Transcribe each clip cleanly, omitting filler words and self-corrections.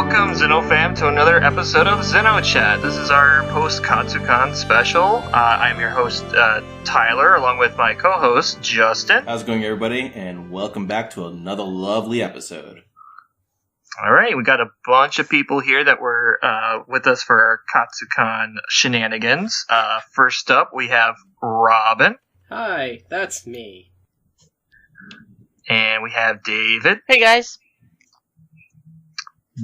welcome XenoFam to another episode of XenoChat. This is our post-Katsucon special. I'm your host, Tyler, along with my co-host, Justin. How's it going, everybody? And welcome back to another lovely episode. Alright, we got a bunch of people here that were with us for our Katsucon shenanigans. First up, we have Robin. Hi, that's me. And we have David. Hey, guys.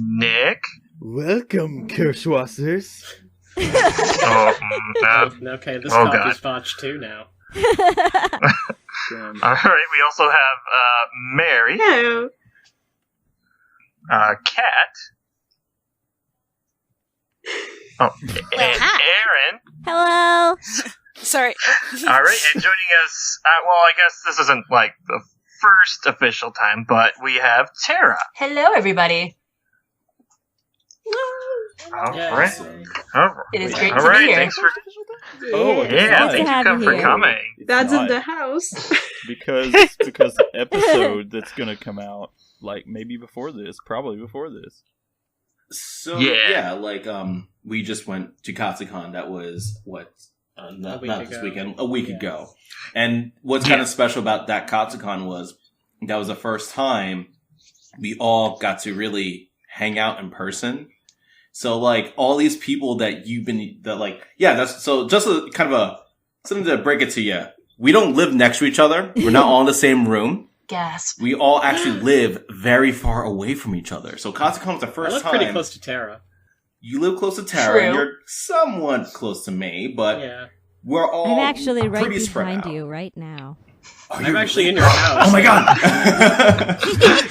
Nick. Welcome, Kirschwassers. Okay, this talk is botched too now. Alright, we also have Mary. Hello. Kat. Oh, and Erin. Hello. Sorry. Alright, and joining us, well, I guess this isn't like the first official time, but we have Tara. Hello, everybody. Alright. It is great to be here. Thanks for... Oh, yeah, thank you for coming. Dad's in the house. because the episode that's gonna come out, like maybe before this, probably before this. So we just went to Katsucon. That was not this weekend, a week ago. And what's kind of special about that Katsucon was that was the first time we all got to really hang out in person. So, like, all these people that that's so just a kind of something to break it to you. We don't live next to each other. We're not all in the same room. Gasp. We all actually live very far away from each other. So, Katsucon was the first time. I live pretty close to Tara. You live close to Tara, True. and you're somewhat close to me, but we're all I'm actually right pretty behind spread out. you right now. I'm actually in your house. Oh my god!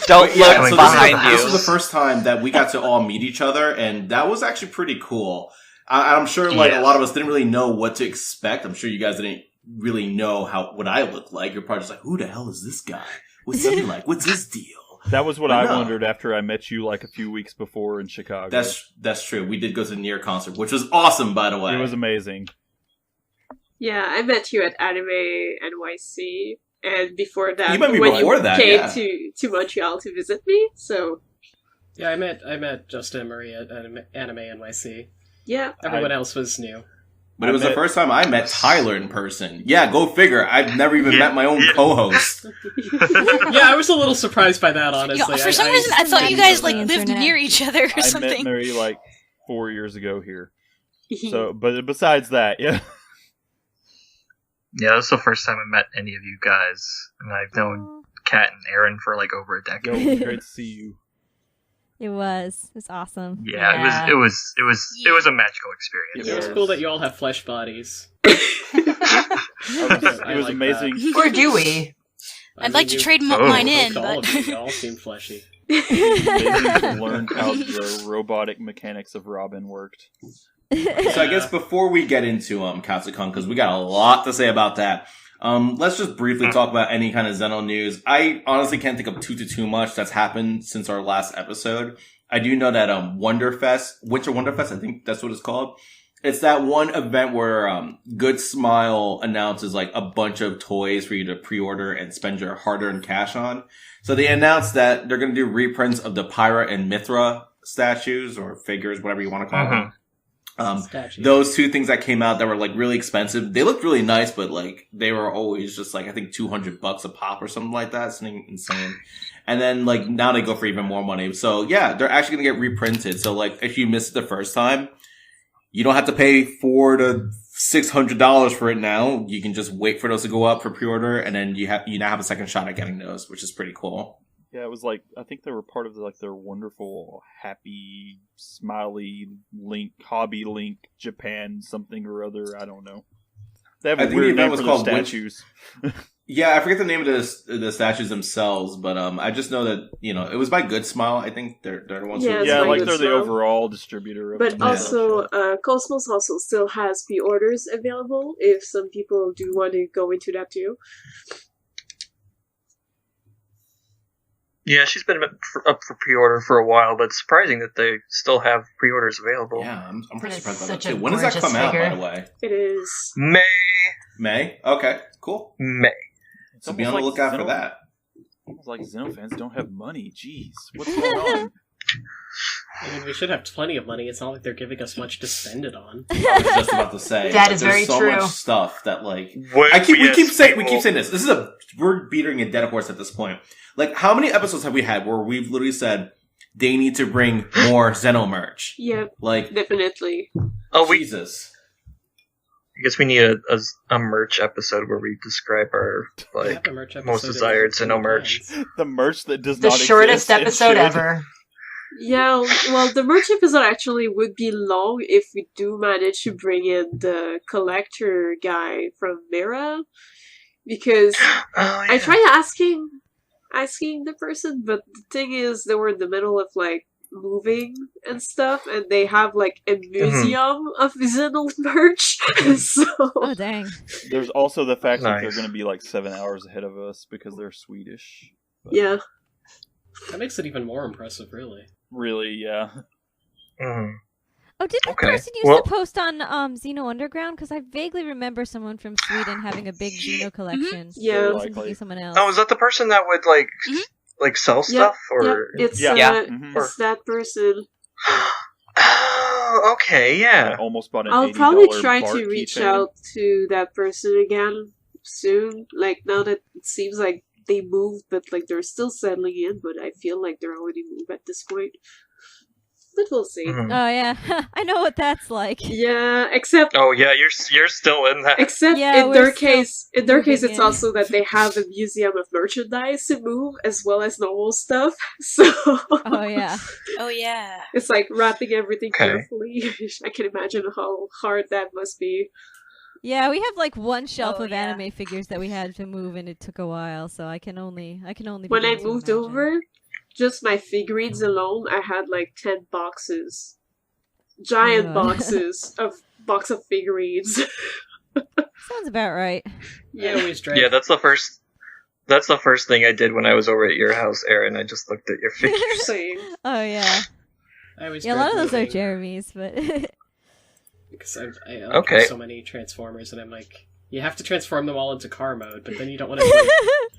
Don't look behind you. This was the first time that we got to all meet each other, and that was actually pretty cool. I'm sure, a lot of us didn't really know what to expect. I'm sure you guys didn't really know what I looked like. You're probably just like, who the hell is this guy? What's he like? What's his deal? That was what I wondered after I met you like a few weeks before in Chicago. That's true. We did go to the Nier concert, which was awesome, by the way. It was amazing. Yeah, I met you at Anime NYC, and before that, you met me when before you that, came to Montreal to visit me. So yeah, I met Justin and Marie at Anime NYC. Yeah, everyone else was new. But it was the first time I met Tyler in person. Yeah, go figure. I've never even met my own co-host. Yeah, I was a little surprised by that, honestly. For some reason, I thought you guys lived near each other or something. I met Mary 4 years ago here. So, but besides that, yeah. Yeah, this is the first time I met any of you guys, and I've known Kat and Erin for over a decade. It was great to see you. It was awesome. Yeah, it was a magical experience. Yeah, it was cool that you all have flesh bodies. It was amazing. Or do we? I'd like to trade mine in, but you all seem fleshy. Amazing to learn how the robotic mechanics of Robin worked. So I guess before we get into Katsucon, because we got a lot to say about that, let's just briefly talk about any kind of Xeno news. I honestly can't think of too much that's happened since our last episode. I do know that Winter Wonderfest, I think that's what it's called. It's that one event where Good Smile announces a bunch of toys for you to pre-order and spend your hard-earned cash on. So they announced that they're going to do reprints of the Pyra and Mithra statues or figures, whatever you want to call them. Those two things that came out that were really expensive, they looked really nice, but they were always just I think $200 a pop or something like that. Something insane. And then now they go for even more money. So yeah, they're actually gonna get reprinted. So if you missed it the first time, you don't have to pay $400 to $600 for it now. You can just wait for those to go up for pre-order, and then you now have a second shot at getting those, which is pretty cool. Yeah, it was I think they were part of their wonderful, happy, smiley Link, Hobby Link, Japan, something or other. I don't know. They have a weird name for the statues. Yeah, I forget the name of the statues themselves, but I just know that it was by Good Smile. I think they're the ones. Yeah, they're the overall distributor of But also, Cosmos also still has pre-orders available if some people do want to go into that too. Yeah, she's been up for pre-order for a while, but it's surprising that they still have pre-orders available. Yeah, I'm pretty surprised by that such a too. When does that come out, figure. by the way? It is May? Okay, cool. May. So be on the lookout for that. It's like Xenofans don't have money. Jeez, what's going on? I mean, we should have plenty of money. It's not like they're giving us much to spend it on. I was just about to say that is very so true. Much stuff that like we keep saying this. We're beating a dead horse at this point. Like, how many episodes have we had where we've literally said they need to bring more Xeno merch? Yeah, like definitely. Oh, Jesus. I guess we need a merch episode where we describe our most desired Xeno merch. The merch that does the not shortest exist episode ever. Yeah, well, the merch episode actually would be long if we do manage to bring in the collector guy from Mira, because I tried asking the person, but the thing is, they were in the middle of like moving and stuff, and they have like a museum of Xeno merch. So, oh dang! There's also the fact that they're going to be like 7 hours ahead of us because they're Swedish. But yeah, that makes it even more impressive, really. Really, yeah. Oh, did that person used to post on Xeno Underground? Because I vaguely remember someone from Sweden having a big Xeno collection. Yeah, someone else. Oh, is that the person that would like sell stuff, or it's that person. Oh, okay, yeah. I almost bought an I'll $80 probably try Bart to reach keychain. out to that person again soon. Like, now that it seems like they moved, but like they're still settling in, but I feel like they're already moved at this point. But we'll see. Oh yeah, I know what that's like. Yeah, except you're still in that. Except in their case, it's also that they have a museum of merchandise to move as well as normal stuff. So oh yeah, it's like wrapping everything carefully. I can imagine how hard that must be. Yeah, we have like one shelf of anime figures that we had to move, and it took a while. So I can only. When I moved over, just my figurines alone, I had like 10 boxes, giant boxes of figurines. Sounds about right. Yeah, I always dread. Yeah, that's the first thing I did when I was over at your house, Erin. I just looked at your figures. Same. Oh yeah. I always a lot of those are Jeremy's, but because I have so many Transformers, and I'm like, you have to transform them all into car mode, but then you don't want to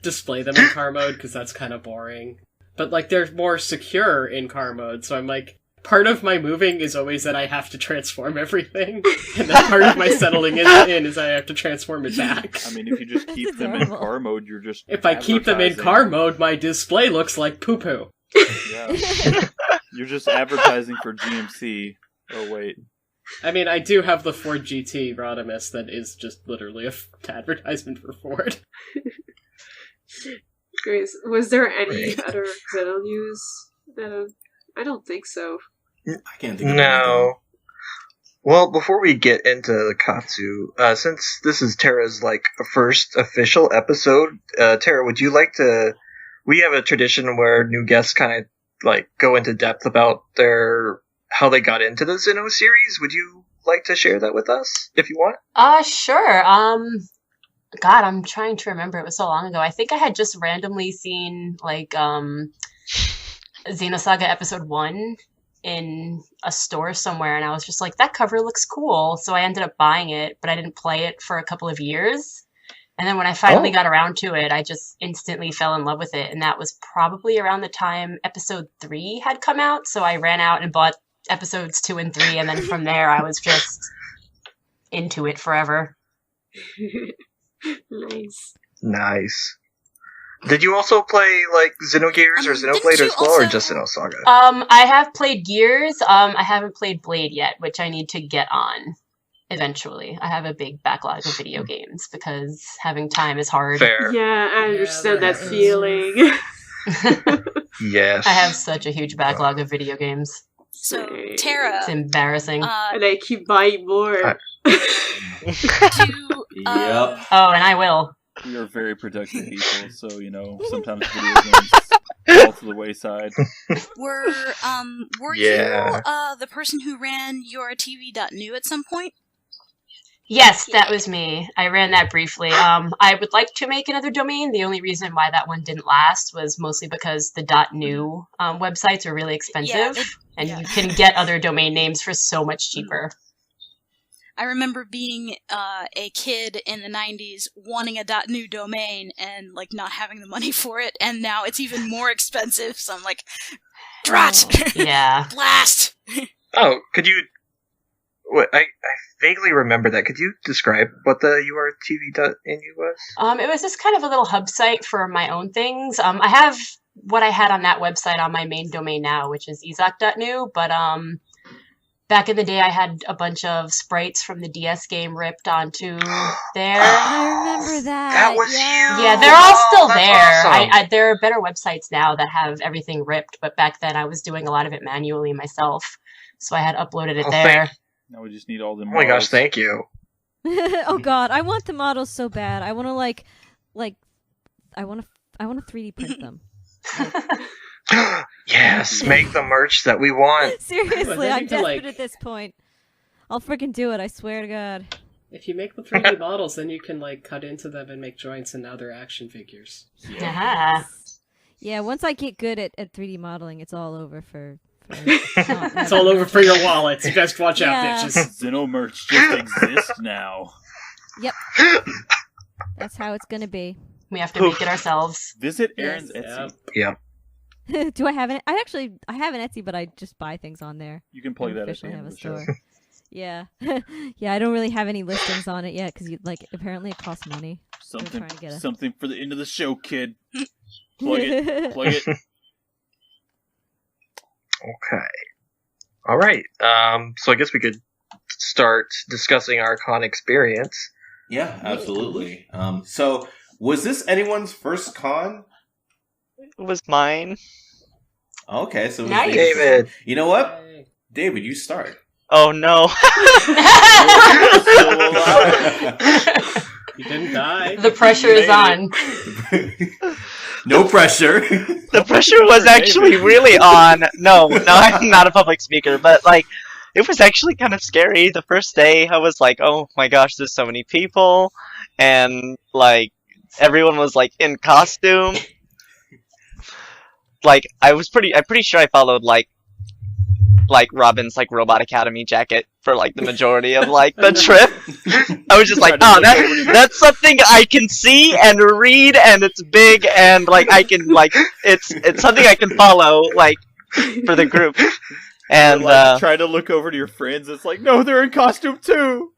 display them in car mode because that's kind of boring. But like, they're more secure in car mode, so I'm like, part of my moving is always that I have to transform everything, and then part of my settling in is I have to transform it back. I mean, if you just keep them in car mode, you're just If I keep them in car mode, my display looks like poo-poo. Yeah. You're just advertising for GMC. Oh, wait. I mean, I do have the Ford GT Rodimus that is just literally an advertisement for Ford. Grace, was there any other Xeno news? I don't think so. I can't think of anything. No. Well, before we get into the Katsu, since this is Tara's first official episode, Tara, would you like to? We have a tradition where new guests kind of go into depth about how they got into the Xeno series. Would you like to share that with us if you want? Sure. God, I'm trying to remember. It was so long ago. I think I had just randomly seen Xenosaga Episode 1 in a store somewhere, and I was just like, that cover looks cool. So I ended up buying it, but I didn't play it for a couple of years. And then when I finally got around to it, I just instantly fell in love with it. And that was probably around the time Episode 3 had come out. So I ran out and bought Episodes 2 and 3, and then from there I was just into it forever. Nice. Did you also play Xenogears or Xenoblade as well, or just Xenosaga? I have played Gears. I haven't played Blade yet, which I need to get on eventually. I have a big backlog of video games because having time is hard. Fair. Yeah, I understand that feeling. Yes. I have such a huge backlog of video games. So, Tara. It's embarrassing. And I keep buying more. Yep. Oh, and I will. We are very productive people, so, sometimes video games fall to the wayside. Were you the person who ran your TV.nu at some point? Yes, that was me. I ran that briefly. I would like to make another domain. The only reason why that one didn't last was mostly because the .nu websites are really expensive, and you can get other domain names for so much cheaper. I remember being a kid in the 90s wanting a .new domain and like not having the money for it, and now it's even more expensive. So I'm like, drat, yeah, blast. Oh, could you? What I vaguely remember that. Could you describe what the URTV.nu was? It was just kind of a little hub site for my own things. I have what I had on that website on my main domain now, which is izak.nu, but back in the day, I had a bunch of sprites from the DS game ripped onto there. I remember that. That was huge. Yeah, they're all still there. Awesome. There are better websites now that have everything ripped, but back then I was doing a lot of it manually myself, so I had uploaded it there. Now we just need all the models. Oh my gosh, thank you. Oh god, I want the models so bad. I want to I want to 3D print them. Yes, make the merch that we want. Seriously, I'm desperate at this point. I'll freaking do it, I swear to God. If you make the 3D models, then you can like cut into them and make joints, and now they're action figures. Yeah. Yeah, once I get good at 3D modeling, it's all over for it's all over for your wallets. You guys watch out, bitches. Xeno merch just exists now. Yep. That's how it's gonna be. We have to make it ourselves. Visit Erin's Etsy. Yeah. Do I have an? I have an Etsy, but I just buy things on there. You can plug that at the have end a of the show. store. Yeah, yeah. I don't really have any listings on it yet because apparently it costs money. Something for the end of the show, kid. Plug it. Plug it. Okay. All right. So I guess we could start discussing our con experience. Yeah, absolutely. So was this anyone's first con? It was mine. Okay, so it was Nice. David. You know what? David, you start. Oh no. You didn't die. The pressure is on. No pressure. The pressure was actually really on. No, I'm not a public speaker, but like, it was actually kind of scary. The first day, I was like, oh my gosh, there's so many people, and like, everyone was like in costume. Like, I'm pretty sure I followed like Robin's like Robot Academy jacket for like the majority of like the trip. I was just like, oh, that's something I can see and read, and it's big, and like I can like it's something I can follow like for the group. And like, try to look over to your friends. It's like, no, they're in costume too.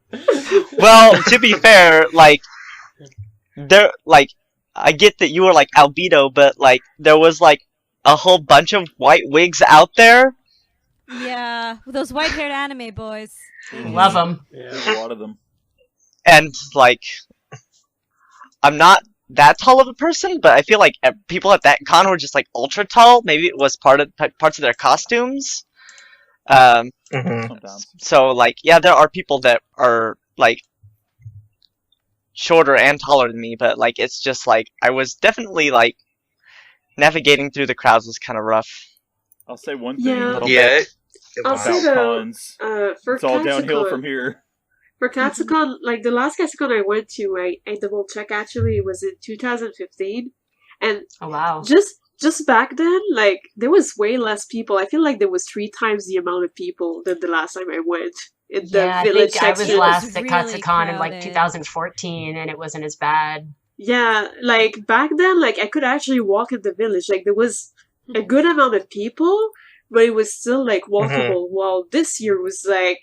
Well, to be fair, like there, like I get that you were like albedo, but like there was like a whole bunch of white wigs out there. Yeah, those white-haired anime boys. Love them. Yeah, a lot of them. And like, I'm not that tall of a person, but I feel like people at that con were just like ultra tall. Maybe it was parts of their costumes. So like, yeah, there are people that are like shorter and taller than me, but like, it's just like I was definitely like navigating through the crowds was kind of rough. I'll say one thing. Yeah. I'll say though, for it's all Katsucon, downhill from here. For Katsucon, like the last Katsucon I went to, I double check actually, it was in 2015, and oh wow, just back then, like there was way less people. I feel like there was 3 times the amount of people than the last time I went. In the village I think I was last at really Katsucon in like 2014, and it wasn't as bad. Yeah, like back then, like I could actually walk in the village. Like there was a good amount of people, but it was still like walkable. While this year was like,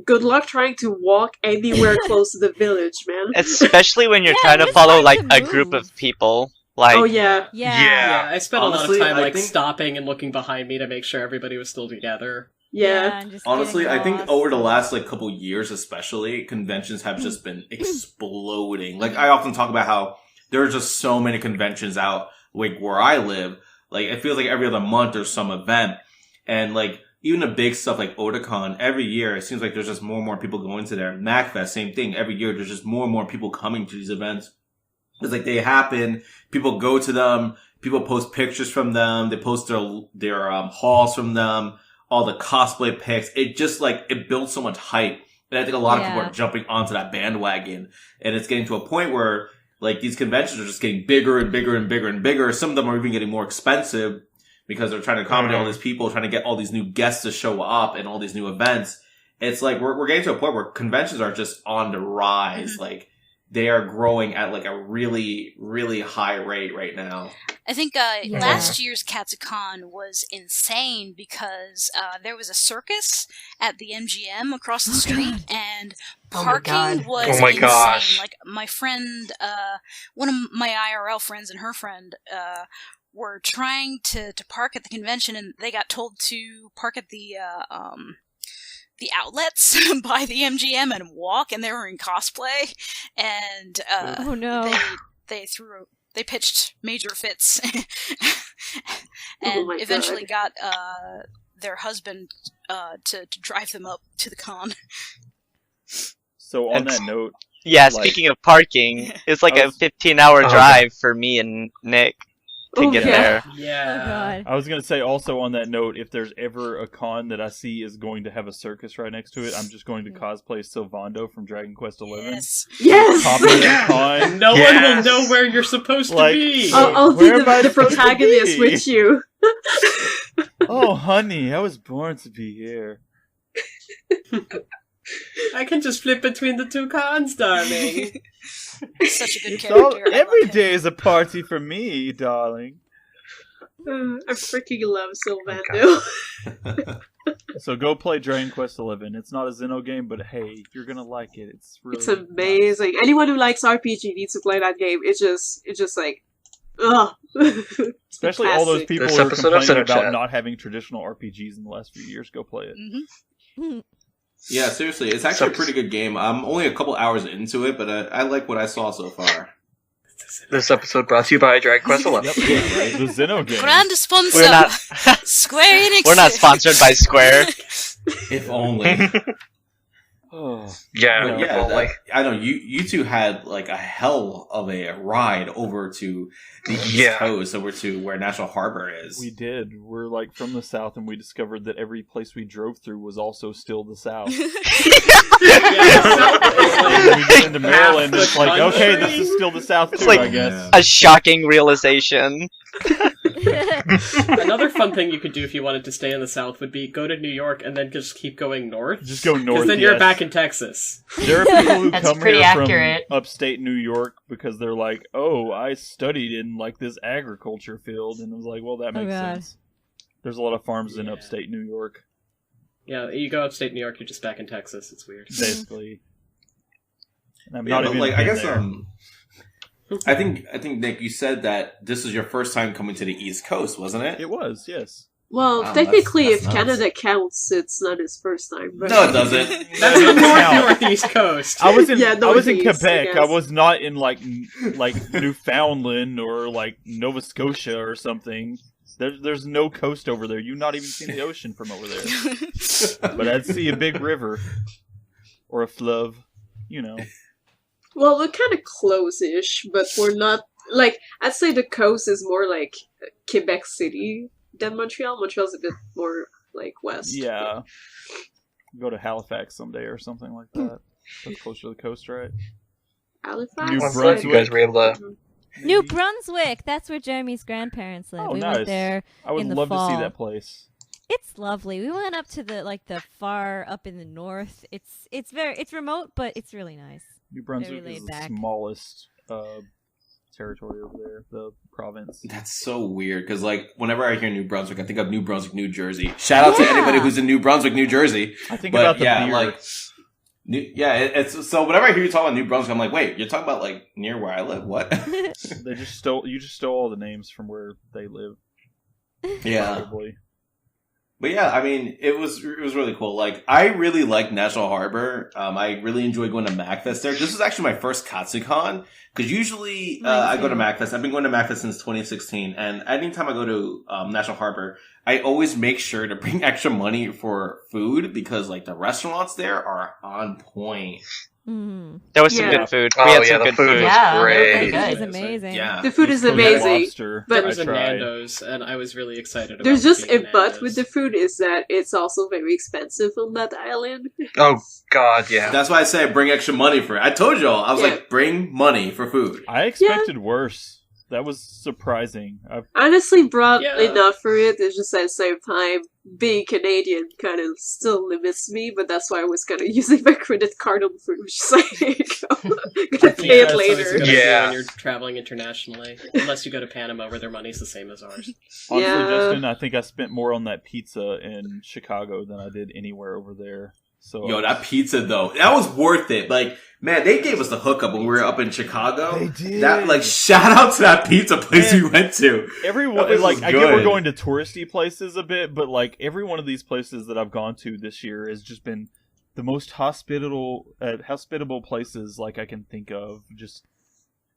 good luck trying to walk anywhere close to the village, man. Especially when you're trying to follow like a group of people. Like, oh yeah. I spent honestly, a lot of time like stopping and looking behind me to make sure everybody was still together. Yeah. Honestly, I think over the last like couple years, especially, conventions have just been exploding. Like I often talk about how there are just so many conventions out, like where I live. Like it feels like every other month there's some event, and like even the big stuff like Otakon, every year it seems like there's just more and more people going to there. MacFest, same thing. Every year there's just more and more people coming to these events. It's like they happen, people go to them, people post pictures from them, they post their hauls from them, all the cosplay pics. It just like it builds so much hype, and I think a lot of people are jumping onto that bandwagon, and it's getting to a point where like these conventions are just getting bigger and bigger and bigger and bigger. Some of them are even getting more expensive because they're trying to accommodate all these people, trying to get all these new guests to show up and all these new events. it's like we're getting to a point where conventions are just on the rise. Like they are growing at like a really, really high rate right now. I think last year's Katsucon was insane because there was a circus at the MGM across the street, and parking was insane. Gosh. Like my friend, one of my IRL friends and her friend were trying to park at the convention, and they got told to park at the outlets by the MGM and walk, and they were in cosplay, and oh no, they pitched major fits, and eventually got their husband to drive them up to the con. So on that note, speaking of parking, it's like a 15-hour drive for me and Nick to get there. Yeah. Oh, I was going to say also on that note, if there's ever a con that I see is going to have a circus right next to it, I'm just going to cosplay Sylvando from Dragon Quest XI. Yes! Con. No one will know where you're supposed to be. I'll be the protagonist with you. Oh, honey, I was born to be here. I can just flip between the two cons, darling. Such a good character. Every day is a party for me, darling. I freaking love Sylvando. So go play Dragon Quest XI. It's not a Xeno game, but hey, you're gonna like it. It's amazing. Nice. Anyone who likes RPG needs to play that game. It's just like, ugh. Especially all those people who are complaining about not having traditional RPGs in the last few years. Go play it. Mm-hmm. Yeah, seriously, it's actually a pretty good game. I'm only a couple hours into it, but I like what I saw so far. This episode brought to you by Dragon Quest XI. The Xeno game. Brand sponsor. Square Enix. We're not sponsored by Square. If only. I know you two had like a hell of a ride over to the East Coast, over to where National Harbor is. We did. We're like from the South, and we discovered that every place we drove through was also still the South. When we get into Maryland, it's like, okay, this is still the South too, like I guess. A shocking realization. Another fun thing you could do if you wanted to stay in the South would be go to New York and then just keep going north. Just go north, because then you're back in Texas. There are people who come here accurate. from upstate New York because they're like, oh, I studied in like this agriculture field, and I was like, well, that makes sense. There's a lot of farms in upstate New York. Yeah, you go upstate New York, you're just back in Texas. It's weird. Basically. And I'm not even like, I guess there. I think Nick, you said that this was your first time coming to the East Coast, wasn't it? It was, yes. Well, technically, if Canada counts, it's not his first time. But... No, it doesn't. That's the northeast coast. I was in Quebec. I was not in like Newfoundland or like Nova Scotia or something. There's no coast over there. You've not even seen the ocean from over there. But I'd see a big river or a flood, you know. Well, we're kind of close-ish, but we're not... Like, I'd say the coast is more like Quebec City than Montreal. Montreal's a bit more, like, west. Yeah. Go to Halifax someday or something like that. That's closer to the coast, right? Halifax? New Brunswick. You guys were able to... New Brunswick! That's where Jeremy's grandparents live. Oh, we nice. went there I would in the love fall. to see that place. It's lovely. We went up to the far up in the north. It's remote, but it's really nice. New Brunswick is the smallest territory over there, the province. That's so weird, because like whenever I hear New Brunswick, I think of New Brunswick, New Jersey. Shout out to anybody who's in New Brunswick, New Jersey. I think about the beer. Like, it's so whenever I hear you talk about New Brunswick, I'm like, wait, you're talking about like near where I live? What? You just stole all the names from where they live. Yeah. Probably. But yeah, I mean, it was really cool. Like, I really like National Harbor. I really enjoy going to MacFest there. This is actually my first Katsucon, because usually I go to MacFest. I've been going to MacFest since 2016, and anytime I go to National Harbor, I always make sure to bring extra money for food, because like the restaurants there are on point. Mm. There was some good food. We had some good food. Yeah, great. It was amazing. Yeah. The food is amazing. But there was a Nando's, and I was really excited about There's just a Nando's. but with the food is that it's also very expensive on that island. Oh, God, yeah. That's why I say bring extra money for it. I told y'all, I was like, bring money for food. I expected worse. That was surprising. I honestly brought enough for it. It's just at the same time, being Canadian kind of still limits me, but that's why I was kind of using my credit card on food. Just like, I'm gonna pay it later. When you're traveling internationally, unless you go to Panama where their money's the same as ours. Honestly, Justin, I think I spent more on that pizza in Chicago than I did anywhere over there. So yo, that pizza though, that was worth it. Like, man, they gave us the hookup when we were up in Chicago. They did. That, like, shout out to that pizza place we went to. Everyone, like, I get we're going to touristy places a bit, but like every one of these places that I've gone to this year has just been the most hospitable places like I can think of. Just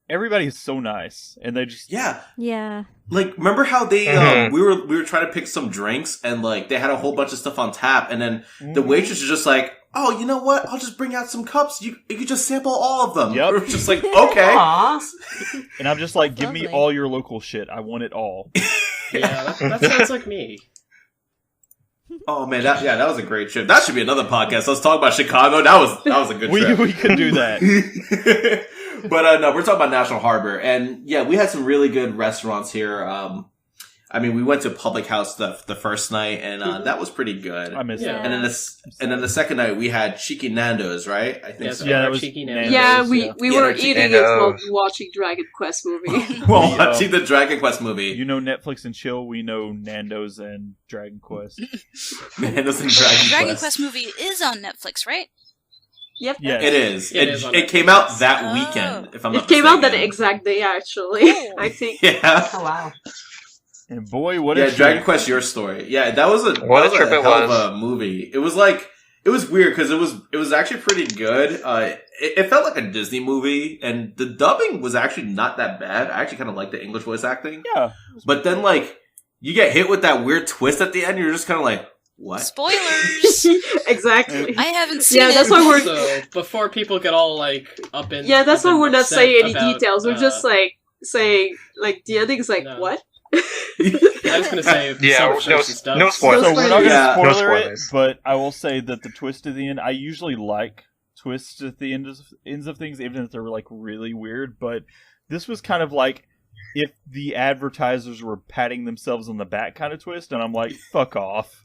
everybody is so nice, and they just yeah. Like, remember how they we were trying to pick some drinks, and like they had a whole bunch of stuff on tap, and then the waitress was just like, "Oh, you know what? I'll just bring out some cups. You could just sample all of them." Yep. We're just like, okay. And I'm just like, give me all your local shit. I want it all. Yeah, that sounds like me. Oh man, that was a great trip. That should be another podcast. Let's talk about Chicago. That was a good trip. We could do that. But no, we're talking about National Harbor, and yeah, we had some really good restaurants here. I mean, we went to Public House the first night, and that was pretty good. I missed that. And then the second night we had Cheeky Nando's, right? I think so. Yeah, that was Cheeky Nando's. Yeah, we were eating it while watching Dragon Quest movie. While watching the Dragon Quest movie. You know Netflix and chill. We know Nando's and Dragon Quest. Nando's and Dragon Dragon Quest movie is on Netflix, right? Yep. Yes. It is. It came out that weekend, if I'm not mistaken. It came out that exact day, actually. I think. Yeah. Oh, wow. And boy, what a Dragon Quest, your story. Yeah, that was a hell of a movie. It was weird because it was actually pretty good. It felt like a Disney movie, and the dubbing was actually not that bad. I actually kind of liked the English voice acting. Yeah. But then, like, you get hit with that weird twist at the end, you're just kind of like, what? Spoilers! Exactly. I haven't seen it. Yeah, that's why we're... So, before people get all, like, up in... Yeah, that's why we're not saying any about, details. We're just, like, saying, like, the ending's like, what? I was going to say, no spoilers. So we're not going to spoiler spoilers. it, but I will say that the twist at the end, I usually like twists at the ends of things, even if they're like really weird, but this was kind of like if the advertisers were patting themselves on the back kind of twist, and I'm like, fuck off.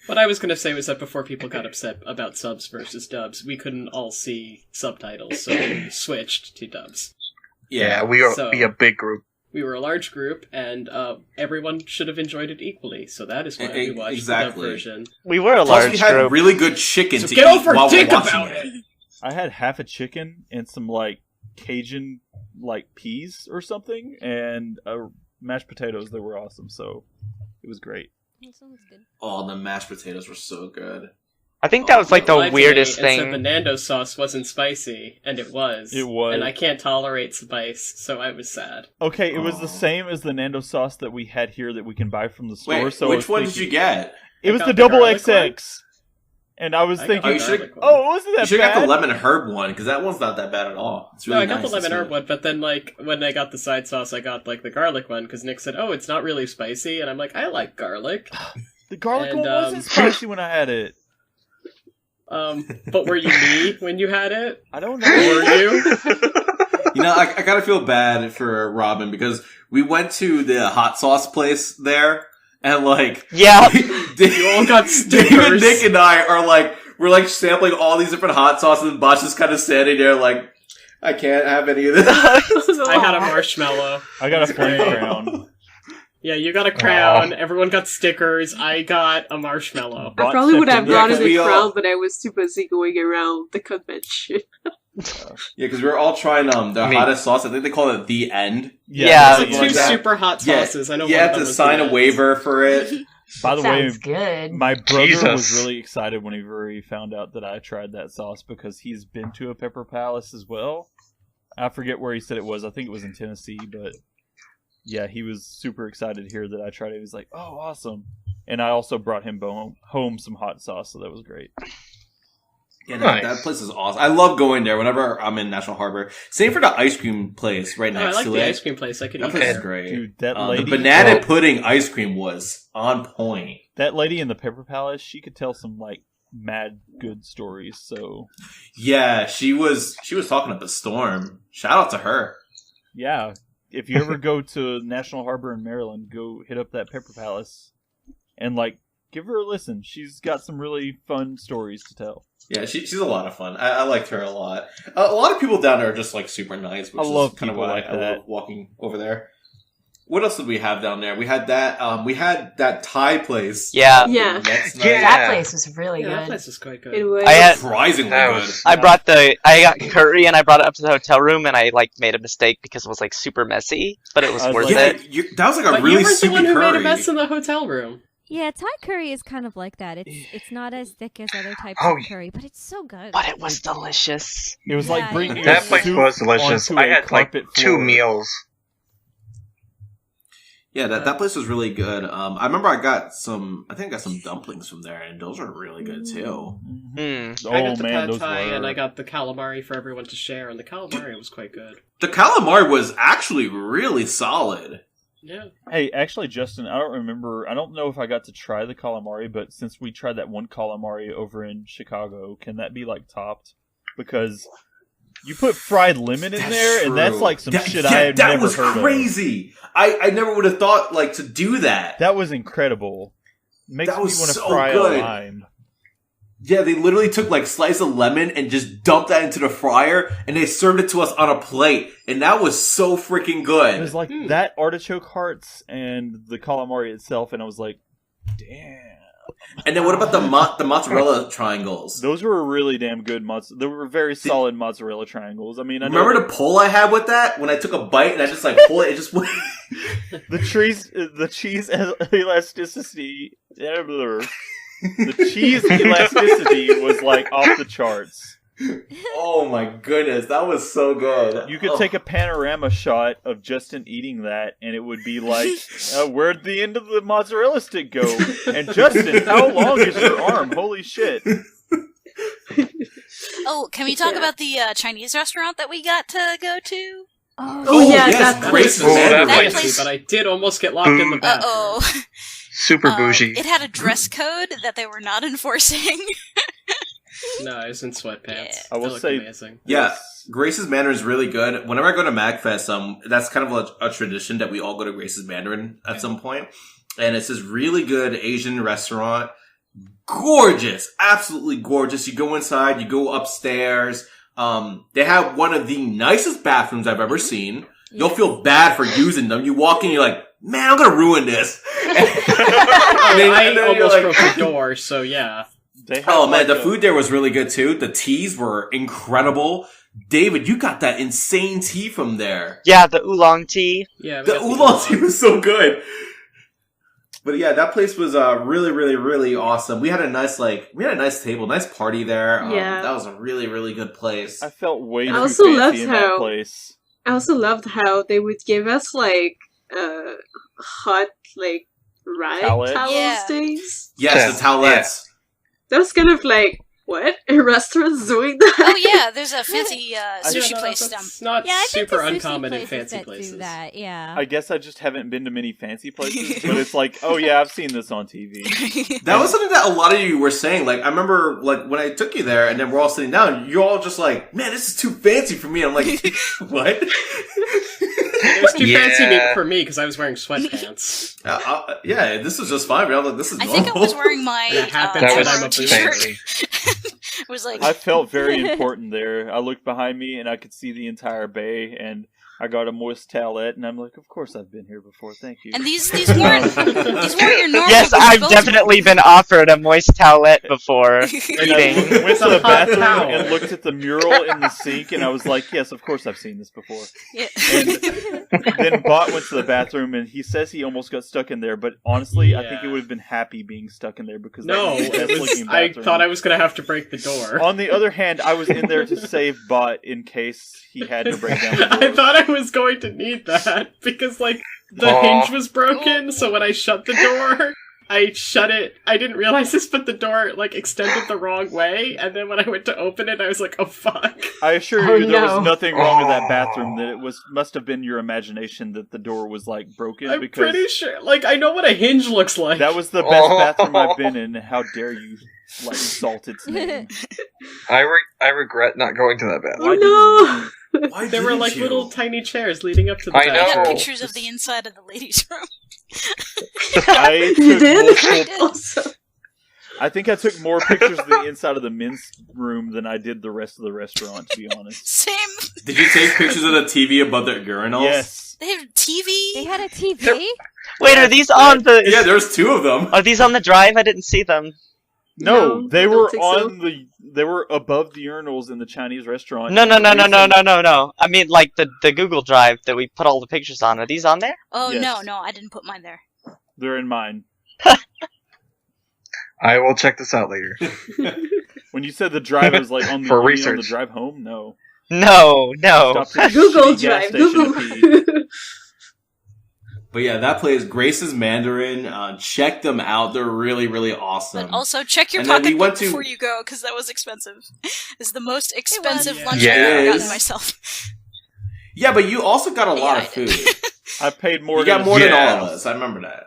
What I was going to say was that before people got upset about subs versus dubs, we couldn't all see subtitles, so we switched to dubs. Yeah, we are a big group. We were a large group, and everyone should have enjoyed it equally. So that is why we watched the dub version. We were a large group. We had really good chicken to get eat over while dick we're watching about it. I had half a chicken and some like Cajun like peas or something, and mashed potatoes that were awesome. So it was great. That sounds good. Oh, the mashed potatoes were so good. I think that was like the weirdest thing. Said the Nando's sauce wasn't spicy, and it was. It was. And I can't tolerate spice, so I was sad. Okay, it was the same as the Nando sauce that we had here that we can buy from the store. Wait, so which one did you get? It was the double XX. And I was thinking, it wasn't that bad. You should have got the lemon herb one, because that one's not that bad at all. It's really I got the lemon herb one, but then, like, when I got the side sauce, I got, like, the garlic one, because Nick said, oh, it's not really spicy, and I'm like, I like garlic. The garlic one wasn't spicy when I had it. But were you me when you had it? I don't know. Were you? You know, I gotta feel bad for Robin, because we went to the hot sauce place there, and like... Yeah! You all got stickers. David, Nick, and I are like... We're like sampling all these different hot sauces, and Bosch is kind of standing there like... I can't have any of this. I had a marshmallow. I got a flame crown. Yeah, you got a crown, everyone got stickers, I got a marshmallow. I probably would have gotten a crown, but I was too busy going around the convention. Yeah, because we were all trying the hottest sauce. I think they call it the end. Yeah. It's like two super hot sauces. I know. You have to sign a waiver for it. By the way, good. My brother was really excited whenever he found out that I tried that sauce because he's been to a Pepper Palace as well. I forget where he said it was. I think it was in Tennessee, but yeah, he was super excited to hear that I tried it. He was like, "Oh, awesome!" And I also brought him home some hot sauce, so that was great. Yeah, that place is awesome. I love going there whenever I'm in National Harbor. Same for the ice cream place right next to it. I like the ice cream place. I could that eat place there. is great. Dude, that lady, the banana pudding ice cream was on point. That lady in the Pepper Palace, she could tell some like mad good stories. So yeah, she was talking up a storm. Shout out to her. Yeah, if you ever go to National Harbor in Maryland, go hit up that Pepper Palace and give her a listen. She's got some really fun stories to tell. Yeah, she's a lot of fun. I liked her a lot. A lot of people down there are just super nice, which is kind of why I love walking over there. What else did we have down there? We had that Thai place. Yeah. That place was really good. That place was quite good. It was surprisingly good. I got curry and I brought it up to the hotel room and I made a mistake because it was super messy, but it was worth it. That was a really soupy curry. You were the one who made a mess in the hotel room. Yeah, Thai curry is kind of like that. It's not as thick as other types of curry, but it's so good. But it was delicious. It was like bringing that place was delicious. I had 2 meals. Yeah, that place was really good. I remember I got some dumplings from there, and those are really good too. Mm-hmm. I got the pad thai and I got the calamari for everyone to share, and the calamari was quite good. The calamari was actually really solid. Yeah. Hey, actually, Justin, I don't know if I got to try the calamari, but since we tried that one calamari over in Chicago, can that be topped? Because you put fried lemon in there, and that's some shit I had never heard of. That was crazy. I never would have thought to do that. That was incredible. Makes me want to fry a lime. Yeah, they literally took slice of lemon and just dumped that into the fryer, and they served it to us on a plate, and that was so freaking good. It was that artichoke hearts and the calamari itself, and I was like, damn. And then what about the mozzarella triangles? Those were really damn good. They were very solid mozzarella triangles. I mean, remember the pull I had with that when I took a bite and I just pull it. It just the cheese elasticity. The cheese elasticity was off the charts. Oh my goodness, that was so good. You could take a panorama shot of Justin eating that, and it would be where'd the end of the mozzarella stick go? And Justin, how long is your arm? Holy shit. Oh, can we talk about the Chinese restaurant that we got to go to? That place. But I did almost get locked in the bathroom. Uh-oh. Super bougie. It had a dress code that they were not enforcing. No, I was in sweatpants. Yeah. I will say, amazing. Yeah, Grace's Mandarin is really good. Whenever I go to MagFest, that's kind of a tradition that we all go to Grace's Mandarin at some point. And it's this really good Asian restaurant. Gorgeous. Absolutely gorgeous. You go inside, you go upstairs. They have one of the nicest bathrooms I've ever seen. You'll feel bad for using them. You walk in, you're like, man, I'm gonna ruin this. I almost broke the door, so yeah. The food there was really good too. The teas were incredible. David, you got that insane tea from there. Yeah, the oolong tea. Yeah, the oolong tea was so good. But yeah, that place was really, really, really awesome. We had a nice table, nice party there. That was a really, really good place. I felt way too fancy in that place. I also loved how they would give us hot rag towels things. Yes, the towelettes. That was kind of what? A restaurant's doing that? Oh yeah, there's a fancy sushi place down. It's not super uncommon in fancy places. Do that, yeah. I guess I just haven't been to many fancy places, but it's oh yeah, I've seen this on TV. That was something that a lot of you were saying. I remember when I took you there, and then we're all sitting down. You're all just man, this is too fancy for me. I'm like, what? It was too fancy for me because I was wearing sweatpants. Yeah, this was just fine. But I was like, this is normal. I think I was wearing my t-shirt. I felt very important there. I looked behind me and I could see the entire bay, and I got a moist towelette, and I'm like, of course I've been here before, thank you. And these weren't your normal. Yes, I've definitely been offered a moist towelette before eating. Went to the bathroom and looked at the mural in the sink, and I was like, yes, of course I've seen this before. Yeah. And then Bot went to the bathroom, and he says he almost got stuck in there, but honestly, I think he would have been happy being stuck in there, because I thought I was going to have to break the door. On the other hand, I was in there to save Bot in case he had to break down the door. I thought I was going to need that because the hinge was broken, so when I shut the door, I shut it. I didn't realize this, but the door like extended the wrong way, and then when I went to open it, I was like, "Oh fuck!" I assure you, there was nothing wrong with that bathroom. That it must have been your imagination that the door was like broken. I'm pretty sure. Like I know what a hinge looks like. That was the best bathroom I've been in. How dare you like insult its name? I regret not going to that bathroom. Oh no! Why there were like little tiny chairs leading up to the bathroom. I got pictures of the inside of the ladies' room. You did? I think I took more pictures of the inside of the men's room than I did the rest of the restaurant, to be honest. Same. Did you take pictures of the TV above the urinals? Yes. They had a TV? They had a TV? Wait, are these on the... Yeah, there's 2 of them. Are these on the drive? I didn't see them. No, they were on the... They were above the urinals in the Chinese restaurant. No. I mean, like, the Google Drive that we put all the pictures on. Are these on there? Oh, yes. No, I didn't put mine there. They're in mine. I will check this out later. When you said the drive was like on the, for research. On the drive home, no. No. Google Drive. Google. But yeah, that place, Grace's Mandarin. Check them out; they're really, really awesome. But also check your pocketbook before you go, because that was expensive. It's the most expensive lunch I've ever gotten myself. Yeah, but you also got a lot of food. I paid more. You got more than all of us. I remember that.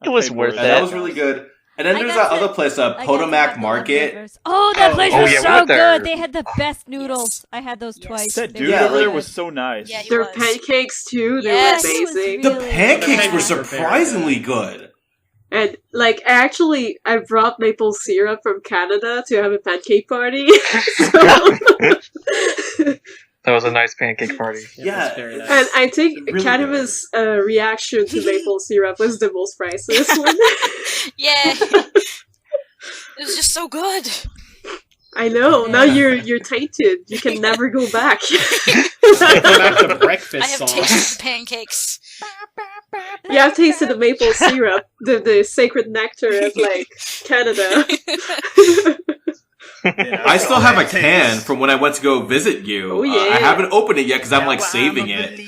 It was worth it. That was really good. And then there's that other place, Potomac Market. Oh, that place was so good. They had the best noodles. I had those twice. That dude over there was so nice. Yeah, their pancakes too. They were amazing. The pancakes were surprisingly good. And like, I brought maple syrup from Canada to have a pancake party. That was a nice pancake party. Yeah, very nice. And I think really Canada's reaction to maple syrup was the most priceless one. Yeah, it was just so good. I know. Now you're tainted. You can never go back. Go back to breakfast. I have tasted the pancakes. You have tasted the maple syrup, the sacred nectar of like Canada. Yeah, I still have a can from when I went to go visit you. Oh, yeah. I haven't opened it yet because I'm like saving it.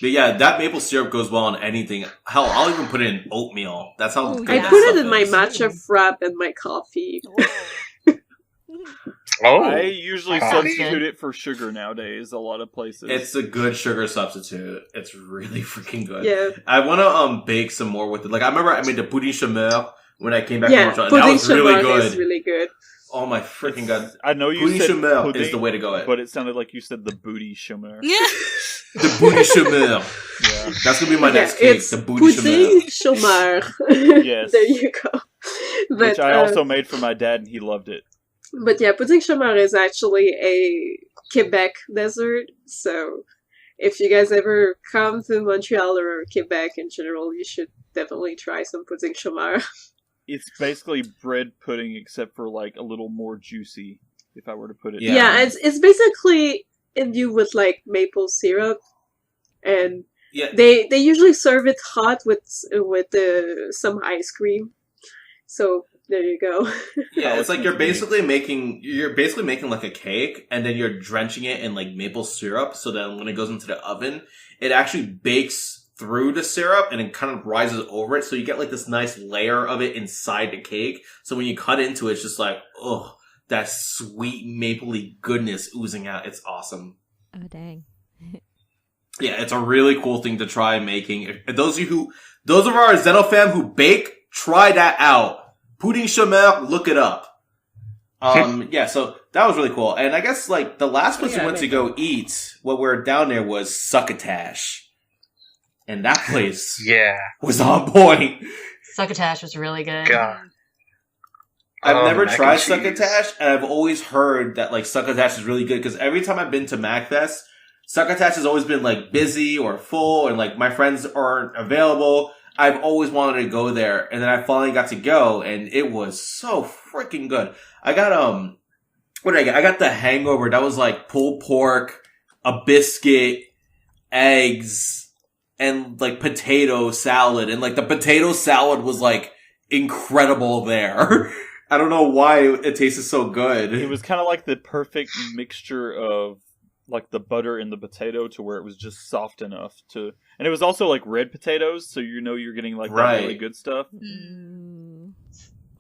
But yeah, that maple syrup goes well on anything. Hell, I'll even put it in oatmeal. That's how good I put it in my matcha frap and my coffee. I usually substitute it for sugar nowadays. A lot of places. It's a good sugar substitute. It's really freaking good. Yeah. I want to bake some more with it. Like I remember I made the pudding chamel when I came back from Montreal. That was really good. Is really good. Oh my freaking god! I know you pudding said chamel pudding, is the way to go. But it sounded like you said the booty chamel. Yeah. The booty chamel. Yeah, that's gonna be my next cake. The booty chamel. Yes. There you go. But, which I also made for my dad, and he loved it. But yeah, pudding chamar is actually a Quebec dessert, so if you guys ever come to Montreal or Quebec in general, you should definitely try some pudding chamar. It's basically bread pudding, except for like a little more juicy, if I were to put it. Yeah, it's basically imbued with like maple syrup, and they usually serve it hot with some ice cream. So there you go. Yeah, it's like you're basically making like a cake, and then you're drenching it in like maple syrup, so that when it goes into the oven, it actually bakes through the syrup and it kind of rises over it, so you get like this nice layer of it inside the cake. So when you cut into it, it's just like, oh, that sweet mapley goodness oozing out. It's awesome. Oh dang. Yeah, it's a really cool thing to try making. Those of our Xeno fam who bake, try that out. Pudding chamel, look it up. Yeah, so that was really cool. And I guess like the last place we went to go eat when we were down there was Succotash. And that place was on point. Succotash was really good. God. I've never tried Succotash, and I've always heard that like Succotash is really good, because every time I've been to MacFest, Succotash has always been like busy or full, and like my friends aren't available. I've always wanted to go there, and then I finally got to go, and it was so freaking good. I got what did I get? I got the hangover. That was like pulled pork, a biscuit, eggs, and like potato salad, and like the potato salad was like incredible there. I don't know why it tasted so good. It was kind of like the perfect mixture of like the butter in the potato to where it was just soft enough to, and it was also like red potatoes, so you're getting like that really good stuff.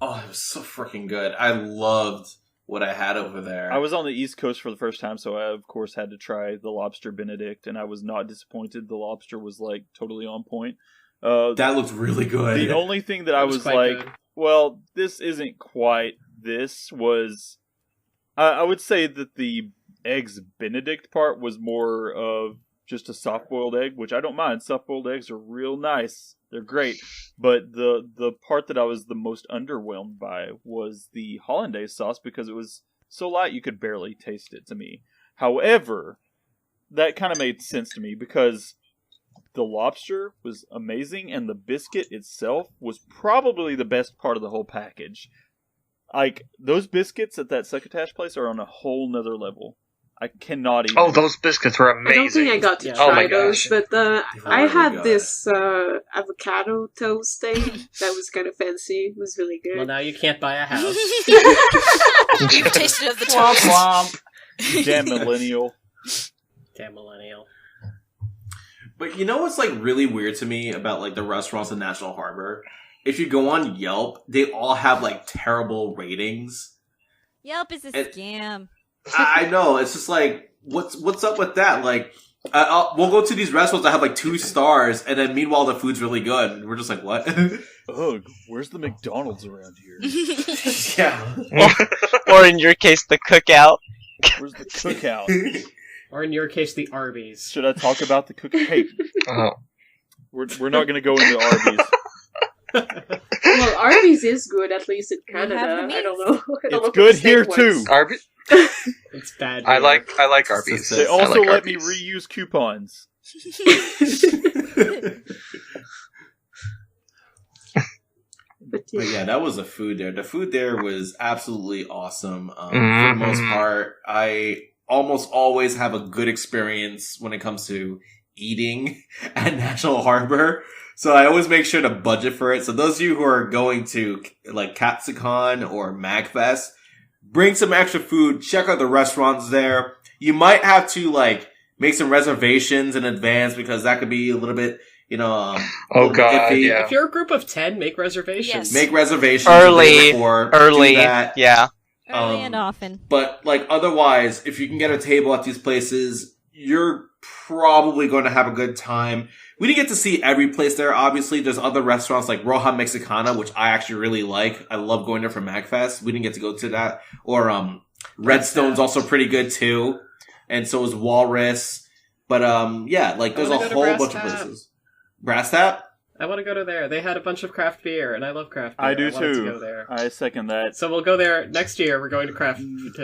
Oh, it was so freaking good. I loved what I had over there. I was on the East Coast for the first time, so I of course had to try the lobster Benedict, and I was not disappointed. The lobster was like totally on point. That looked really good. The only thing that I was like, good. Well, this isn't quite this was, I would say that the eggs Benedict part was more of just a soft-boiled egg, which I don't mind. Soft-boiled eggs are real nice. They're great. But the part that I was the most underwhelmed by was the hollandaise sauce because it was so light you could barely taste it to me. However, that kind of made sense to me because the lobster was amazing and the biscuit itself was probably the best part of the whole package. Like, those biscuits at that succotash place are on a whole nother level. I cannot eat them. Those biscuits were amazing. I don't think I got to try those, but I had this avocado toast thing that was kind of fancy. It was really good. Well, now you can't buy a house. You've tasted of the toast. Womp. Damn millennial. Damn millennial. But you know what's like really weird to me about like the restaurants in National Harbor? If you go on Yelp, they all have like terrible ratings. Yelp is a scam. I know. It's just like, what's up with that? Like, we'll go to these restaurants that have like 2 stars, and then meanwhile the food's really good. And we're just like, what? Ugh, where's the McDonald's around here? Yeah. Or in your case, the Cookout. Where's the Cookout? Or in your case, the Arby's. Should I talk about the Cookout? Hey, we're not going to go into Arby's. Well, Arby's is good, at least in Canada. I don't know. It's good here too. Arby's. It's bad. I like Arby's. They also let me reuse coupons. But yeah, that was the food there. The food there was absolutely awesome. For the most part, I almost always have a good experience when it comes to eating at National Harbor. So I always make sure to budget for it. So those of you who are going to like Katsucon or MagFest, bring some extra food. Check out the restaurants there. You might have to like make some reservations in advance because that could be a little bit, iffy. Yeah. If you're a group of 10, make reservations. Yes. Make reservations early, yeah. Early and often. But like otherwise, if you can get a table at these places, you're probably going to have a good time. We didn't get to see every place there. Obviously, there's other restaurants like Roja Mexicana, which I actually really like. I love going there for MagFest. We didn't get to go to that. Or Redstone's also pretty good too. And so is Walrus. But yeah, like there's a whole bunch of places. Brass Tap? I want to go to there. They had a bunch of craft beer, and I love craft beer. I do wanted too. To go there. I second that. So we'll go there next year. We're going to craft.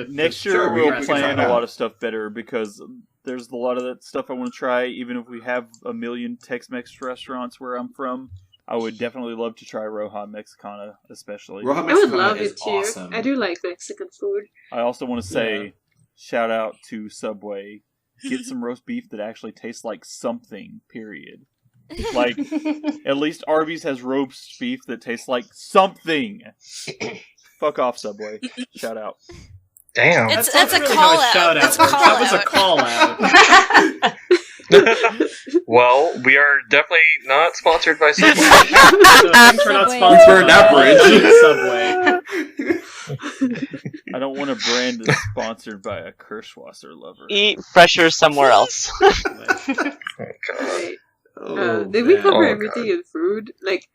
Next year we'll plan a lot of stuff better because there's a lot of that stuff I want to try. Even if we have a million Tex-Mex restaurants where I'm from, I would definitely love to try Roja Mexicana, especially. Roja Mexicana I would love it too. Awesome. I do like Mexican food. I also want to say, shout out to Subway. Get some roast beef that actually tastes like something, period. Like, at least Arby's has roast beef that tastes like something. Fuck off, Subway. Shout out. Damn. That's a call out. That was a call out. Well, we are definitely not sponsored by Subway. So thanks for not sponsoring that bridge. Subway. I don't want a brand that's sponsored by a Kirschwasser lover. Eat fresher somewhere else. Oh, God. Did we cover everything in food? Like,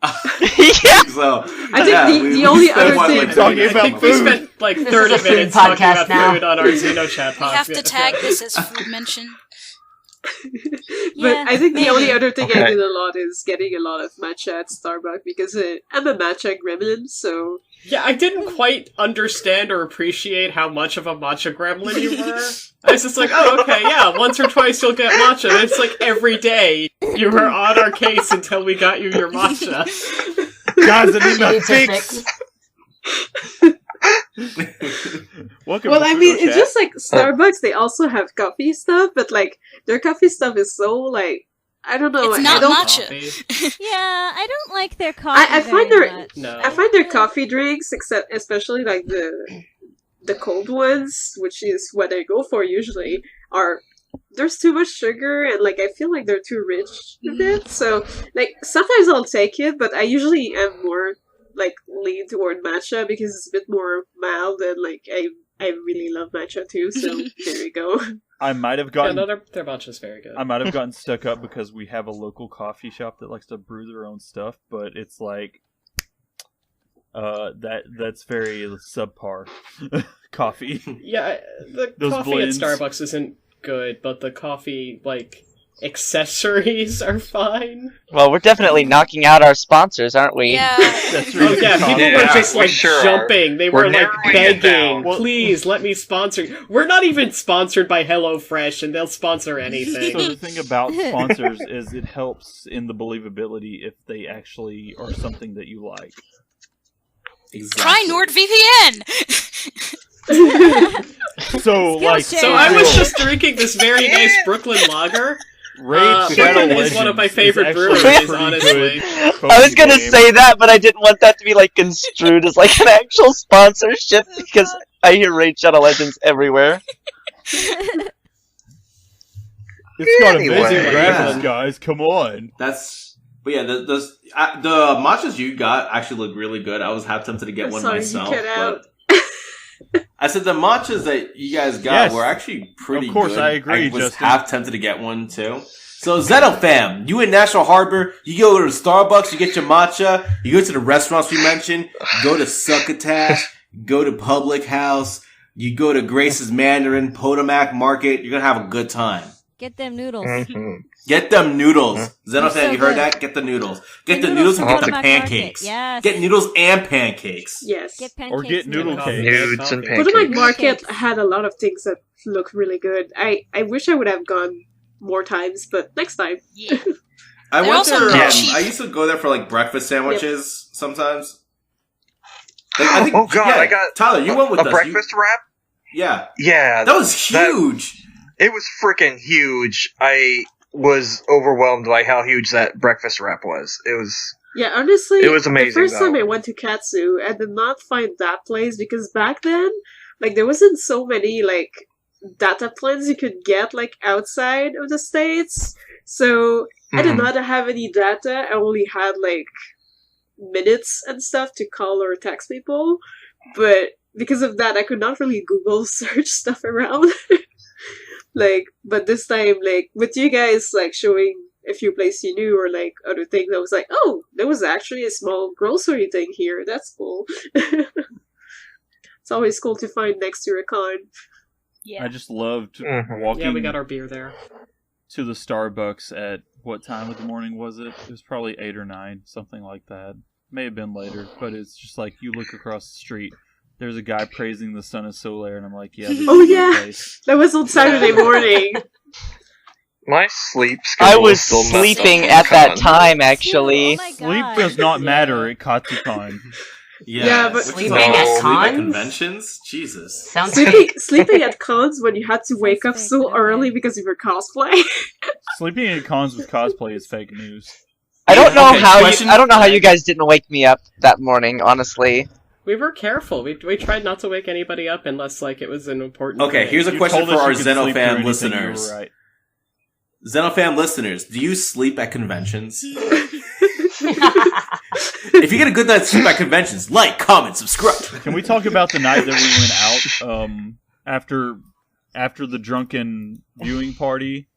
yeah. So I think the only other thing talking about food. We spent like 30 minutes talking about food on our XenoChat podcast. We have to tag this as food mention. But I think the only other thing I did a lot is getting a lot of matcha at Starbucks because I'm a matcha gremlin, so... Yeah, I didn't quite understand or appreciate how much of a matcha gremlin you were. I was just like, oh, okay, yeah, once or twice you'll get matcha. And it's like every day you were on our case until we got you your matcha. Guys, I need my fix! Well, I mean, it's just like Starbucks, they also have coffee stuff, but like, their coffee stuff is so like, I don't know. It's not matcha. Yeah, I don't like their coffee. I find I find their coffee drinks, especially like the cold ones, which is what I go for usually. there's too much sugar, and like I feel like they're too rich a bit. So like sometimes I'll take it, but I usually am more like lean toward matcha because it's a bit more mild, and like I really love matcha too. So there you go. I might have gotten their matcha's very good. I might have gotten stuck up because we have a local coffee shop that likes to brew their own stuff, but it's like that's very subpar coffee. Yeah, the Those coffee blends. at Starbucks isn't good, but the coffee like accessories are fine. Well, we're definitely knocking out our sponsors, aren't we? Yeah. That's really People were just like jumping. They were like begging, down. please let me sponsor. We're not even sponsored by HelloFresh, and they'll sponsor anything. So the thing about sponsors is it helps in the believability if they actually are something that you like. Exactly. Try NordVPN! So I was just drinking this very nice Brooklyn lager. Brooklyn is one of my favorite breweries, honestly. I was gonna say that, but I didn't want that to be like construed as like an actual sponsorship because I hear Raid Shadow Legends everywhere. It's got amazing graphics, guys. Come on. But yeah, the matchas you got actually look really good. I was half tempted to get one myself, but I said the matchas that you guys got were actually pretty good. Of course, good. I agree, I was Justin. half tempted to get one too. So Xenofam, you in National Harbor, you go to Starbucks, you get your matcha, you go to the restaurants we mentioned, you go to Succotash, you go to Public House, you go to Grace's Mandarin, Potomac Market, you're gonna have a good time. Get them noodles. Mm-hmm. Get them noodles. Xenofam, so you heard good. that? Get the noodles. Get the noodles and get the pancakes. Yes. Get noodles and pancakes. Yes. Get pancakes. Or get noodle cake. Nudes and pancakes. Potomac Market had a lot of things that look really good. I wish I would have gone more times, but next time. Yeah. I They're went also there. cheap. I used to go there for like breakfast sandwiches sometimes. Like, I think, Oh, God, yeah, I got Tyler, you went with us. a breakfast wrap? Yeah, Yeah. that was huge. It was freaking huge. I was overwhelmed by how huge that breakfast wrap was. It was... Yeah, honestly, It was amazing, the first time though. I went to Katsu, I did not find that place because back then, like, there wasn't so many, like, data plans you could get, like, outside of the States. So, I did not have any data. I only had, like, minutes and stuff to call or text people. But because of that, I could not really Google search stuff around. Like, but this time, like, with you guys, like, showing a few places you knew or, like, other things, I was like, oh, there was actually a small grocery thing here. That's cool. It's always cool to find next to a con. Yeah. I just loved walking Yeah, we got our beer there. to the Starbucks at what time of the morning was it? It was probably 8 or 9, something like that. May have been later, but it's just like you look across the street. There's a guy praising the sun is Solaire, and I'm like, yeah. This Oh, is the yeah. place. That was on Saturday morning. My sleep schedule I was is still messed up sleeping from at that con. time, actually. Oh my Sleep God. does not matter at Katsucon. Yeah, but- Sleeping Sleeping at cons? conventions? Jesus. Sounds Sleeping at cons when you had to wake up so early because of your cosplay. Sleeping at cons with cosplay is fake news. I don't know Okay, how question- I don't know how you guys didn't wake me up that morning, honestly. We were careful. We tried not to wake anybody up unless, like, it was an important Okay, thing. here's a You question told for us our you could sleep through Xenofam anything, you listeners. were right. Xenofam listeners, do you sleep at conventions? If you get a good night's sleep at conventions, like, comment, subscribe. Can we talk about the night that we went out after the drunken viewing party?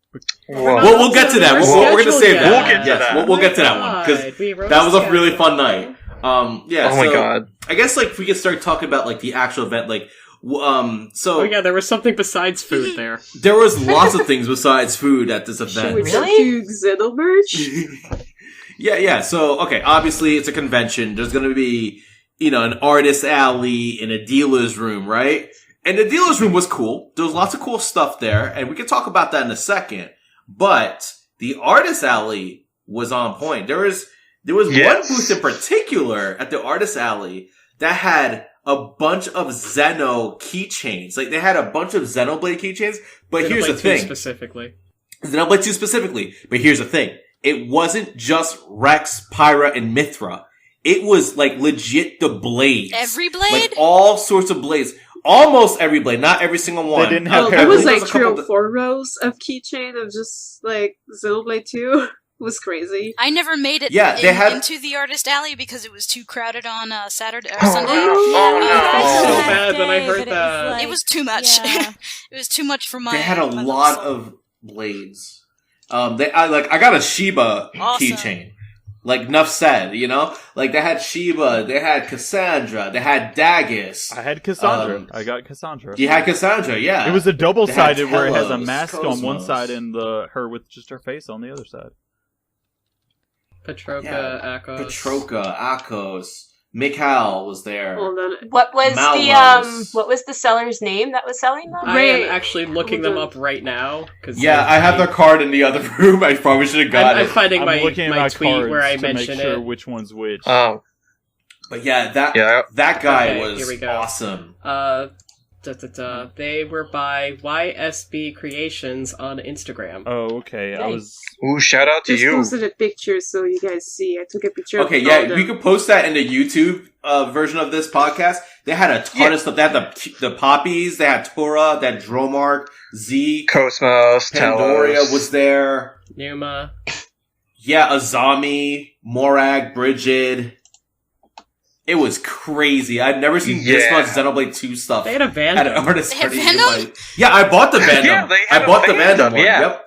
We'll get to that. We're going to save that. We'll get to that. We'll get to that one because that was a really fun night. Yeah. Oh my God. I guess like if we could start talking about like the actual event, like so Oh yeah, there was something besides food there. there was lots of things besides food at this Should event. we jump to Xeno merch? Yeah. So, okay, obviously it's a convention. There's going to be, an artist alley and a dealer's room, right? And the dealer's room was cool. There was lots of cool stuff there, and we can talk about that in a second. But the artist alley was on point. There was one booth in particular at the artist alley that had a bunch of Xeno keychains. Like, they had a bunch of Xenoblade keychains, but here's the Xenoblade 2 thing. specifically. Xenoblade 2 specifically. But here's the thing. It wasn't just Rex, Pyra, and Mithra. It was, like, legit the blades. Every blade? Like, all sorts of blades. almost every blade, not every single one. They didn't have there was like 3 or 4 rows of keychain of just like Xenoblade 2. It was crazy. I never made it into the artist alley because it was too crowded on Saturday or Sunday. I felt so bad when I heard that. It was too much. Yeah. It was too much for my. They had a lot of blades. I got a Shiba keychain. Like Nuff said, you know? Like, they had Shiba, they had Cassandra, they had Dagus. I had Cassandra. I got Cassandra. You had Cassandra, yeah. It was a double-sided where it has a mask on one side and her with just her face on the other side. Patroka, Akos. Patroka, Akos. Mikhail was there. What was the seller's name that was selling them? I am actually looking them up right now. I have their card in the other room. I probably should have got it. I'm finding my tweet where I mentioned it. Which one's which. But yeah, that guy was awesome. They were by YSB Creations on Instagram. Oh, okay. Ooh, shout out to you. Just posted a picture so you guys see. I took a picture. Okay, yeah, we could post that in the YouTube version of this podcast. They had a ton of stuff. They had the Poppies. They had Tora. They had Dromark, Zeke, Cosmos, Pandoria Telos. was there. Numa. Yeah, Azami, Morag, Brigid. It was crazy. I'd never seen this much Xenoblade 2 stuff. They had a Vandom. They had Vandom? Yeah, I bought the Vandom. Yeah, I bought the Vandom one. Yeah. Yep.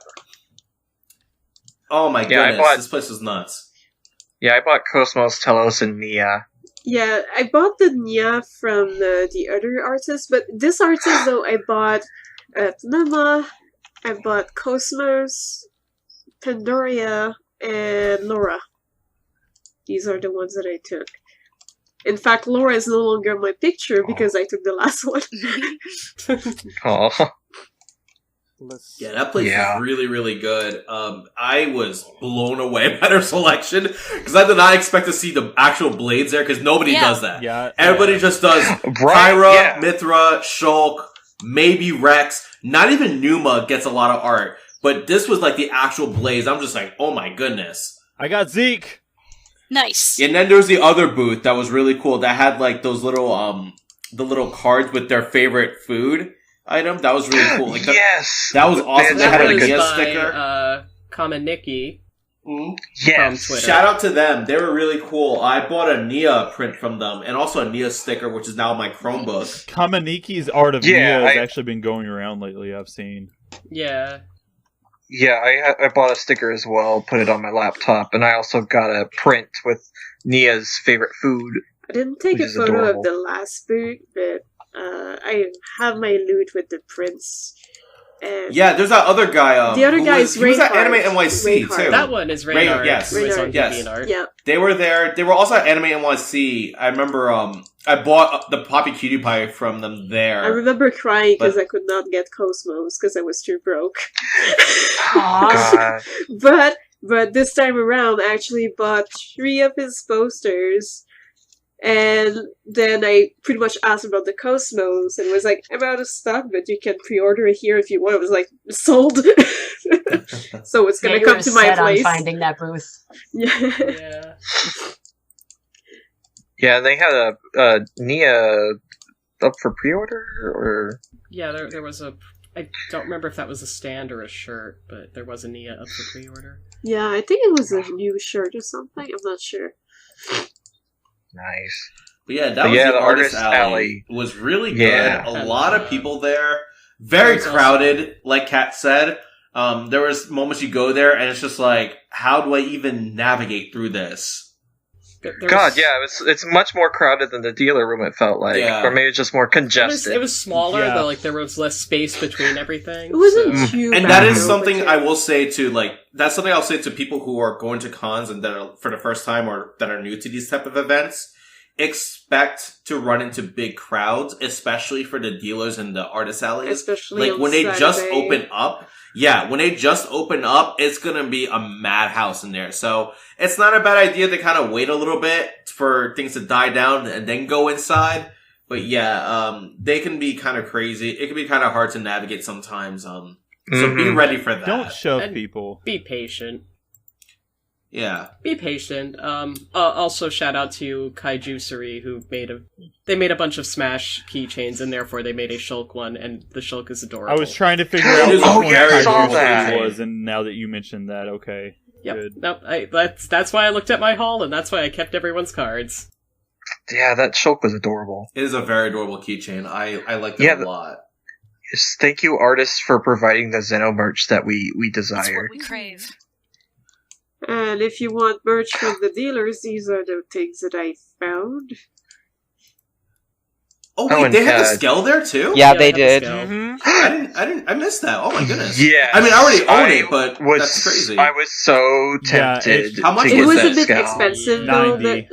Oh my goodness, this place is nuts. Yeah, I bought Cosmos, Telos, and Nia. Yeah, I bought the Nia from the other artist, but this artist though I bought Numa, I bought Cosmos, Pandoria, and Laura. These are the ones that I took. In fact, Laura is no longer in my picture because I took the last one. Oh. Yeah, that place is really, really good. I was blown away by their selection because I did not expect to see the actual blades there because nobody does that. Yeah, everybody just does Pyra, Mithra, Shulk, maybe Rex. Not even Numa gets a lot of art, but this was like the actual blades. I'm just like, oh my goodness. I got Zeke. Nice. And then there was the other booth that was really cool that had like those little the little cards with their favorite food item. That was really cool. Like, that was awesome. They had a Nia sticker. Kamaniki. Yes. Shout out to them. They were really cool. I bought a Nia print from them and also a Nia sticker, which is now my Chromebook. Kamaniki's art of Nia has actually been going around lately, I've seen. Yeah. Yeah, I bought a sticker as well, put it on my laptop, and I also got a print with Nia's favorite food. I didn't take a photo of the last boot, but I have my loot with the prints. And there's that other guy. The other guy is Ray. He was at Anime NYC too. That one is Ray. Yes. Yep. They were there. They were also at Anime NYC. I remember. I bought the Poppy Cutie Pie from them there. I remember crying because I could not get Cosmos because I was too broke. But this time around, I actually bought 3 of his posters. And then I pretty much asked about the Cosmos and was like, I'm out of stock, but you can pre-order it here if you want. It was like, sold. So it's going to come to my place. On finding that booth. Yeah. Yeah, they had a Nia up for pre-order, or... Yeah, there was a... I don't remember if that was a stand or a shirt, but there was a Nia up for pre-order. Yeah, I think it was a new shirt or something. I'm not sure. Nice. But yeah, that was the Artist Alley. It was really good. Yeah. A lot of people there. Very crowded, like Kat said. There was moments you go there and it's just like, how do I even navigate through this? It's much more crowded than the dealer room, it felt like. Or maybe it's just more congested. It was smaller, though, like there was less space between everything. It wasn't too And that is something I will say to, like, that's something I'll say to people who are going to cons and that are for the first time or that are new to these type of events. Expect to run into big crowds, especially for the dealers and the artist alleys. Especially like when they just open up. Yeah, when they just open up, it's gonna be a madhouse in there. So it's not a bad idea to kind of wait a little bit for things to die down and then go inside. But yeah, they can be kind of crazy. It can be kind of hard to navigate sometimes. So be ready for that. Don't shove people. Be patient. Yeah. Be patient. Also shout out to Kaijusery, who made a bunch of Smash keychains, and therefore they made a Shulk one, and the Shulk is adorable. I was trying to figure out which one Kaijusery was, and now that you mentioned that, okay. Yep. Good. Nope, that's why I looked at my haul, and that's why I kept everyone's cards. Yeah, that Shulk was adorable. It is a very adorable keychain. I like that a lot. Yes, thank you, artists, for providing the Xeno merch that we desire. That's what we crave. And if you want merch from the dealers, these are the things that I found. Oh wait, they had the Skell there too? Yeah, they did. Mm-hmm. I missed that. Oh my goodness. Yeah. I mean, I already own it, but that's crazy. I was so tempted. How much it was a bit Skell? expensive though. I think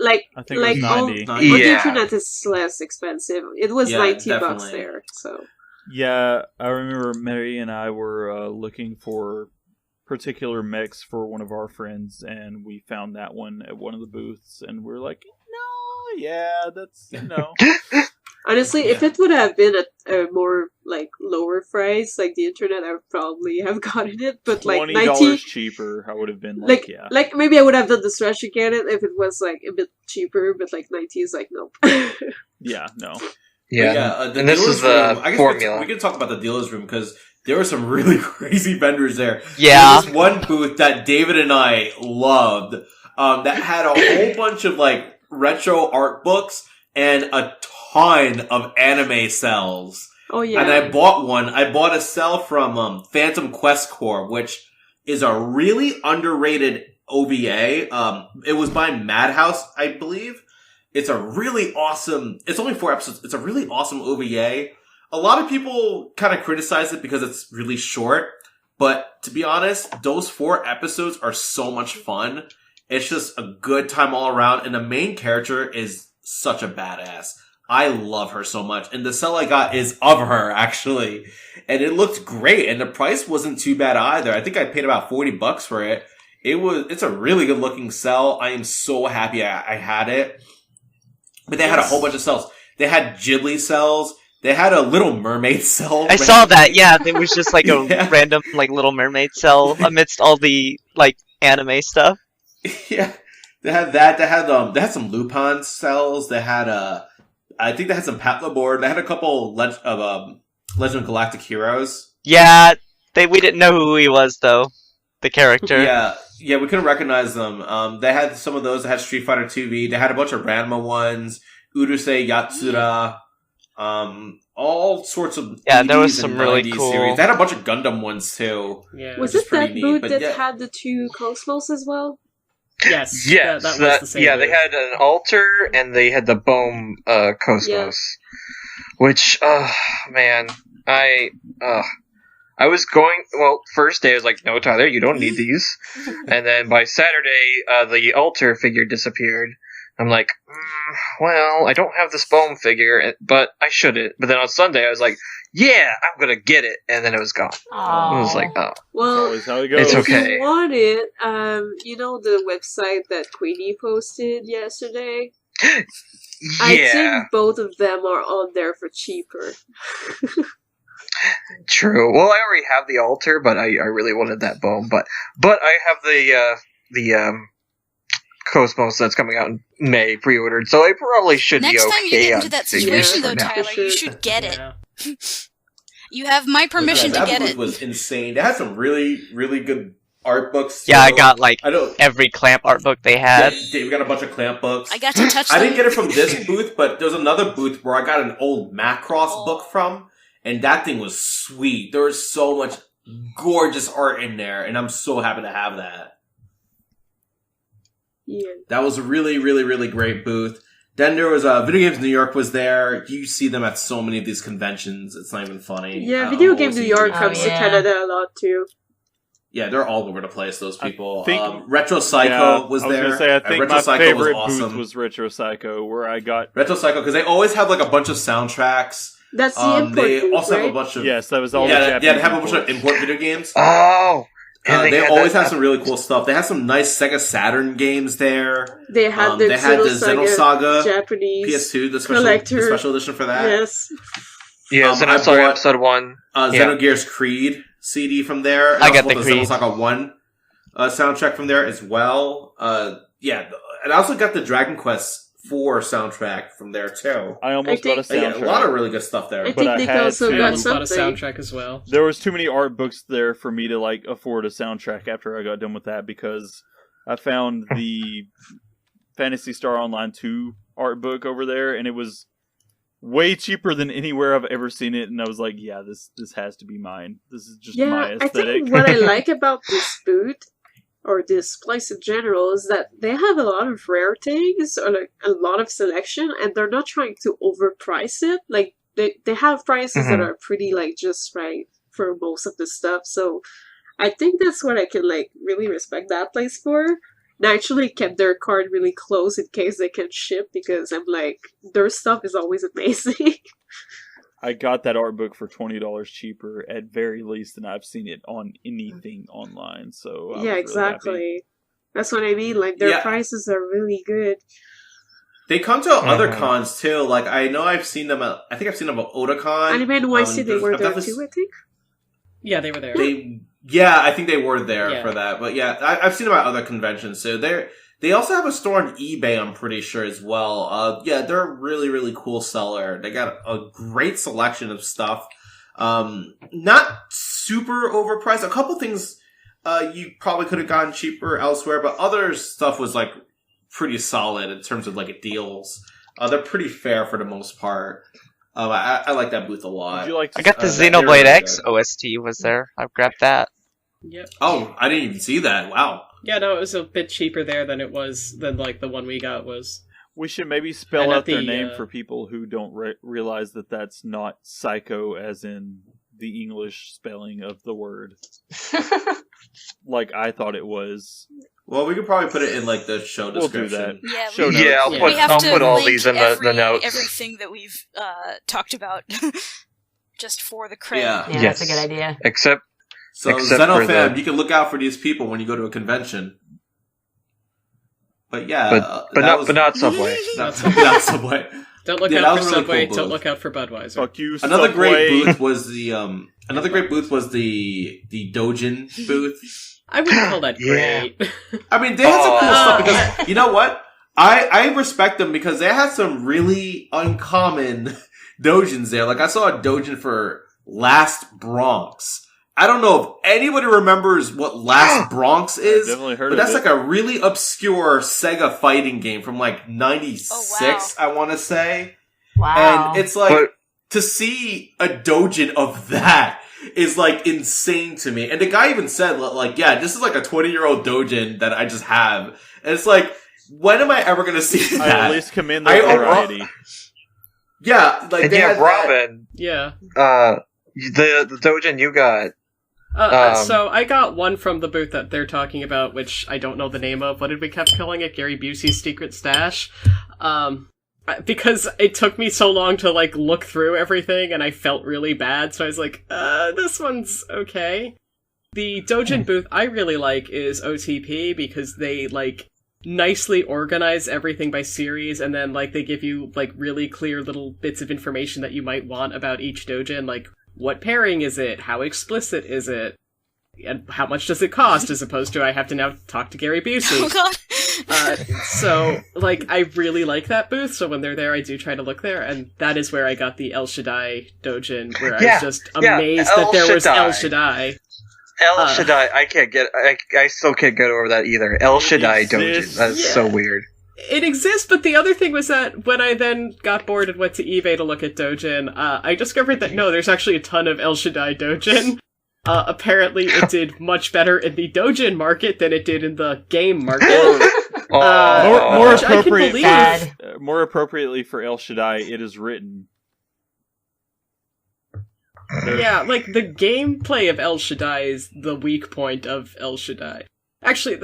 it was 90. On the internet is less expensive. It was $90 there. So. Yeah, I remember Mary and I were looking for particular mechs for one of our friends, and we found that one at one of the booths, and we're like, no, yeah, that's, Honestly, if it would have been a more, lower price, like the internet, I would probably have gotten it, but, $20 $90 cheaper, I would have been maybe I would have done the stretch again if it was, a bit cheaper, but, 90 is nope. Yeah, no. Yeah, the and this is the formula. We can talk about the dealer's room, because there were some really crazy vendors there. Yeah. There was one booth that David and I loved that had a whole bunch of retro art books and a ton of anime cells. Oh yeah. And I bought one. I bought a cell from Phantom Quest Corps, which is a really underrated OVA. It was by Madhouse, I believe. It's a really awesome. It's only 4 episodes. It's a really awesome OVA. A lot of people kind of criticize it because it's really short, but to be honest, those 4 episodes are so much fun. It's just a good time all around, and the main character is such a badass. I love her so much, and the cell I got is of her, actually, and it looked great, and the price wasn't too bad either. I think I paid about $40 for it. It's a really good looking cell. I am so happy I had it. But they had a whole bunch of cells. They had Ghibli cells. They had a Little Mermaid cell. I saw that, yeah. It was just a random, Little Mermaid cell amidst all the, anime stuff. Yeah. They had that. They had some Lupin cells. They had, I think they had some Patlabor. They had a couple Legend of Galactic Heroes. Yeah, we didn't know who he was, though. The character. Yeah, we couldn't recognize them. They had some of those. They had Street Fighter 2V. They had a bunch of Ranma ones. Urusei Yatsura. All sorts of there was some really cool series. They had a bunch of Gundam ones too. Yeah. Was it that booth that had the 2 Cosmos as well? Yes. Yes. That was the same booth. They had an Alter and they had the Bohm Cosmos. Which, man, I was going, first day I was like, no, Tyler, you don't need these. And then by Saturday, the Alter figure disappeared. I'm like, I don't have this Bohm figure, but I shouldn't. But then on Sunday, I was like, yeah, I'm going to get it. And then it was gone. Aww. I was like, oh. Well, it's okay. If you want it, you know the website that Queenie posted yesterday? Yeah. I think both of them are on there for cheaper. True. Well, I already have the Alter, but I really wanted that Bohm. But I have the Cosmos that's coming out in May pre-ordered, so I probably should be okay. Next time you get into that situation, though, Tyler, you should get it. You have my permission to get it. That was insane. They had some really, really good art books. Yeah, I got every Clamp art book they had. Yeah, we got a bunch of Clamp books. I got to touch them. I didn't get it from this booth, but there's another booth where I got an old Macross book from, and that thing was sweet. There was so much gorgeous art in there, and I'm so happy to have that. Yeah. That was a really, really, really great booth. Then there was Video Games New York was there. You see them at so many of these conventions. It's not even funny. Yeah, Video Games New York comes to Canada a lot too. Yeah, they're all over the place, those people. Retro Psycho was there. I was going to say, I think Retro my Psycho favorite was awesome. booth was Retro Psycho, where I got... Retro Psycho, because they always have a bunch of soundtracks. That's the import They booth, also right? have a bunch of... Yes, that was all the Japanese they have a bunch of import video games. Oh! They always have some really cool stuff. They had some nice Sega Saturn games there. They had the Xenosaga Japanese PS2, the special edition for that. Yes. Yeah, Xenosaga Episode 1. Xenogears Creed CD from there. I got the Creed. Xenosaga 1. soundtrack from there as well. And I also got the Dragon Quest 4 soundtrack from there too. I almost got a soundtrack. A lot of really good stuff there. I think Nick also got a soundtrack as well. There was too many art books there for me to like afford a soundtrack after I got done with that, because I found the Phantasy Star Online 2 art book over there, and it was way cheaper than anywhere I've ever seen it, and I was like, yeah, this has to be mine. This is just my aesthetic. I think what I like about this booth, or this place in general, is that they have a lot of rare things, or like a lot of selection, and they're not trying to overprice it. Like, they have prices that are pretty, like, just right for most of the stuff, so I think that's what I can, like, really respect that place for. They actually kept their card really close in case they can ship, because I'm like, their stuff is always amazing. I got that art book for $20 cheaper at very least than I've seen it on anything online. So yeah, exactly. Really that's what I mean. Like, their prices are really good. They come to other cons too. Like, I know I've seen them at, I think I've seen them at Otakon. Anime NYC, they were there too, I think. Yeah, they were there. I think they were there for that. But yeah, I've seen them at other conventions. So they also have a store on eBay, I'm pretty sure, as well. They're a really, really cool seller. They got a great selection of stuff. Not super overpriced. A couple things you probably could have gotten cheaper elsewhere, but other stuff was like pretty solid in terms of like deals. They're pretty fair for the most part. I like that booth a lot. Would you like to, I got the Xenoblade X OST was there. I grabbed that. Yep. Oh, I didn't even see that. Wow. Yeah, no, it was a bit cheaper there than like the one we got was. We should maybe spell out their name for people who don't realize that that's not psycho as in the English spelling of the word. Like I thought it was. Well, we could probably put it in like the show description. We'll do that. I'll put all these in the notes. Everything that we've talked about, just for the credit. Yeah, that's a good idea. Except Xenofam, you can look out for these people when you go to a convention. But yeah, but not Subway. Not Subway. Don't look out for Subway. Cool don't look out for Budweiser. Fuck you, Another Subway. great booth was the the Dojin booth. I wouldn't call that great. I mean, they had some cool stuff because you know what? I respect them because they had some really uncommon Dojins there. Like I saw a Dojin for Last Bronx. I don't know if anybody remembers what Last Bronx is, but that's like a really obscure Sega fighting game from like 96, I want to say. Wow. And it's like, to see a Dojin of that is like insane to me. And the guy even said like, yeah, this is like a 20-year-old Dojin that I just have. And it's like, when am I ever going to see that? I at least commend the variety. Yeah, like and they had Robin. Yeah. The Dojin you got. So I got one from the booth that they're talking about, which I don't know the name of. What did we kept calling it? Gary Busey's Secret Stash. Because it took me so long to like look through everything, and I felt really bad. So I was like, this one's okay. The Dojin booth I really like is OTP because they like nicely organize everything by series, and then like they give you like really clear little bits of information that you might want about each Dojin, like what pairing is it? How explicit is it? And how much does it cost? As opposed to I have to now talk to Gary Busey. Oh god. So, like, I really like that booth, so when they're there, I do try to look there, and that is where I got the El Shaddai Dojin, where I was just amazed that there was El Shaddai. El Shaddai, I still can't get over that either. El Shaddai Dojin, that's so weird. It exists, but the other thing was that when I then got bored and went to eBay to look at Dojin, I discovered that no, there's actually a ton of El Shaddai Dojin. Apparently it did much better in the Dojin market than it did in the game market. More appropriately for El Shaddai, it is written. Yeah, like the gameplay of El Shaddai is the weak point of El Shaddai. Actually,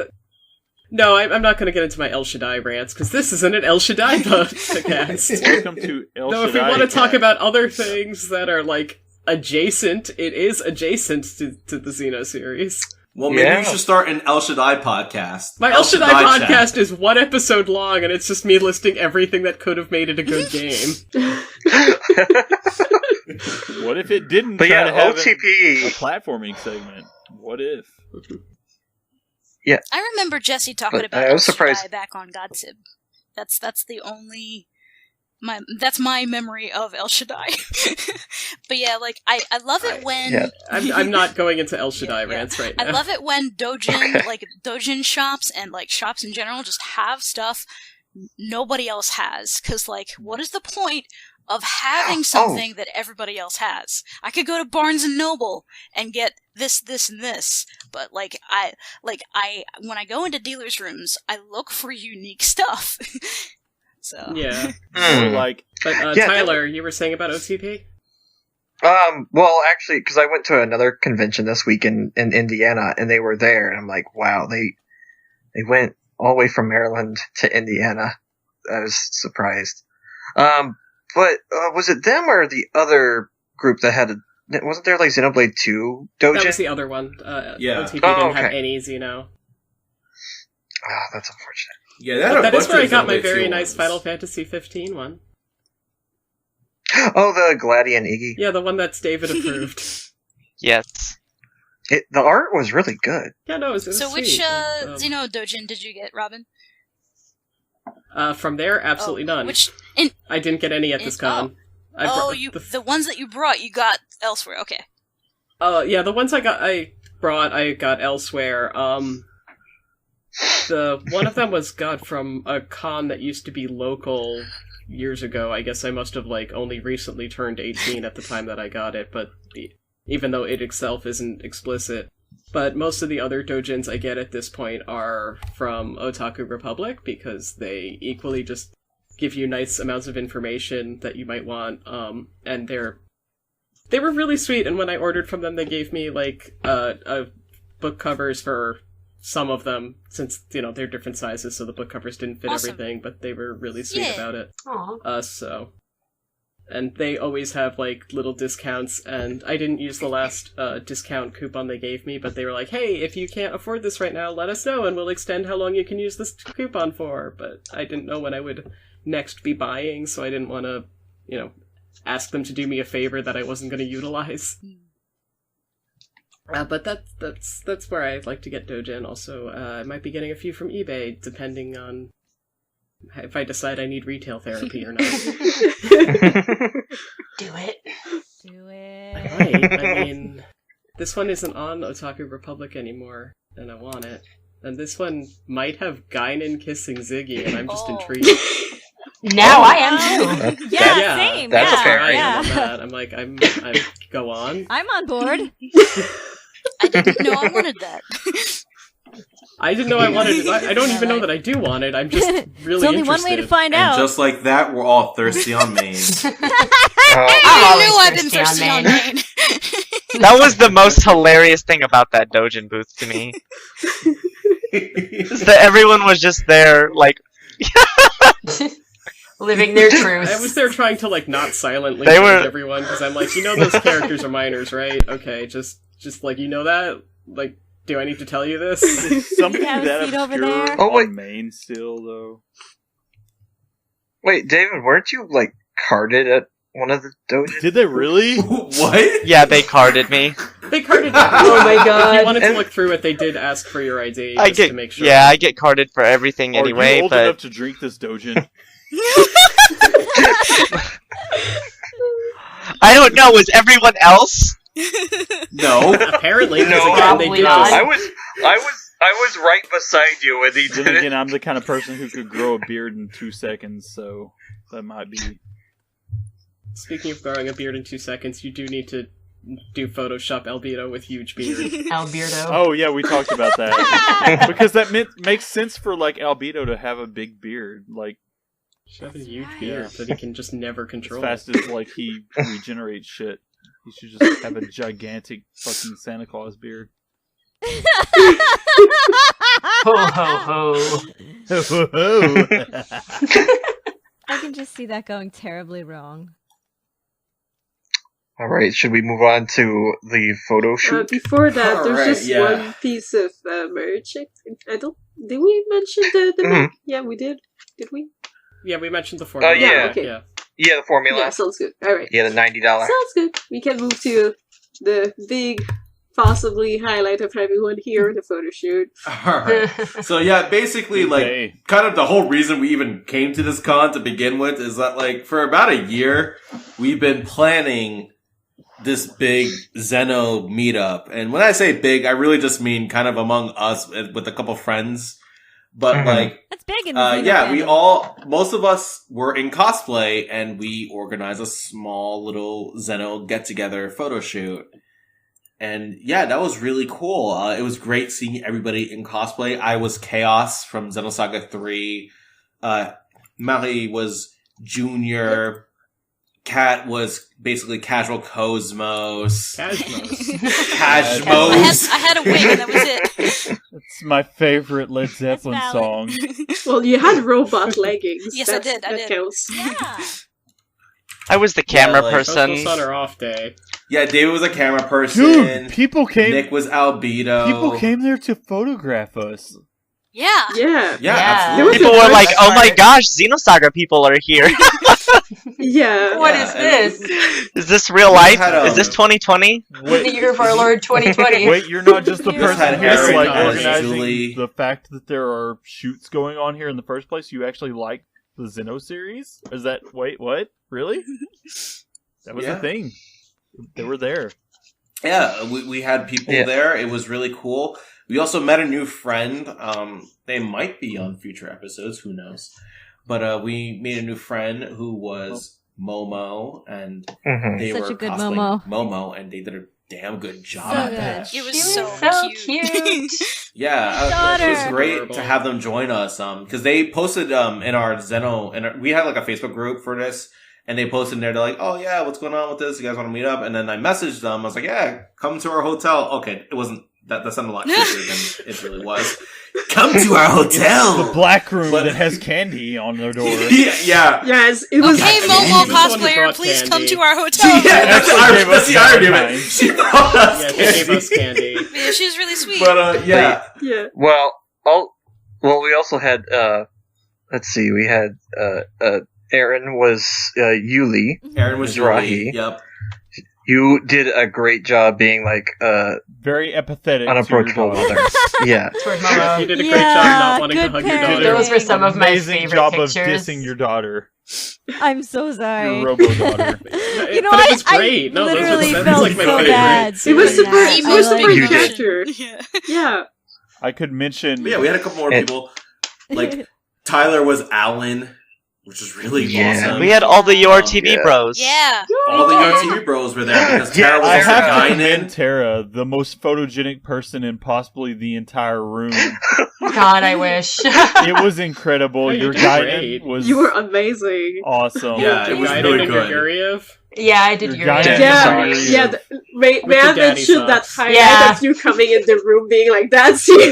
no, I'm not going to get into my El Shaddai rants, because this isn't an El Shaddai podcast. Welcome to El Shaddai. If we want to talk about other things that are, like, adjacent, it is adjacent to the Xeno series. Well, maybe you should start an El Shaddai podcast. My El Shaddai podcast is one episode long, and it's just me listing everything that could have made it a good game. What if it didn't try to have a platforming segment? What if? Yeah. I remember Jesse talking about I was surprised back on Godsib. That's the only that's my memory of El Shaddai. But yeah, like I love it when I'm not going into El Shaddai rants right now. I love it when Dojin like Dojin shops and like shops in general just have stuff nobody else has, because like what is the point of having something that everybody else has? I could go to Barnes and Noble and get this, and this, but like I when I go into dealers' rooms, I look for unique stuff. So yeah, like, but Tyler, you were saying about OTP? Well, actually, because I went to another convention this week in Indiana, and they were there, and I'm like, wow, they went all the way from Maryland to Indiana. I was surprised. But was it them or the other group that had wasn't there like Xenoblade 2 Dojin? That was the other one. OTP didn't have any Xeno. Oh, that's unfortunate. Yeah, that is where I got my very nice Final Fantasy 15 one. Oh, the Gladian Iggy. Yeah, the one that's David approved. Yes. The art was really good. Yeah, no, it was so sweet. Which Xeno Dojin did you get, Robin? From there, absolutely none. I didn't get any at this con. The ones that you brought, you got elsewhere. Okay. Yeah, the ones I got elsewhere. The one of them was from a con that used to be local years ago. I guess I must have like only recently turned 18 at the time that I got it, but even though it itself isn't explicit. But most of the other dojins I get at this point are from Otaku Republic, because they equally just give you nice amounts of information that you might want, and they were really sweet, and when I ordered from them, they gave me, like, book covers for some of them, since, they're different sizes, so the book covers didn't fit everything, but they were really sweet about it. Aww. And they always have, like, little discounts, and I didn't use the last discount coupon they gave me, but they were like, hey, if you can't afford this right now, let us know, and we'll extend how long you can use this coupon for. But I didn't know when I would next be buying, so I didn't want to, ask them to do me a favor that I wasn't going to utilize. But that's where I like to get dojin. Also, I might be getting a few from eBay, depending on if I decide I need retail therapy or not. Do it. I mean, this one isn't on Otaku Republic anymore, and I want it. And this one might have Guinan kissing Ziggy, and I'm just intrigued. Now I am too. Same. That's fair. Yeah. I'm like, I'm go on. I'm on board. I didn't know I wanted that. I didn't know I wanted it. I don't even know that I do want it. I'm just really There's only interested. one way to find out. And just like that, we're all thirsty on Maine. I knew I've been thirsty on Maine. That was the most hilarious thing about that Dojin booth to me. Is that everyone was just there, like... living their truth. I was there trying to, like, not silently judge everyone, because I'm like, those characters are minors, right? Okay, just like, that? Like, do I need to tell you this? Is something that obscure on Maine still, though? Wait, David, weren't you, like, carded at one of the dojins? Did they really? What? Yeah, they carded me. They carded me. Oh my god. If you wanted to look through it, they did ask for your ID to make sure. Yeah, I get carded for everything anyway, Are you old enough to drink this dojin? I don't know, was everyone else? No. Apparently, no. Again, they did I was right beside you when he did it. Again, I'm the kind of person who could grow a beard in 2 seconds, so that might be... Speaking of growing a beard in 2 seconds, you do need to do Photoshop Albedo with huge beard. Albedo. Oh yeah, we talked about that. Because that makes sense for, like, Albedo to have a big beard, like... Should have a huge beard that he can just never control. As fast as, like, he regenerates shit. He should just have a gigantic fucking Santa Claus beard. Ho ho ho. Ho ho ho. I can just see that going terribly wrong. Alright, should we move on to the photo shoot? Before that, there's just one piece of merch. Did we mention the merch? Yeah, we did. Did we? Yeah, we mentioned the formula. Yeah. Okay. Yeah, the formula. Yeah, sounds good. Alright. Yeah, the $90. Sounds good. We can move to the big possibly highlight of everyone here in the photo shoot. Alright. So yeah, basically, like, kind of the whole reason we even came to this con to begin with is that, like, for about a year, we've been planning this big Xeno meetup. And when I say big, I really just mean kind of among us with a couple friends. But like, that's big in the yeah, most of us were in cosplay and we organized a small little Xeno get together photo shoot. And yeah, that was really cool. It was great seeing everybody in cosplay. I was Chaos from Xenosaga 3. Marie was Junior. Kat was basically Casual Cosmos. Cosmos. I had a wig and that was it. It's my favorite Led Zeppelin song. Well, you had robot leggings. Yes, I did. That counts. Yeah. I was the camera person. It was on her off day. Yeah, David was a camera person. Dude, people came. Nick was Albedo. People came there to photograph us. Yeah. Yeah, absolutely. People were like, "Oh my gosh, Xenosaga people are here." Yeah. What is this? Is this real life? Is this 2020? The year of our Lord 2020. Wait, you're not just the person who's like Erin, organizing Julie. the fact that there are shoots going on here in the first place. You actually like the Xeno series? Is that wait, what? Really? That was the thing. They were there. Yeah, we had people there. It was really cool. We also met a new friend. They might be on future episodes. Who knows? But we made a new friend who was Momo, and they Such were a good cosplaying Momo, and they did a damn good job So at good. that. It was so cute. Yeah, it was great to have them join us. Because they posted in our Xeno, and we had like a Facebook group for this. And they posted in there, they're like, "Oh yeah, what's going on with this? You guys want to meet up?" And then I messaged them. I was like, "Yeah, come to our hotel." Okay, it wasn't that sounded a lot creepier than it really was. Come to our hotel. The black room that has candy on their door. Yeah. Yes, it was. Okay, Momo cosplayer, please come to our hotel. Yeah, that's the irony of it. She brought us She gave us candy. Yeah, she was really sweet. But yeah. Well, we also had. Let's see, we had Erin was Yuli. Erin was Yuli. Yep. You did a great job being like very empathetic, unapproachable mother. Yeah. You did a great job not wanting to hug your daughter. Those were some of my amazing favorite job pictures. of dissing your daughter. I'm so sorry. Your robo-daughter. You know, but it was great. I literally that felt was like my so favorite. bad. It was super You did. character. Yeah. I could mention. But yeah, we had a couple more people. Like Tyler was Alan, which is really awesome. We had all the Your TV bros. Yeah. All the Your TV bros were there because Tara was I also have to dining in. commend Tara, the most photogenic person in possibly the entire room. God, I wish. It was incredible. Your guidance was. You were amazing. Awesome. Yeah, it was really good. Yeah, I did Your your guidance. Yeah. May I mention that highlight Yeah. of you coming in the room being like, "That's here."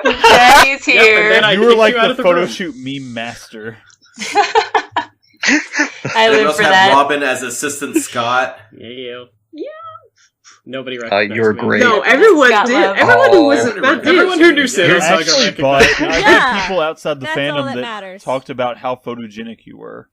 Daddy's here. Yep, You were like the photo shoot meme master. I We live also for had that. Robin as assistant Scott. Yeah. Nobody recognized you were me. great. No, everyone Scott did. Love. Everyone who was a fan did. Everyone who knew Xenosaga Actually, but recognized me. I Yeah. had people outside the That's all fandom that that matters. talked about how photogenic you were.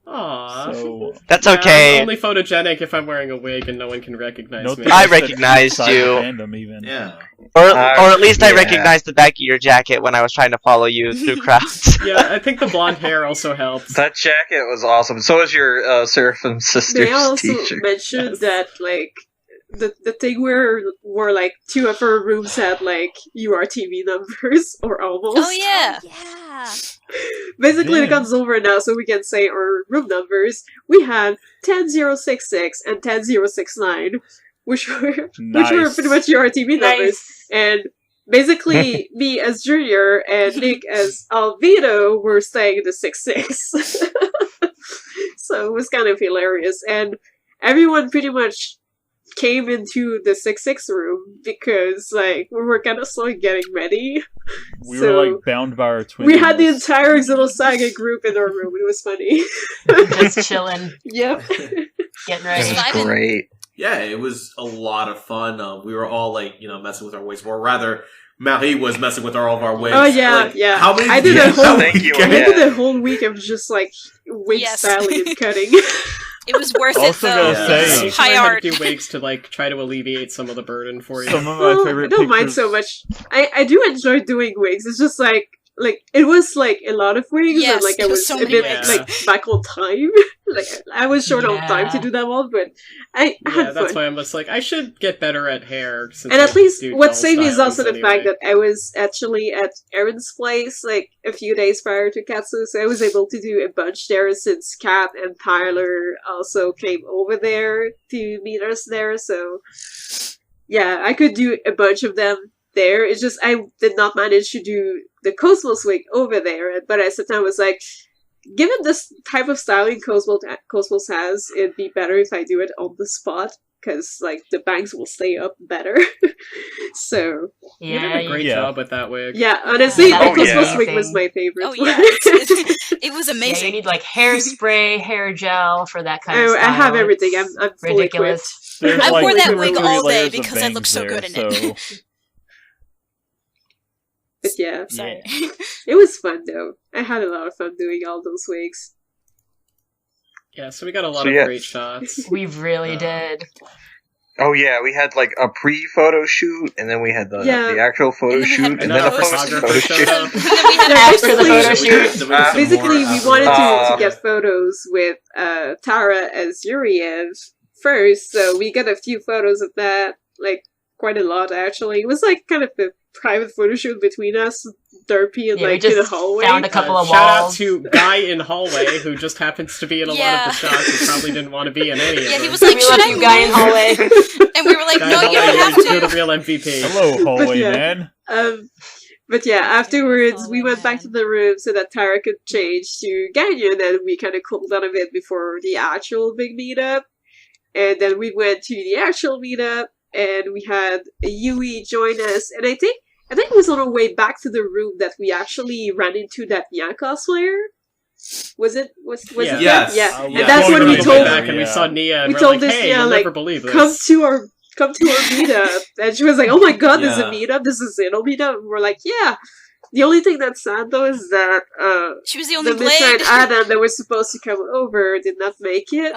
Aww. So That's Yeah, okay. I'm only photogenic if I'm wearing a wig and no one can recognize no me. thing I said recognized outside you. the fandom even. Yeah. Or at least I Yeah. recognized the back of your jacket when I was trying to follow you through crowds. Yeah, I think the blonde hair also helps. That jacket was awesome. So was your Seraphim Sisters They also t-shirt. mentioned that like the thing where like two of our rooms had like URTV numbers or almost. Oh yeah. Yeah. Basically, Yeah. the gun's over now, so we can say our room numbers. We had 10066 and 10069, which were Nice. pretty much URTV numbers. Nice. And basically, me as Junior and Nick as Albedo were staying in the 66. So it was kind of hilarious. And everyone pretty much came into the 66 room because, like, we were kind of slowly getting ready. We So, were like bound by our twins. we had the entire Xenosaga group in our room. It was funny. Just chilling, Yep. getting It ready. was great. Yeah, it was a lot of fun. We were all like, messing with our wigs, or rather, Marie was messing with all of our wigs. Oh yeah, Like, yeah. How many? I did a whole. Thank you. I Yeah. did a whole week of just like wig Yes. styling and cutting. It was worth it though. Say, high art. A few wigs to try to alleviate some of the burden for you. Some of my favorite. I don't mind so much. I do enjoy doing wigs. It's just like it was a lot of wigs, and I was so a bit back on time. I was short on time to do them all, but I had fun. That's why I'm just I should get better at hair. And at least what saved me is also the fact that I was actually at Erin's place a few days prior to Katsu, so I was able to do a bunch there since Kat and Tyler also came over there to meet us there. So yeah, I could do a bunch of them there. It's just I did not manage to do the Cosmos wig over there, but I sometimes was given this type of styling Cosmos has, it'd be better if I do it on the spot, because the bangs will stay up better. So you did a great job with that wig. Yeah, honestly, the Cosmos wig was my favorite. Oh yeah, it was amazing. Yeah, you need hairspray, hair gel for that kind of style. I have everything. I'm fully equipped. I wore that wig all day because I looked so good in it. But yeah, it was fun though. I had a lot of fun doing all those wigs. Yeah, so we got a lot of great shots. We really did. Oh yeah, we had a pre-photo shoot, and then we had the actual photo shoot, and then a photo shoot. After the photo shoot. Basically, we wanted to get photos with Tara as Yuriev first, so we got a few photos of that, quite a lot actually. It was kind of a private photo shoot between us, Derpy, and we just in the hallway. Found a couple of walls. Shout out to Guy in hallway who just happens to be in a lot of the shots. He probably didn't want to be in any of them. Yeah, he was like, "Should I Guy in hallway?" And we were like, "No, you don't have to." You're the real MVP. Hello, hallway man. But yeah, afterwards we went back to the room so that Tara could change to Ganyu, and then we kind of cooled down a bit before the actual big meetup. And then we went to the actual meetup, and we had Yui join us, and I think it was on our way back to the room that we actually ran into that Nya cosplayer. Was it? Was it? Yes. Yeah. And that's when we told back and we saw Nia, and we told this hey, Nya, you'll never believe this. come to our meetup, and she was like, "Oh my god, there's a meetup. This is Xeno meetup." And we're like, "Yeah." The only thing that's sad though is that she was the only Mr. and Adam that was supposed to come over did not make it.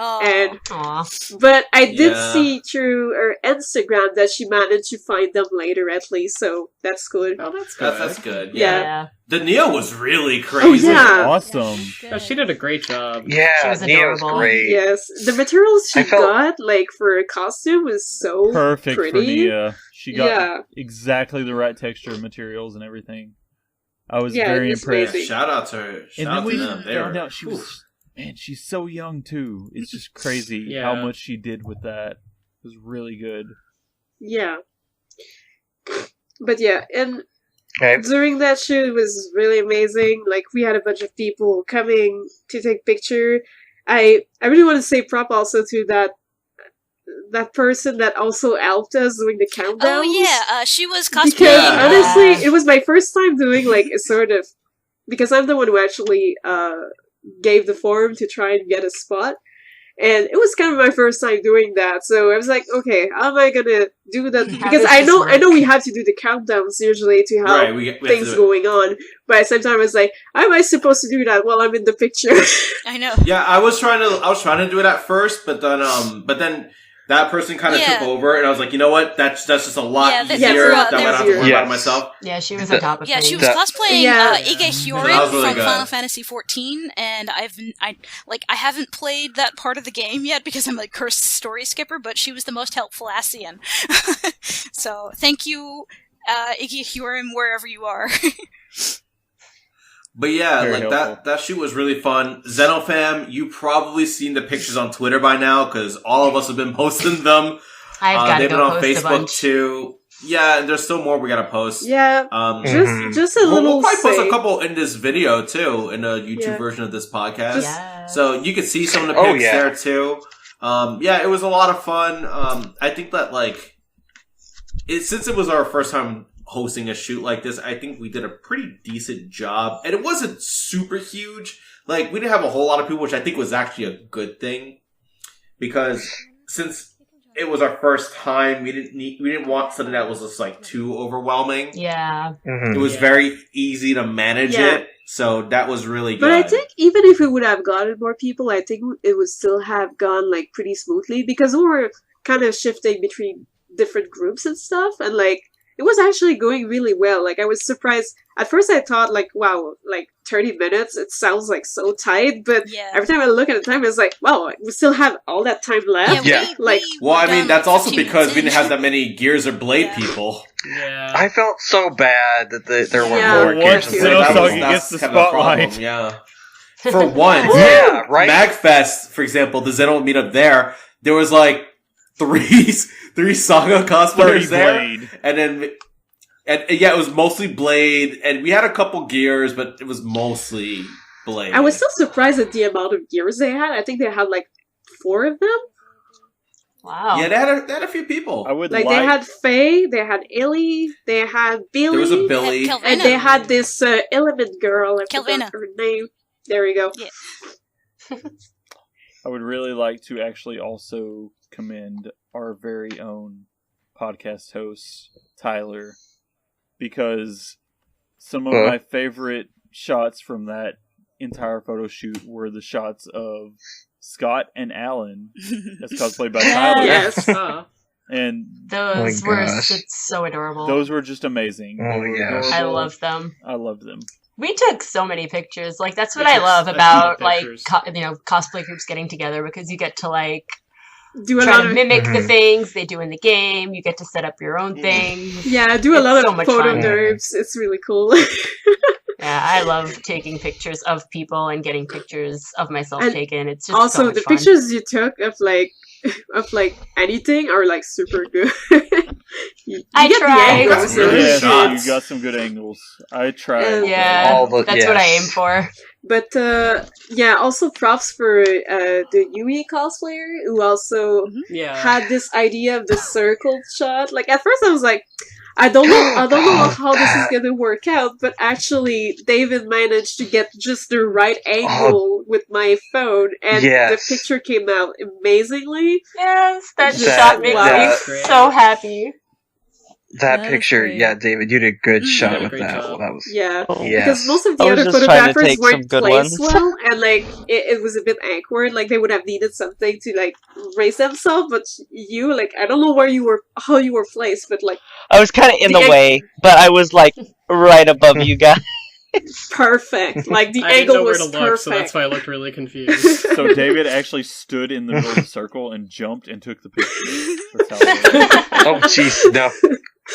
But I did see through her Instagram that she managed to find them later at least, so that's good. Oh, that's good. That's good. Yeah. The Neo was really crazy. Oh, yeah. Awesome. Yeah, she did a great job. Yeah, Neo was great. Yes, the materials she got for a costume was so perfect pretty. For Nia. She got exactly the right texture and materials and everything. I was very impressed. Yeah, shout out to her. Shout out to them. They found out she was, she's so young too. It's just crazy how much she did with that. It was really good. Yeah. But yeah, and during that shoot, it was really amazing. We had a bunch of people coming to take picture. I really want to say prop also to that person that also helped us doing the countdowns. Oh yeah, she was cosplaying. Because honestly, it was my first time doing a sort of, because I'm the one who actually gave the form to try and get a spot, and it was kind of my first time doing that. So I was like, okay, how am I gonna do that? Because I know we have to do the countdowns usually to have things going on, but at the same time I was like, how am I supposed to do that while I'm in the picture? I know. Yeah, I was trying to do it at first, but then that person kind of took over, and I was like, you know what? That's just a lot easier. That way I don't have to worry about it myself. Yeah, she was on top of things. Yeah, she was cosplaying Ige Hyorin from Final Fantasy XIV, and I haven't played that part of the game yet because I'm cursed story skipper, but she was the most helpful Asian. So thank you, Ige Hyorin, wherever you are. But yeah, that shoot was really fun. Xenofam, you probably seen the pictures on Twitter by now because all of us have been posting them. They've been on Facebook too. Yeah, and there's still more we gotta post. Yeah, just a little. We'll probably post a couple in this video too, in a YouTube version of this podcast. So you can see some of the pics there too. It was a lot of fun. I think that since it was our first time hosting a shoot like this, I think we did a pretty decent job. And it wasn't super huge. We didn't have a whole lot of people, which I think was actually a good thing. Because since it was our first time, we didn't want something that was just too overwhelming. Yeah. It was very easy to manage it. So that was really good. But I think even if it would have gotten more people, I think it would still have gone like pretty smoothly because we were kind of shifting between different groups and stuff, and like it was actually going really well. Like I was surprised. At first I thought like, wow, like 30 minutes, it sounds like so tight, but every time I look at the time, it's like, wow, we still have all that time left. Well, I mean, that's also because we didn't have that many Gears or Blade people. Yeah. I felt so bad that there were more Gears and Blade. Xenosaga gets the spotlight. Yeah. For once, right? MagFest, for example, the Xeno meetup there was like three Saga cosplayers there, and then it was mostly Blade, and we had a couple Gears, but it was mostly Blade. I was still surprised at the amount of Gears they had. I think they had like 4 of them. Wow. Yeah, they had a few people. They had Faye, they had Illy, they had Billy. There was a Billy, and they had this Element girl. I forgot her name. There we go. Yeah. I would really like to actually also commend our very own podcast host, Tyler, because some of my favorite shots from that entire photo shoot were the shots of Scott and Alan, as cosplayed by Tyler. Yes. And those were so adorable. Those were just amazing. I love them. I love them. We took so many pictures. Like that's what I love about like cosplay groups getting together, because you get to like try to mimic the things they do in the game. You get to set up your own things. Yeah, do a lot of photo nerds. It's really cool. Yeah, I love taking pictures of people and getting pictures of myself taken. It's just also so much the fun. pictures you took of like anything are like super good. I tried. You got some good angles. I tried. That's what I aim for. But also props for the Yui cosplayer who also had this idea of the circle shot. Like at first I was like, I don't know how this is gonna work out, but actually David managed to get just the right angle with my phone, and the picture came out amazingly. Yes, that shot made me so happy. That picture, David, you did a good shot with that. Well, that was because most of the other photographers weren't placed well, and like it was a bit awkward. Like they would have needed something to like raise themselves, but you like I don't know how you were placed, but like I was kind of in the way, but I was like right above you guys. Perfect. Like the I angle didn't know where was to look, perfect. so that's why I looked really confused. So David actually stood in the middle of the circle and jumped and took the picture. That's how oh jeez, no.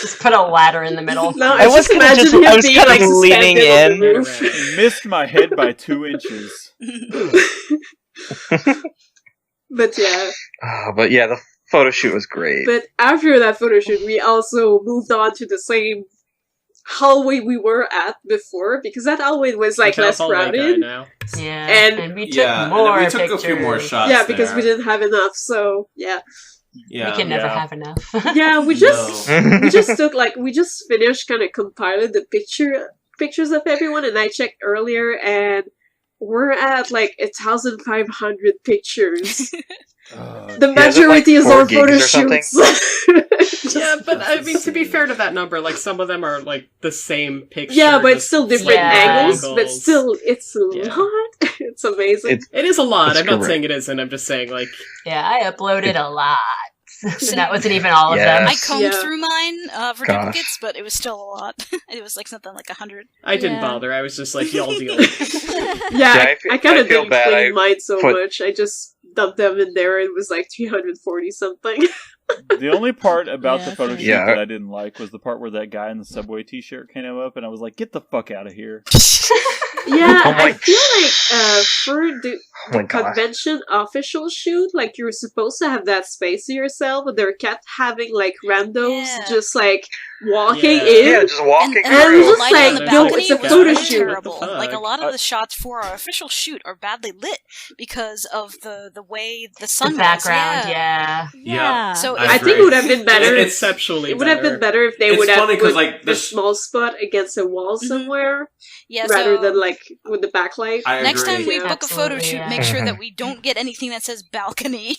Just put a ladder in the middle. No, I was kind of leaning in. Missed my head by 2 inches. But yeah. But yeah, the photo shoot was great. But after that photo shoot, we also moved on to the same hallway we were at before, because that hallway was like less crowded. Yeah, and we took more we took pictures. a few more shots. Yeah, because we didn't have enough. So yeah. Yeah, we can never have enough. Yeah, we just finished kind of compiling the pictures of everyone, and I checked earlier, and we're at like 1,500 pictures. The majority is our photo shoots. Yeah, but I mean, to be fair to that number, like some of them are like the same picture. Yeah, but it's still different angles. But still, it's a lot. It's amazing. It is a lot. I'm not saying it isn't. I'm just saying like. Yeah, I uploaded a lot. And that wasn't even all of them. I combed through mine for duplicates, but it was still a lot. It was like something like 100. I didn't bother. I was just like, y'all deal. I kind of didn't clean mine so much. I just dumped them in there. It was like 340 something. The only part about the photo shoot that I didn't like was the part where that guy in the Subway t-shirt came up, and I was like, get the fuck out of here. Yeah, I feel like for the convention official shoot, like you're supposed to have that space to yourself, but they're kept having like randos just like walking in. Yeah, just walking and just like, yo, it's a photo shoot. Terrible. Like a lot of the shots for our official shoot are badly lit because of the way the sun the background. Yeah. So I think it would have been better. It's exceptionally. It would have been better if they would have put like a small spot against a wall somewhere, rather than like with the backlight. Next time we book a photo shoot, make sure that we don't get anything that says balcony.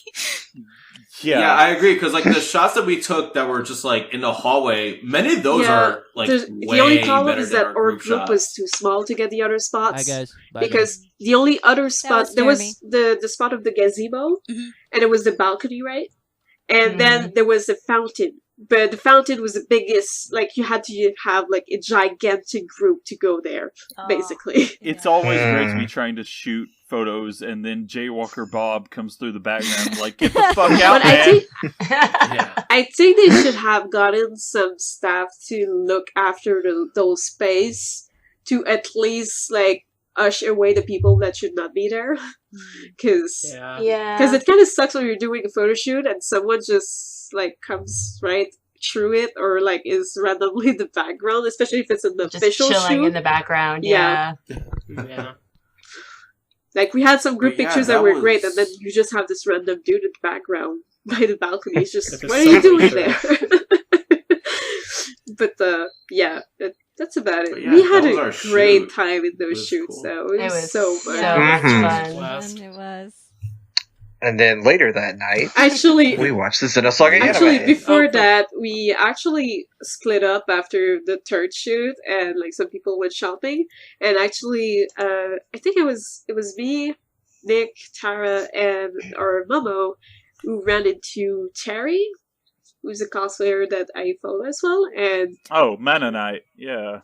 Yeah, I agree, because like the shots that we took that were just like in the hallway, many of those are like way the only problem is that our group shot. was too small to get the other spots. Hi guys. Bye, because the only other spot there was the spot of the gazebo, and it was the balcony, right? And then there was the fountain. But the fountain was the biggest, like, you had to have, like, a gigantic group to go there, basically. It's always great to be trying to shoot photos, and then Jaywalker Bob comes through the background, like, get the fuck out, man! I think they should have gotten some staff to look after those space, to at least, like, usher away the people that should not be there. Because it kind of sucks when you're doing a photo shoot, and someone just like comes right through it, or like is randomly in the background, especially if it's an official chilling shoot in the background. Yeah. Like we had some group pictures that were great, and then you just have this random dude in the background by the balcony. It's just what are you doing there? But that's about it. We had a great time in those shoots, though. It was so much fun. It was. And then later that night, we watched the Xenosaga anime. Actually, before that, we actually split up after the third shoot, and like some people went shopping. And actually, I think it was me, Nick, Tara, and our Momo who ran into Terry, who's a cosplayer that I follow as well. And Mannonite, yeah,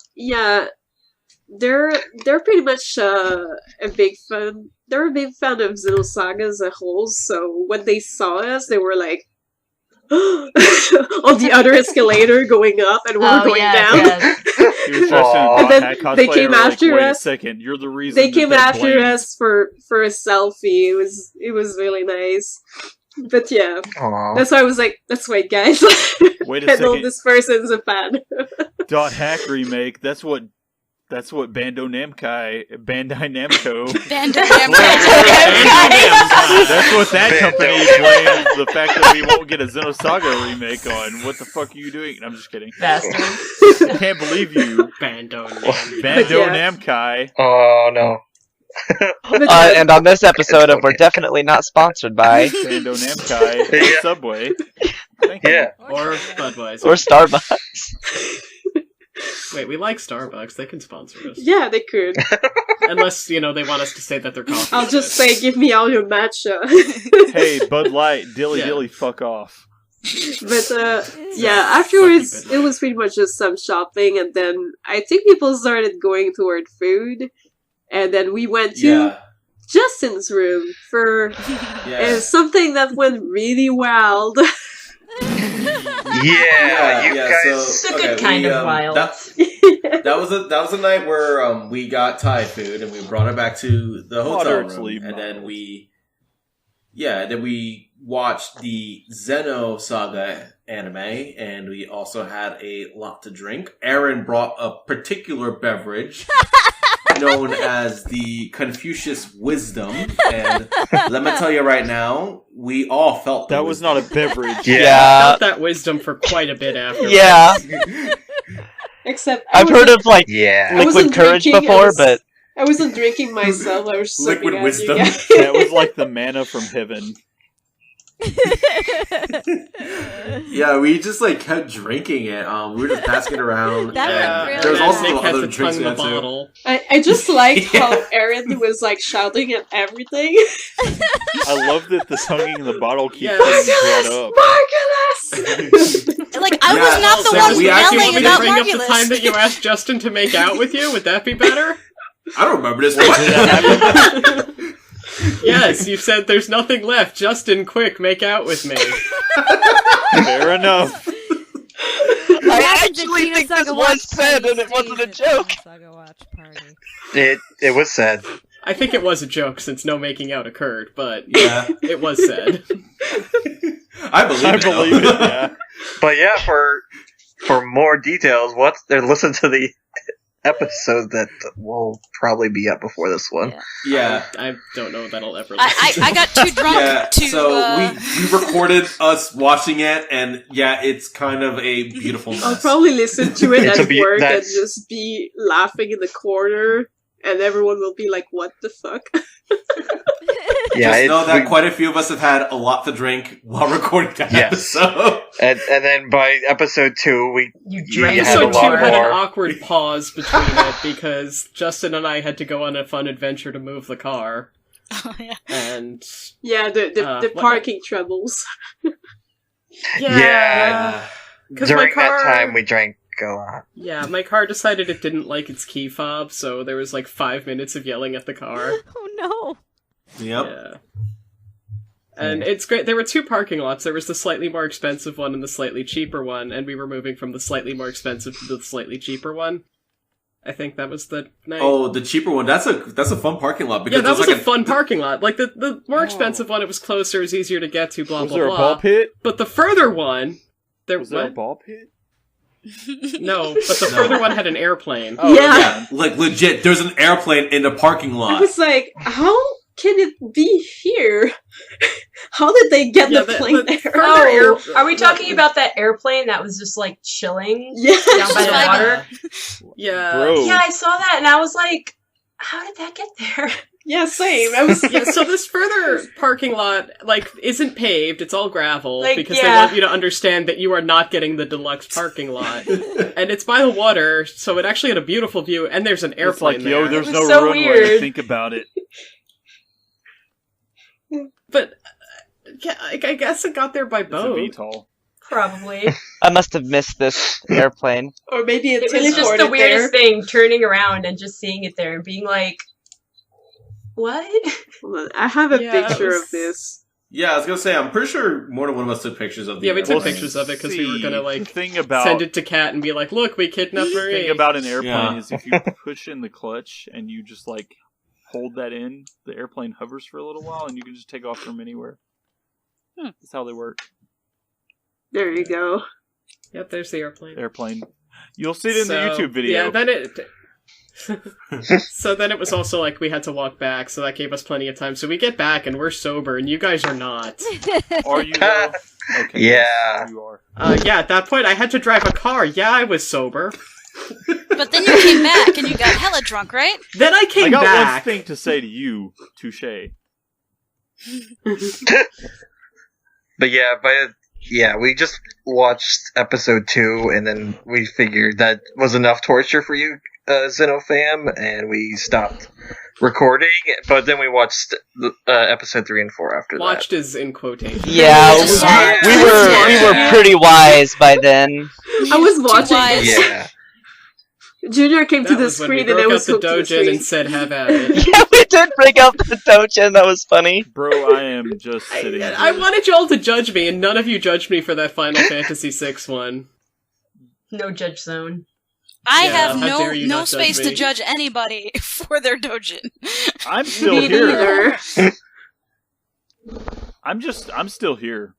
they're pretty much a big fan. They're a big fan of Xenosaga as a whole, so when they saw us, they were like, on the other escalator going up, and we were going down. And then they came after us. Wait a second, you're the reason. They came after us for a selfie. It was really nice. But yeah, that's why I was like, that's why, guys. Wait a second. I know this person's a fan. .hack remake. That's what Bandai Namco. That's what that company blames the fact that we won't get a Xenosaga remake on. What the fuck are you doing? I'm just kidding. Bastard. I can't believe you. Bandai Namco. Oh no. And on this episode of We're Definitely Not Sponsored by Bandai Namco Subway. Thank you. Or Budweiser. Or Starbucks. Wait, we like Starbucks. They can sponsor us. Yeah, they could. Unless, they want us to say that they're coffee. I'll just say, give me all your matcha. Hey, Bud Light, dilly, fuck off. But, afterwards, it was pretty much just some shopping, and then I think people started going toward food, and then we went to Justin's room for something that went really wild. You guys. It's a good kind of wild. That was a night where we got Thai food and we brought it back to the hotel room, and then we watched the Xenosaga anime, and we also had a lot to drink. Erin brought a particular beverage known as the Confucius Wisdom, and let me tell you right now, we all felt that was not a beverage. I felt that wisdom for quite a bit after. Yeah. Except I've heard of liquid courage before, but I wasn't drinking myself. I was liquid wisdom. That was like the manna from heaven. We just kept drinking it. We were just passing it around. There was also Nick other drinks we had too. I just liked how Erin was shouting at everything. I love that the tonguing in the bottle keeps getting brought up. Margulis! I was not the one yelling about bring up the Margulis. time that you asked Justin to make out with you. Would that be better? I don't remember this. What? Yes, you said there's nothing left. Justin, quick, make out with me. Fair enough. I actually think this was said and it wasn't a joke. It was said. I think it was a joke since no making out occurred, but it was said. I believe it. Yeah. But for more details, listen to the episode that will probably be up before this one. Yeah, I don't know if that'll ever. I got too drunk to. So we recorded us watching it, and it's kind of a beautiful mess. I'll probably listen to it at work and just be laughing in the corner, and everyone will be like, "What the fuck?" Just know that quite a few of us have had a lot to drink while recording that episode. And then by episode 2, you drank. Episode 2 had an awkward pause between it because Justin and I had to go on a fun adventure to move the car. Oh, yeah. And the parking troubles. Yeah. During that time, we drank a lot. Yeah, my car decided it didn't like its key fob, so there was like 5 minutes of yelling at the car. Oh no. Yep. Yeah. And it's great. There were 2 parking lots. There was the slightly more expensive one and the slightly cheaper one, and we were moving from the slightly more expensive to the slightly cheaper one. I think that was the night. Oh, the cheaper one. That's a fun parking lot. Because that was a fun parking lot. Like the more expensive one, it was closer, it was easier to get to. Blah blah blah. Was there a ball pit? But the further one, was there a ball pit? No, but the further one had an airplane. Oh, yeah, like legit. There's an airplane in the parking lot. I was like, how can it be here? How did they get the plane there? Are we talking about that airplane that was just like chilling down by the water? Yeah. Bro. Yeah, I saw that and I was like, how did that get there? Yeah, same. So this further parking lot, like, isn't paved, it's all gravel, because they want you to understand that you are not getting the deluxe parking lot. And it's by the water, so it actually had a beautiful view, and there's an airplane it's like, there. Yo, there's no so runway, weird. Think about it. But, yeah, I guess it got there by boat. It's a VTOL. Probably. I must have missed this airplane. Or maybe it was just the weirdest thing, turning around and just seeing it there and being like, what? I have a picture of this. Yeah, I was gonna say, I'm pretty sure more than one of us took pictures of the we took pictures of it because we were gonna send it to Kat and be like, look, we kidnapped Marie. The thing about an airplane is if you push in the clutch and you just like hold that in, the airplane hovers for a little while and you can just take off from anywhere. That's how they work. There you go. Yep, there's the airplane. You'll see it in the YouTube video. Yeah, then so then it was also like we had to walk back, so that gave us plenty of time. So we get back and we're sober, and you guys are not. Are you? Okay. Yeah. Yes, you are. Yeah, at that point I had to drive a car. Yeah, I was sober. But then you came back and you got hella drunk, right? Then I came back. I got one thing to say to you, touche. But yeah, we just watched episode 2, and then we figured that was enough torture for you, Xenofam, and we stopped recording. But then we watched episode 3 and 4 after that. Watched is in quotation. Yeah, we were pretty wise by then. I was watching. Yeah. Junior came to the screen and I was hooked to the screen and said, "Have at it." Yeah, we did break out the Dojin. That was funny. Bro, I am just sitting here. I wanted y'all to judge me, and none of you judged me for that Final Fantasy VI one. No judge zone. I have no space to judge anybody for their Dojin. I'm still here. I'm still here.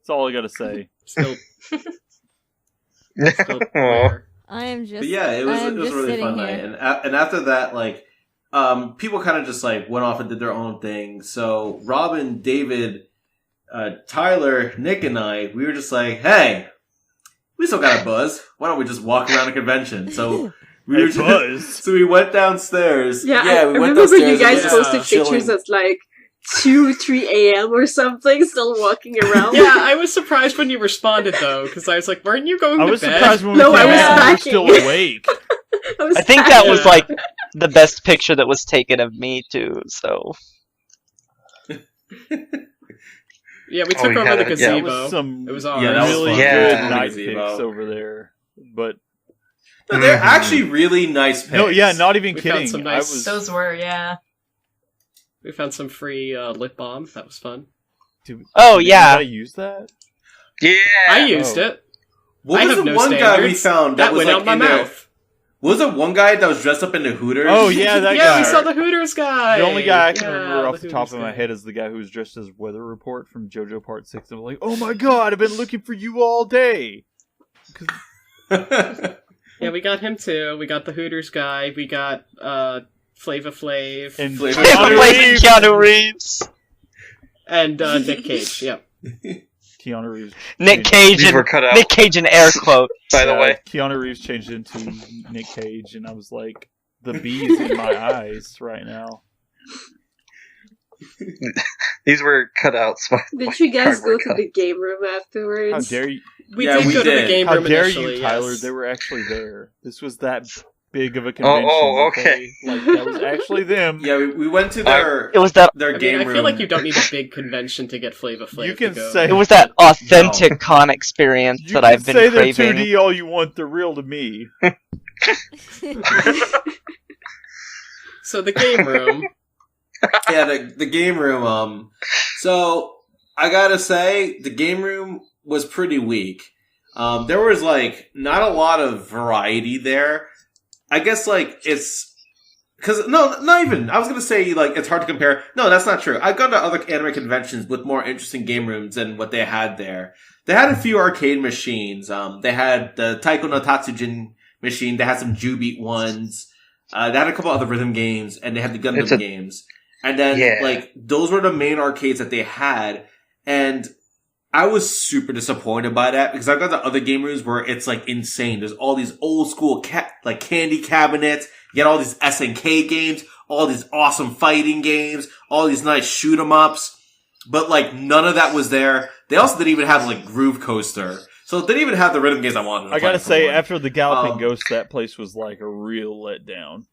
That's all I gotta say. Still I am just. But yeah, it was a really fun night, and after that, like, people kind of just like went off and did their own thing. So Robin, David, Tyler, Nick, and I, we were just like, hey, we still got a buzz. Why don't we just walk around a convention? So we were just, so we went downstairs. Yeah, we I went remember downstairs you guys posted pictures at like 2-3 a.m. or something, still walking around. Yeah, I was surprised when you responded though, because I was like, "Weren't you going to bed?" I was surprised when I was packing. Still awake. I think that was like the best picture that was taken of me too. So. Yeah, we took over the gazebo. It was all really good night pics over there, but. No, they're actually really nice pics. No, yeah, not even kidding. Found some nice... Those were, yeah. We found some free lip balm. That was fun. Did yeah. I use that? Yeah. I used it. What was the one guy we found that was went like out my mouth? Was it one guy that was dressed up in the Hooters? Oh, yeah, that guy. Yeah, we saw the Hooters guy. The only guy I can remember off the top of my head is the guy who was dressed as Weather Report from JoJo Part 6. I'm like, oh my god, I've been looking for you all day. Yeah, we got him too. We got the Hooters guy. We got Flava Flav. And Keanu Reeves. And Nick Cage, yep. Keanu Reeves. Nick Cage in air quotes. By the way. Keanu Reeves changed into Nick Cage, and I was like, the bees in my eyes right now. These were cutouts. Did you guys go to the game room afterwards? How dare you? We did go to the game room initially. How dare you, Tyler? Yes. They were actually there. This was that big of a convention. Okay. That was actually them. Yeah, we went to their game room. I feel like you don't need a big convention to get Flava Flav. You can to go. say it was that authentic con experience that I've been craving. You can say they're 2D all you want. They're real to me. So the game room. Yeah, the game room. So I gotta say, the game room was pretty weak. There was not a lot of variety there. I guess it's because not even. I was gonna say it's hard to compare. No, that's not true. I've gone to other anime conventions with more interesting game rooms than what they had there. They had a few arcade machines. They had the Taiko no Tatsujin machine. They had some Jubeat ones. They had a couple other rhythm games, and they had the Gundam games. And then, those were the main arcades that they had. And I was super disappointed by that because I've got the other game rooms where it's, insane. There's all these old school, candy cabinets. You get all these SNK games, all these awesome fighting games, all these nice shoot 'em ups. But, none of that was there. They also didn't even have, Groove Coaster. So they didn't even have the rhythm games I wanted to I gotta say, after the Galloping Ghost, that place was a real letdown.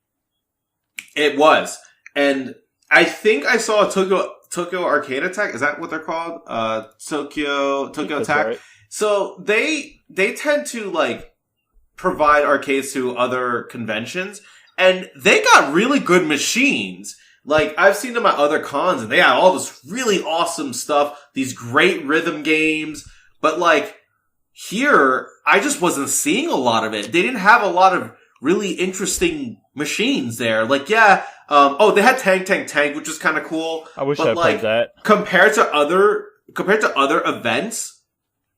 It was. And I think I saw a Tokyo Arcade Attack. Is that what they're called? Tokyo Attack. Right. So they tend to, provide arcades to other conventions. And they got really good machines. I've seen them at other cons, and they had all this really awesome stuff. These great rhythm games. But, here, I just wasn't seeing a lot of it. They didn't have a lot of really interesting machines there. they had Tank, which was kind of cool. I wish I played that. Compared to other events,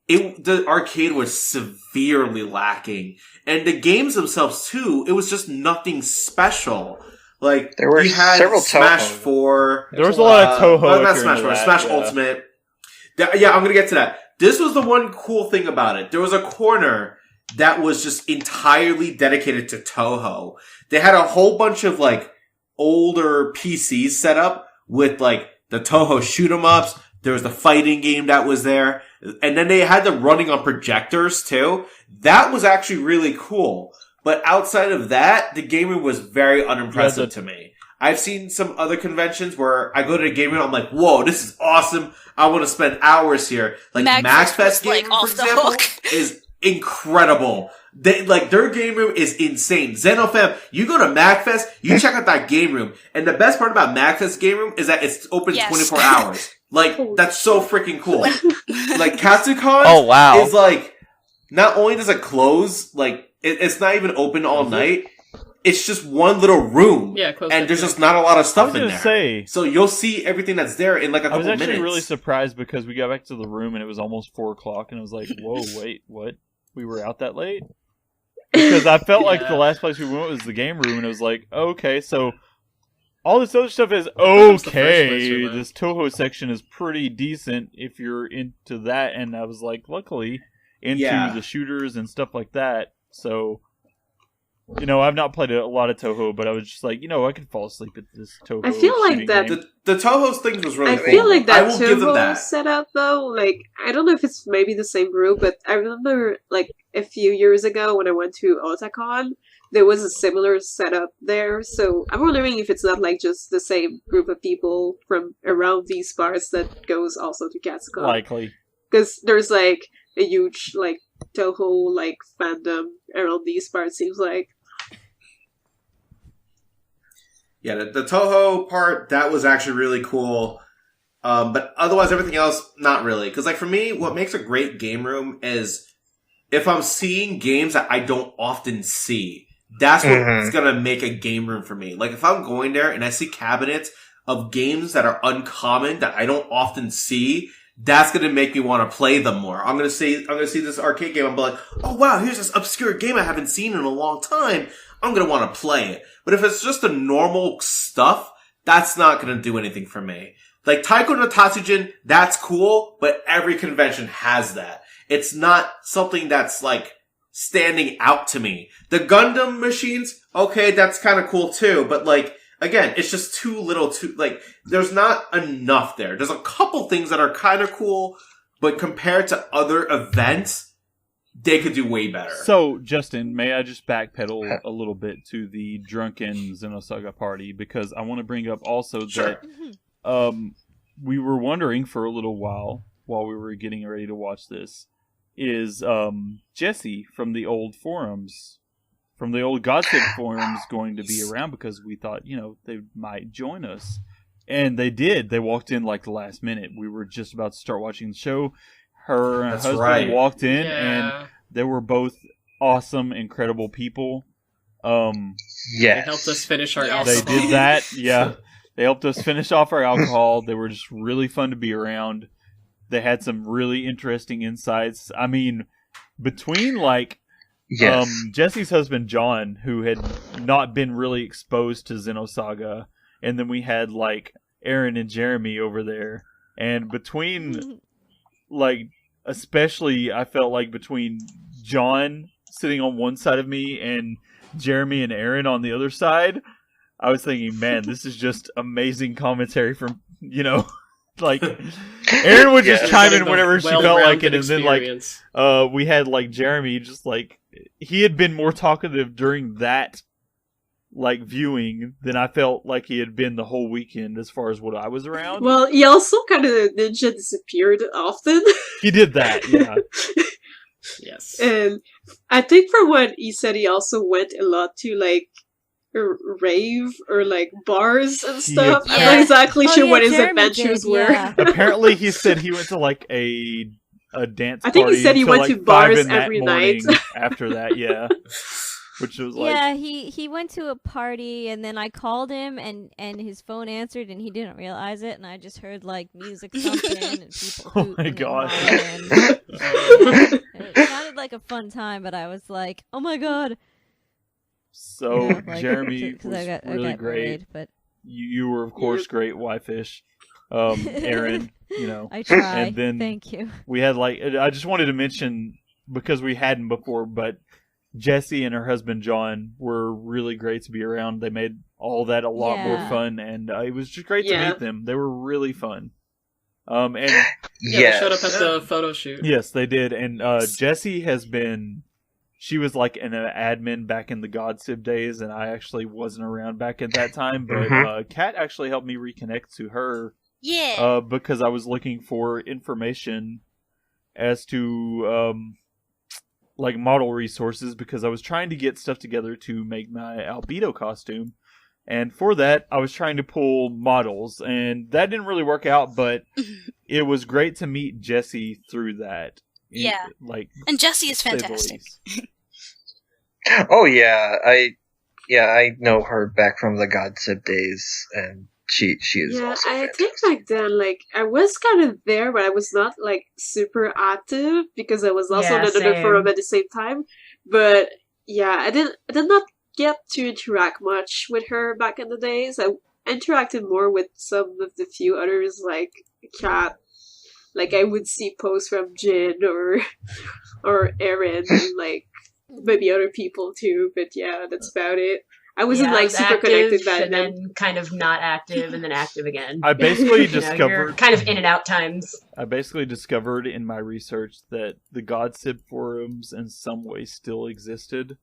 the arcade was severely lacking. And the games themselves, too, it was just nothing special. There were you had several Smash Toho. 4. There was a lot of Toho. Not Smash 4, Smash Ultimate. Yeah, I'm gonna get to that. This was the one cool thing about it. There was a corner that was just entirely dedicated to Toho. They had a whole bunch of, older PCs set up with, the Toho shoot 'em ups. There was the fighting game that was there. And then they had them running on projectors, too. That was actually really cool. But outside of that, the game room was very unimpressive to me. I've seen some other conventions where I go to a game room, I'm like, whoa, this is awesome. I want to spend hours here. MagFest game room, for example, is incredible. Their game room is insane. Xenofam, you go to MagFest, you check out that game room. And the best part about MagFest game room is that it's open 24 hours. That's so freaking cool. Katsucon is not only does it close, it's not even open all night. It's just one little room. Yeah, and there's just not a lot of stuff in there. So you'll see everything that's there in a couple minutes. I was actually really surprised because we got back to the room and it was almost 4 o'clock and I was like, whoa, wait, what? We were out that late? Because I felt like the last place we went was the game room and it was like, okay, so all this other stuff is okay. This Toho section is pretty decent if you're into that. And I was luckily into the shooters and stuff like that. So, I've not played a lot of Toho, but I was just I could fall asleep at this Toho. I feel like that the Toho's thing was really cool. I feel like that Toho setup though, I don't know if it's maybe the same group, but I remember a few years ago when I went to Otakon, there was a similar setup there. So I'm wondering if it's not just the same group of people from around these parts that goes also to Katsucon. Likely. Because there's a huge Toho fandom around these parts, seems like. Yeah, the Toho part, that was actually really cool. But otherwise, everything else, not really. Because, for me, what makes a great game room is if I'm seeing games that I don't often see. That's what's going to make a game room for me. If I'm going there and I see cabinets of games that are uncommon, that I don't often see, that's going to make me want to play them more. I'm going to see this arcade game and be like, oh wow, here's this obscure game I haven't seen in a long time. I'm going to want to play it. But if it's just the normal stuff, that's not going to do anything for me. Taiko no Tatsujin, that's cool, but every convention has that. It's not something that's standing out to me. The Gundam machines, okay, that's kind of cool too, but again, it's just too little, there's not enough there. There's a couple things that are kind of cool, but compared to other events, they could do way better. So, Justin, may I just backpedal a little bit to the drunken Xenosaga party, because I want to bring up also that we were wondering for a little while we were getting ready to watch this, is Jesse from the old forums, from the old Godsip forums, going to be around, because we thought, they might join us. And they did. They walked in like the last minute. We were just about to start watching the show. Her husband walked in, and they were both awesome, incredible people. They helped us finish our alcohol. They did that, yeah. They helped us finish off our alcohol. They were just really fun to be around. They had some really interesting insights. I mean, between Jesse's husband John, who had not been really exposed to Xenosaga, and then we had Erin and Jeremy over there, and between especially I felt like between John sitting on one side of me and Jeremy and Erin on the other side, I was thinking, man, this is just amazing commentary from Erin would just chime in whenever she felt like it, and then we had Jeremy just he had been more talkative during that viewing than I felt like he had been the whole weekend as far as what I was around. Well, he also kind of ninja disappeared often. He did that, yeah. Yes. And I think from what he said, he also went a lot to rave or bars and stuff. I'm not exactly sure what his adventures were. Apparently he said he went to a dance party. I think he said he went to bars every night after that, yeah. Which was he went to a party, and then I called him, and his phone answered, and he didn't realize it, and I just heard music thumping and people. Oh my god! It sounded like a fun time, but I was like, "Oh my god!" So Jeremy was really great. Worried, but you were of course great, Y-Fish. Erin, I try. And then thank you. We had I just wanted to mention, because we hadn't before, but Jessie and her husband John were really great to be around. They made all that a lot more fun, and it was just great to meet them. They were really fun. And they showed up at the photo shoot. Yes, they did. And Jessie she was an admin back in the Godsib days, and I actually wasn't around back at that time. But Kat actually helped me reconnect to her. Yeah. Because I was looking for information as to model resources, because I was trying to get stuff together to make my albedo costume, and for that I was trying to pull models, and that didn't really work out, but it was great to meet Jessie through that. And Jessie is fantastic. Oh I know her back from the Godsip days, and she is also fantastic. I think back then, I was kind of there, but I was not, super active, because I was also on another forum at the same time. But, I did not get to interact much with her back in the days. I interacted more with some of the few others, like Kat. I would see posts from Jin or Erin, and, maybe other people too, but that's about it. I wasn't super connected back and then kind of not active and then active again. I basically discovered you're kind of in and out times. I basically discovered in my research that the Godsib forums in some way still existed,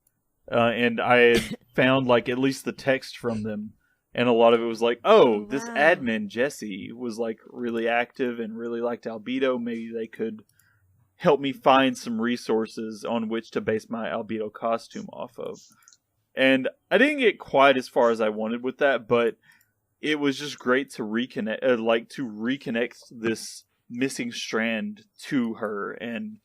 and I had found at least the text from them, and a lot of it was this admin Jessie was really active and really liked albedo. Maybe they could help me find some resources on which to base my albedo costume off of. And I didn't get quite as far as I wanted with that, but it was just great to reconnect this missing strand to her and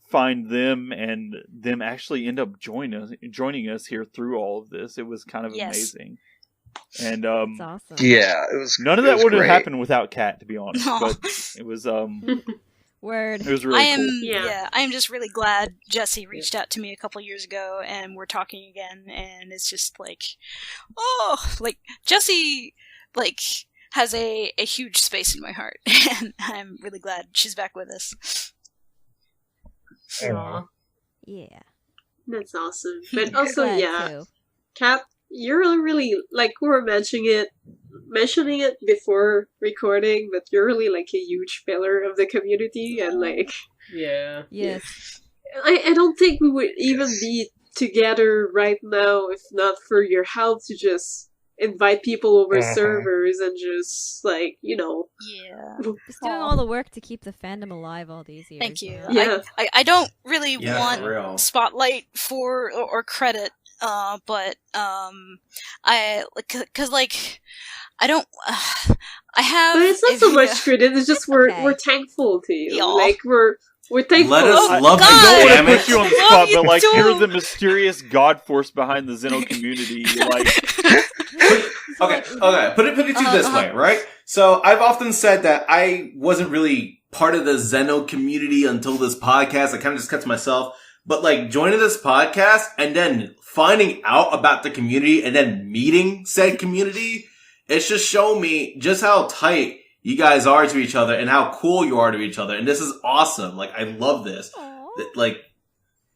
find them, and them actually end up joining us here through all of this. It was kind of amazing. And that's awesome. Yeah, it was. None of that would have happened without Kat, to be honest. But it was Word. It was really cool. I am just really glad Jessie reached out to me a couple years ago, and we're talking again, and it's just Jessie, has a huge space in my heart, and I'm really glad she's back with us. Aww. Yeah. That's awesome. But also, Kat, you're really, like, we were mentioning it before recording, but you're really, like, a huge pillar of the community, and, like... Yeah. Yes. I don't think we would even be together right now if not for your help to just invite people over servers and just, like, you know... Yeah. Just doing all the work to keep the fandom alive all these years. Thank you. Yeah. I don't really want spotlight for or credit, but because like I don't. I have. But it's not so much credit. It's just we're thankful to you. Y'all. Like we're thankful. Let us love you, I don't damn want to it. put you on the spot, but like you're the mysterious god force behind the Xeno community. Like. Okay. Put it to you this way, right? So I've often said that I wasn't really part of the Xeno community until this podcast. I kind of just kept to myself. But like joining this podcast and then finding out about the community and then meeting said community, it's just shown me just how tight you guys are to each other and how cool you are to each other. And this is awesome. Like I love this. Like,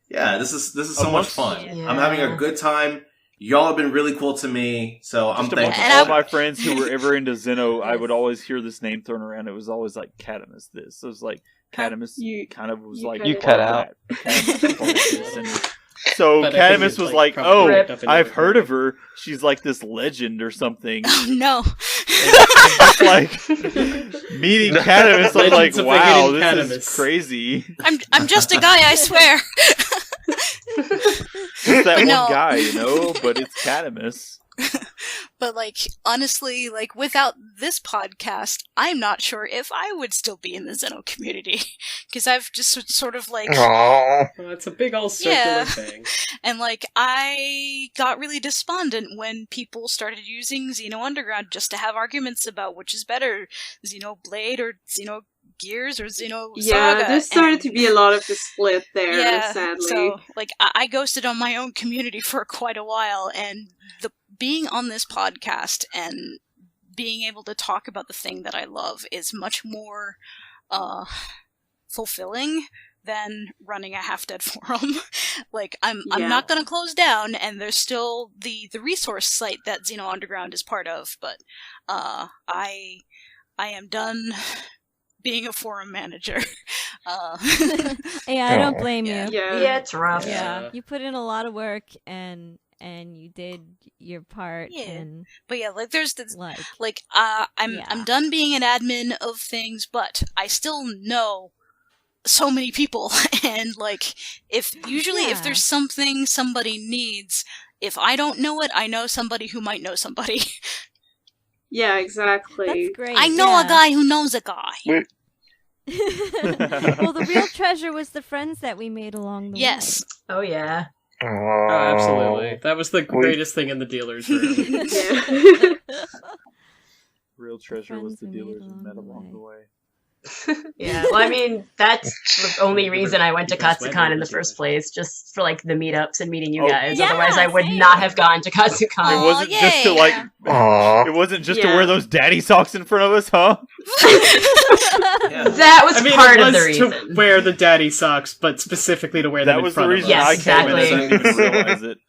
yeah, this is so much fun. Yeah. I'm having a good time. Y'all have been really cool to me, so I'm thankful. All my friends who were ever into Xeno, I would always hear this name thrown around. It was always like Catamus this. It was like Catamus kind of was like... You cut out. So Catamus was like, oh, I've heard of her. She's like this legend or something. Oh, no. Just like meeting Catamus, I'm like, wow, this is crazy. I'm just a guy, I swear. It's that one guy, you know, but it's Catamus. But, like, honestly, like, without this podcast, I'm not sure if I would still be in the Xeno community. Because I've just sort of, like... Well, it's a big old circular thing. And, like, I got really despondent when people started using Xeno Underground just to have arguments about which is better, Xenoblade or Xenogears or Xeno Saga. Yeah, there started to be a lot of the split there, sadly. So, like, I ghosted on my own community for quite a while, and being on this podcast and being able to talk about the thing that I love is much more fulfilling than running a half-dead forum. Like, I'm not gonna close down, and there's still the resource site that Xeno Underground is part of, but I am done being a forum manager. Yeah, I don't blame you. Yeah, it's rough. Yeah, you put in a lot of work and you did your part. But yeah, like there's this, I'm done being an admin of things, but I still know so many people, and like if there's something somebody needs, if I don't know it, I know somebody who might know somebody. Yeah, exactly. That's great. I know a guy who knows a guy. Well, the real treasure was the friends that we made along the way. Oh yeah. Oh, absolutely. That was the greatest thing in the dealer's room. Real treasure was the dealers we met along the way. Yeah, well, I mean, that's the only reason I went to Katsucon in the first place, just for, like, the meetups and meeting you guys. Otherwise, I would not have gone to Katsucon. It wasn't just to, like... It wasn't just to wear those daddy socks in front of us, huh? That was part of the reason. To wear the daddy socks, but specifically to wear them in front of us. That was the reason I came in and didn't even realize it.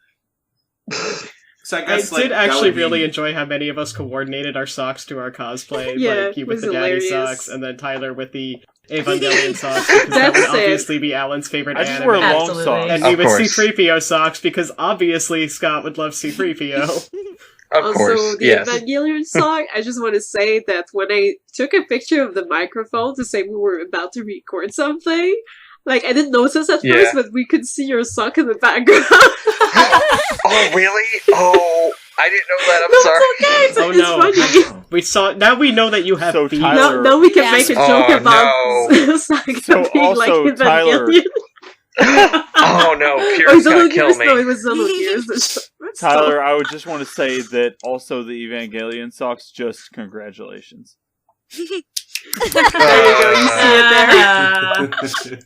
So I did actually really enjoy how many of us coordinated our socks to our cosplay. Like you with the hilarious. daddy socks, and then Tyler with the Evangelion socks, because that would obviously be Alan's favorite anime. I just wear long socks. And me with C-3PO socks, because obviously Scott would love C-3PO. Also, the Evangelion sock, I just want to say that when I took a picture of the microphone to say we were about to record something, like, I didn't notice at first, but we could see your sock in the background. Oh, really? Oh, I didn't know that. I'm sorry. It's okay. It's funny. We saw. Now we know that you have beef. Now we can make a joke about Saga being like Evangelion. Oh no, Pierre's gonna kill me. No, it was Xenogears. Tyler, I would just want to say that also the Evangelion socks, just congratulations. There you go, you see it there.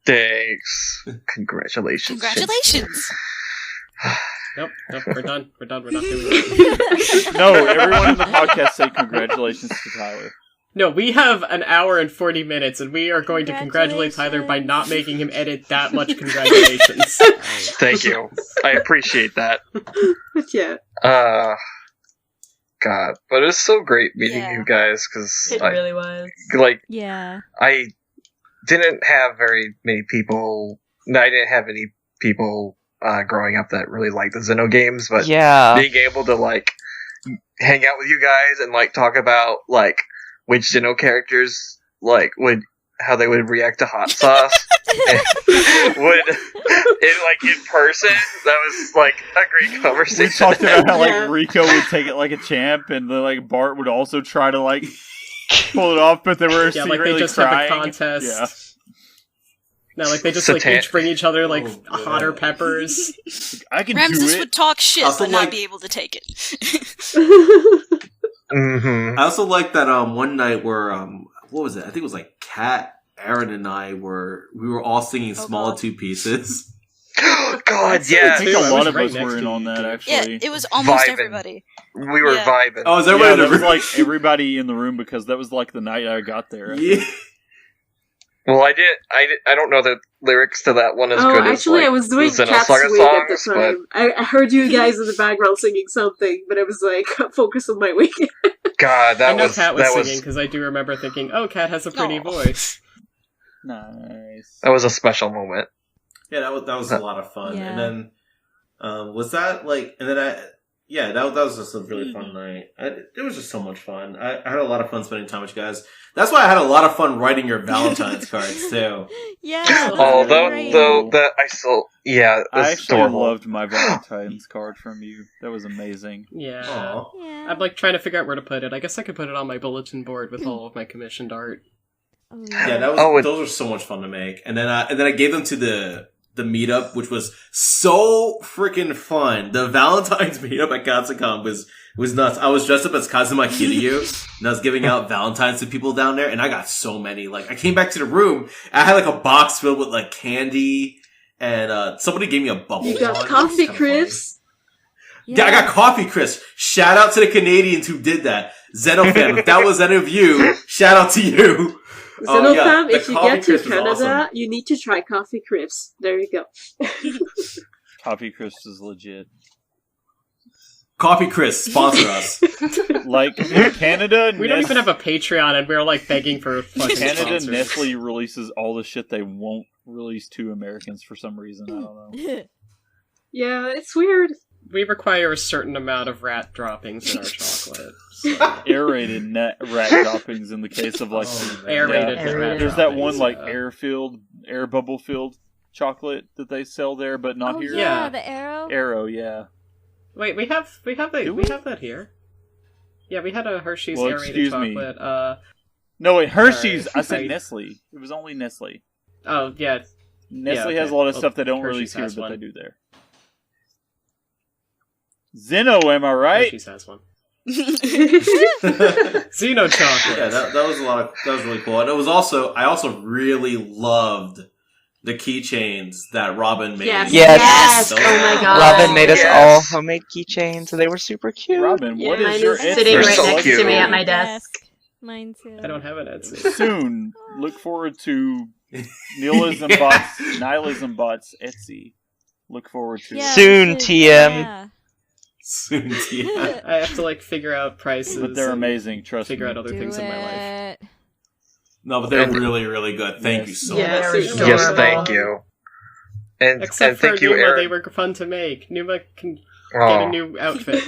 Thanks. Congratulations. Nope, we're done. We're not doing it. No, everyone in the podcast say congratulations to Tyler. No, we have an hour and 40 minutes, and we are going to congratulate Tyler by not making him edit that much congratulations. Thank you. I appreciate that. Yeah. God, but it was so great meeting you guys, because it really was. Like, yeah, I didn't have very many people. No, I didn't have any people growing up that really liked the Xeno games, but being able to like hang out with you guys and like talk about like which Xeno characters like would how they would react to hot sauce would in person, that was like a great conversation. We talked about how like Rico would take it like a champ, and then like Bart would also try to like pull it off, but they were secretly like they just crying. have a contest. Yeah. No, like they just like each bring each other like hotter peppers. I can Ramses do it. would talk shit Also, but not be able to take it. I also like that one night where what was it? I think it was like Kat, Erin, and we were all singing "Smaller Two Pieces." God, yeah. I think a lot of us were in on that, actually. Yeah, it was almost Vibing. Everybody. We were vibing. Oh, is everybody that was like everybody in the room, because that was like the night I got there. Yeah. Well, I don't know the lyrics to that one as good as actually, like, I was doing the Cat's Xenosaga Wig at the songs, time. I heard you guys in the background singing something, but I was like, focus on my wig. God, I know Kat was singing, because I do remember thinking, oh, Kat has a pretty voice. Nice. That was a special moment. Yeah, that was a lot of fun. Yeah. And then was that like? And then that was just a really fun night. It was just so much fun. I had a lot of fun spending time with you guys. That's why I had a lot of fun writing your Valentine's cards too. Yeah. I actually loved my Valentine's card from you. That was amazing. Yeah. Yeah. I'm like trying to figure out where to put it. I guess I could put it on my bulletin board with all of my commissioned art. Oh, Yeah, those were so much fun to make. And then I gave them to the meetup, which was so freaking fun. The Valentine's meetup at Katsucon was nuts. I was dressed up as Kazuma Kiryu, and I was giving out Valentines to people down there, and I got so many. Like, I came back to the room, and I had like a box filled with like candy, and somebody gave me a bubble. You got coffee crisps. Yeah, I got coffee crisps. Shout out to the Canadians who did that. Xenofam, if that was any of you, shout out to you. Xenofam, if you get to Canada, you need to try coffee crisps. There you go. Coffee crisps is legit. Coffee Crisp, sponsor us. Like, in Canada, we don't even have a Patreon, and we're like begging for fucking Canada, sponsors. Nestle releases all the shit they won't release to Americans for some reason. I don't know. Yeah, it's weird. We require a certain amount of rat droppings in our chocolate. So. Aerated rat droppings in the case of like aerated. There's that one like air bubble filled chocolate that they sell there, but not here. Yeah, the Arrow. Arrow, yeah. Wait, we have that here. Yeah, we had a Hershey's aerated chocolate. No, wait, Hershey's. I said Nestle. It was only Nestle. Oh yeah, Nestle has a lot of stuff they don't release here, but they do there. Xeno, am I right? Hershey's has one. Xeno chocolate. Yeah, that was that was really cool. And it was I also really loved the keychains that Robin made. Yes. Oh my god. Robin made us all homemade keychains, and they were super cute. Robin, what is your Etsy? Sitting right next to me at my desk. Mine too. I don't have an Etsy. Soon, look forward to Nihilism Bots Etsy. Look forward to soon, TM. Yeah. Soon, TM. I have to like figure out prices, but they're amazing. Trust me. Figure out other things in my life. No, but they're really, really good. Thank you so much. Yes, thank you. And except thank for you, Numa, Erin. they were fun to make. Numa can get a new outfit.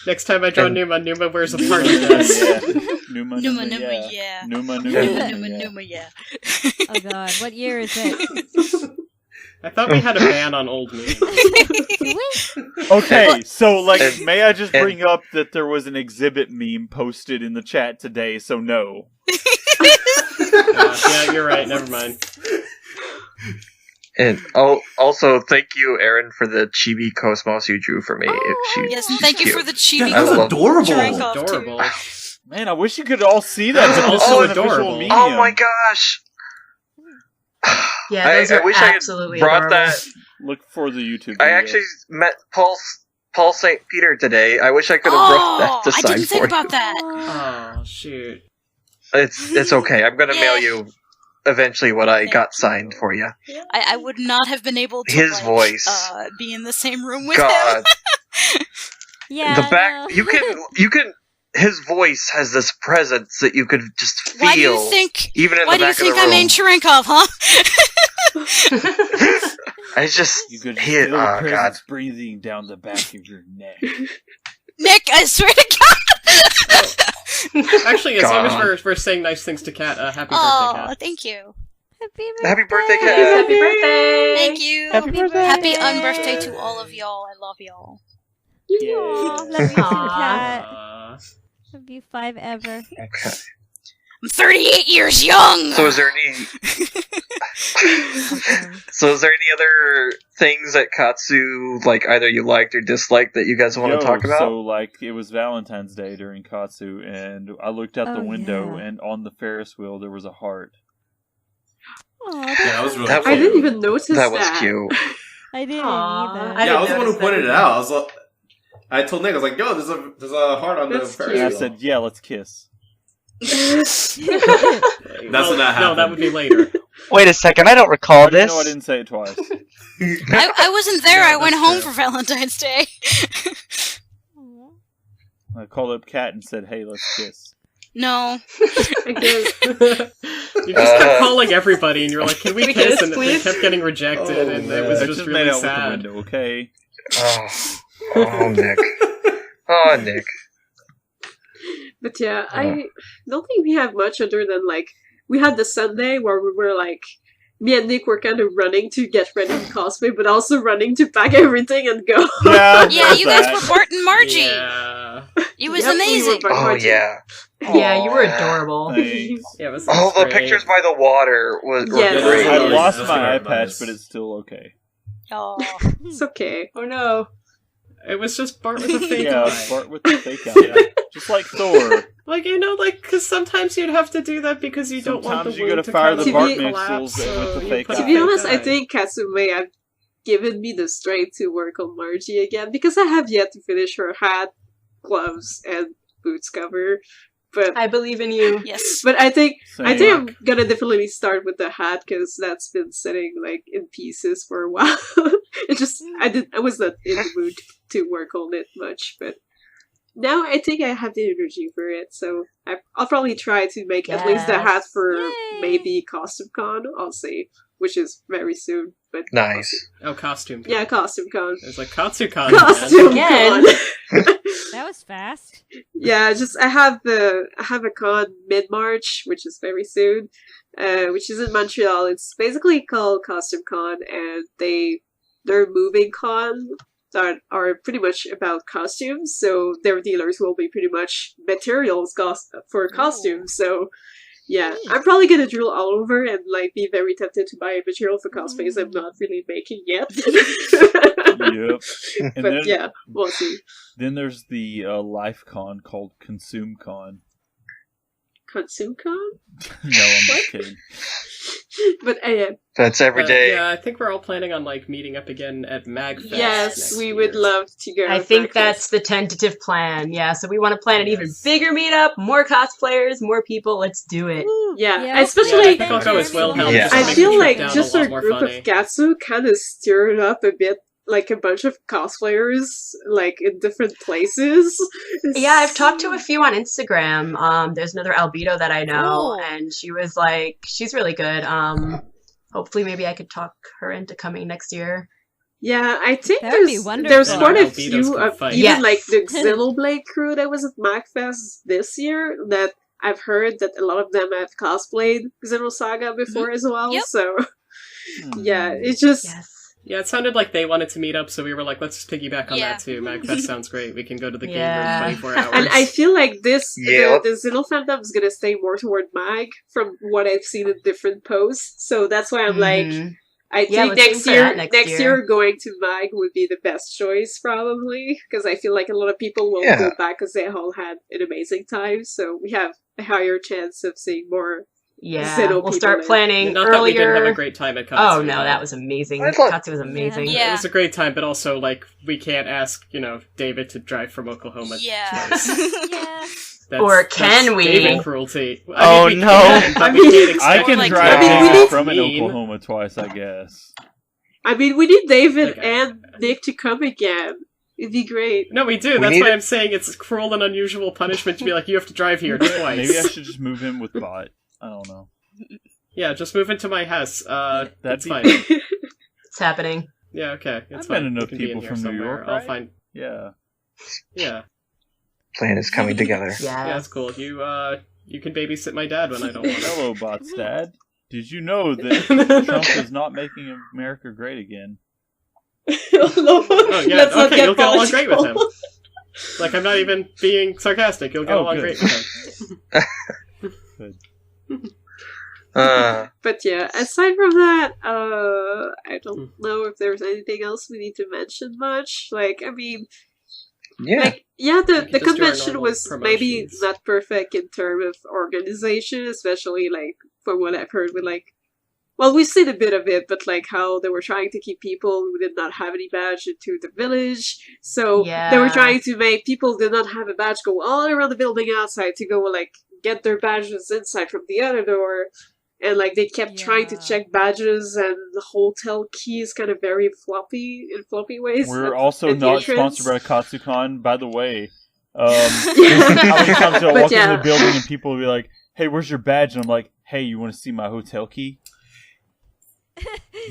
Next time I draw Numa wears a party dress. Numa, yeah. Numa, yeah. Oh god, what year is it? I thought we had a ban on old memes. Okay, so like, may I just bring up that there was an exhibit meme posted in the chat today? So no. Yeah, you're right. Never mind. And also, thank you, Erin, for the chibi Cosmos you drew for me. Yes, and thank you for the chibi. That was adorable. Adorable. Man, I wish you could all see that. It's also adorable. Oh my gosh! Yeah, those are I wish absolutely I had brought adorable. that. Look for the YouTube video. I actually met Paul Paul St. Peter today. I wish I could have brought that to sign for you. I didn't think about that. Oh, shoot. It's okay. I'm gonna mail you eventually what I got signed for you. I would not have been able to his voice be in the same room with God. him. Yeah. The back you can his voice has this presence that you could just feel. Why do you think even in the back I'm room. Cherenkov, huh? I just you could feel feel presence breathing down the back of your neck. Nick, I swear to God. Actually, as long as we're saying nice things to Kat, happy birthday, Kat. Thank you. Happy birthday, Kat. Happy birthday. Thank you. Happy birthday. Happy unbirthday to all of y'all. I love y'all. Aw, love you too, Kat. Love you 5 ever. Okay. I'm 38 years young. So is there any other things that Katsu, like, either you liked or disliked that you guys want to talk about? So, like, it was Valentine's Day during Katsu, and I looked out the window, and on the Ferris wheel there was a heart. Aww, that was really cute. I didn't even notice that. That was cute. I didn't either. I was the one who pointed it out. I told Nick, I was like, yo, there's a heart on the Ferris wheel. And I said, yeah, let's kiss. That's what happened. No, that would be later. Wait a second, I don't recall this. No, I didn't say it twice. I wasn't there. I went home for Valentine's Day. I called up Kat and said, hey, let's kiss. No. You just kept calling everybody, and you're like, "Can we kiss?" And they kept getting rejected, and it was just really sad. Window, okay. Oh, Nick. Oh, Nick. But yeah, I don't think we have much other than, like, we had the Sunday where we were, like, me and Nick were kind of running to get ready to cosplay, but also running to pack everything and go. Yeah, you guys were Bart and Margie. Yeah. It was amazing. Yeah. Yeah, you were adorable. Yeah, all the pictures by the water were great. I lost my eye patch, but it's still okay. Oh, it's okay. Oh no. It was just Bart with a fake eye. Yeah, Bart with the fake eye. Just like Thor. Like, because sometimes you'd have to do that because you don't want the you gotta to fire kind the of Bart collapse, mixels with the fake eye. To be honest, I think Katsu may have given me the strength to work on Margie again, because I have yet to finish her hat, gloves, and boots cover. But I believe in you. Yes. But I think I'm gonna definitely start with the hat, because that's been sitting, like, in pieces for a while. I was not in the mood to work on it much, but now I think I have the energy for it, so I'll probably try to make at least the hat for maybe Katsucon, I'll see, which is very soon. But nice. Oh, Costume Con. Yeah, Katsucon. It's like Katsucon. Katsucon. That was fast. Yeah, I have a con mid-March, which is very soon, which is in Montreal. It's basically called Costume Con, and they're moving con that are pretty much about costumes, so their dealers will be pretty much materials for costumes. So yeah, I'm probably gonna drool all over and, like, be very tempted to buy a material for cosplays I'm not really making yet. Yep. And but yeah, we'll see. Then there's the life con called Consume Con. ConsumeCon? No, I'm just kidding. But that's every day. Yeah, I think we're all planning on, like, meeting up again at MagFest. Yes, we would love to go. I think that's the tentative plan. Yeah, so we want to plan an even bigger meetup, more cosplayers, more people. Let's do it. Yeah, especially. I think as well. I feel like just our group of Gatsu kind of stirred up a bit, like, a bunch of cosplayers, like, in different places. Yeah, I've talked to a few on Instagram. There's another Albedo that I know, and she was like, she's really good. Hopefully maybe I could talk her into coming next year. Yeah, I think there's wonderful. quite a few of even like the Xenoblade crew that was at MagFest this year that I've heard that a lot of them have cosplayed Xenosaga before as well. Yep. So yeah, it's just yeah, it sounded like they wanted to meet up, so we were like, let's just piggyback on that too. MagFest sounds great. We can go to the game room 24 hours. And I feel like the Xeno fandom is gonna stay more toward Mag from what I've seen in different posts. So that's why I'm like, I think next year going to Mag would be the best choice probably, because I feel like a lot of people will go back because they all had an amazing time. So we have a higher chance of seeing more Yeah, we'll start planning Not earlier. That we didn't have a great time at Katsu. Oh no, that was amazing. Katsu was amazing. Yeah. It was a great time, but also, like, we can't ask, David to drive from Oklahoma twice. Or can we? David cruelty. Oh no! I can drive David from an Oklahoma twice, I guess. I mean, we need David and Nick to come again. It'd be great. No, we do. That's why I'm saying it's cruel and unusual punishment to be like, you have to drive here twice. Maybe I should just move in with Bot. I don't know. Yeah, just move into my house. That's fine. It's happening. Yeah, okay. It's I've met enough people from New York, right? I'll find... Yeah. Yeah. Plan is coming together. Yeah, that's cool. You can babysit my dad when I don't want to. Hello, Bot's dad. Did you know that Trump is not making America great again? Oh, yeah, okay, you'll get along great with him. Like, I'm not even being sarcastic. You'll get along great with him. Good. But yeah, aside from that, I don't know if there's anything else we need to mention much. Like, I mean, the convention was maybe not perfect in terms of organization, especially, like, from what I've heard with, like, well, we've seen a bit of it, but, like, how they were trying to keep people who did not have any badge into the village. So they were trying to make people who did not have a badge go all around the building outside to go, like, get their badges inside from the other door. And, like, they kept trying to check badges, and the hotel keys kind of very floppy ways. We're also not sponsored by Katsucon, by the way. How many times do I walk into the building and people will be like, hey, where's your badge? And I'm like, hey, you want to see my hotel key?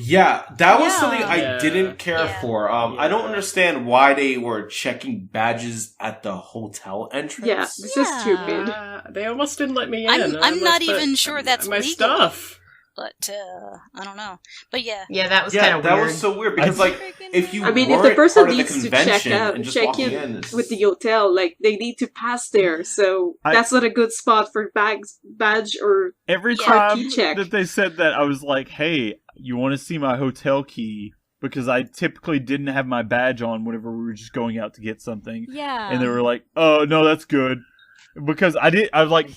Yeah, that was something I didn't care for. I don't understand why they were checking badges at the hotel entrance. Yeah, this is stupid. They almost didn't let me in. I'm not even sure that's my legal. Stuff. But, I don't know. But yeah. Yeah, that was kind of weird. That was so weird, because, like, if you if the person needs to check in with the hotel, like, they need to pass there, so that's not a good spot for badge or every car time key check. That they said that, I was like, hey, you want to see my hotel key? Because I typically didn't have my badge on whenever we were just going out to get something. Yeah. And they were like, oh, no, that's good. Because I was like,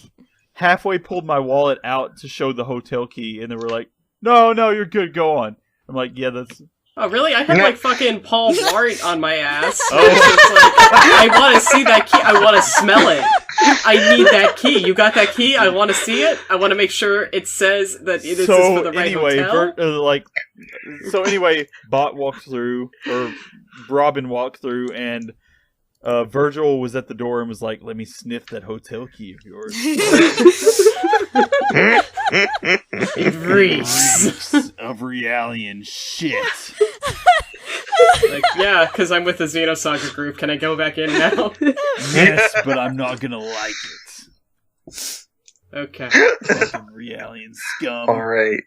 halfway pulled my wallet out to show the hotel key, and they were like, no, you're good, go on. I'm like, yeah, that's... Oh, really? I had, like, fucking Paul Blart on my ass. I want to see that key. I want to smell it. I need that key. You got that key? I want to see it. I want to make sure it says that it is for the right hotel. So anyway, Bot walked through, or Robin walked through, and Virgil was at the door and was like, let me sniff that hotel key of yours. It reeks of Realian shit. Like, yeah, because I'm with the Xenosaga group. Can I go back in now? Yes, but I'm not gonna like it. Okay. Fucking Realian scum. Alright.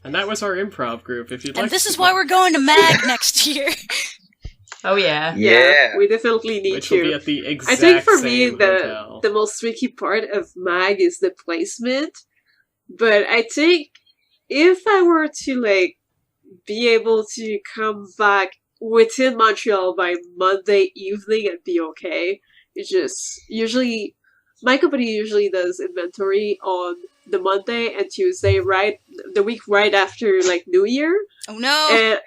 And that was our improv group, if you'd like. And this is why we're going to MAG next year. Oh yeah. Yeah. We definitely need Which to. will be at the exact I think for me, hotel. the most tricky part of MAG is the placement. But I think if I were to, like, be able to come back within Montreal by Monday evening, I'd be okay. It's just, usually, my company usually does inventory on the Monday and Tuesday, the week right after, like, New Year. Oh no! And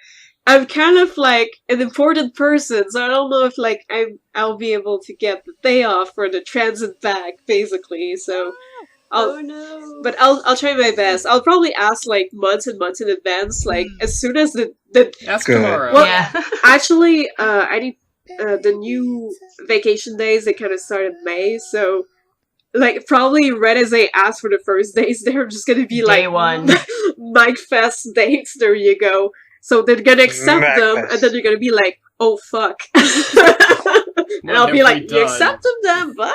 I'm kind of, like, an important person, so I don't know if, like, I'll be able to get the day off for the transit back, basically, so... But I'll try my best. I'll probably ask, like, months and months in advance, like, as soon as the Ask tomorrow. Well, yeah. Actually, I need the new vacation days, they kind of start in May, so, like, probably right as they ask for the first days, they're just gonna be like, Day one. Night Fest dates, there you go. So they're gonna accept them, and then you're gonna be like, oh fuck. And I'll be like, you accepted them, bye!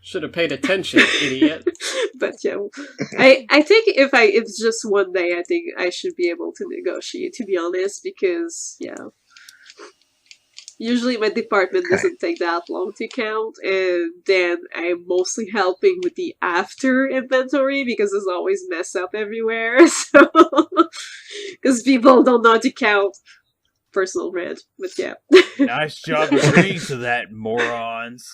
Should have paid attention, idiot. But yeah, I think if it's just one day, I think I should be able to negotiate, to be honest, because, yeah. Usually my department doesn't take that long to count, and then I'm mostly helping with the after inventory, because there's always mess up everywhere, so... Because people don't know how to count personal rant, but yeah. Nice job agreeing to that, morons.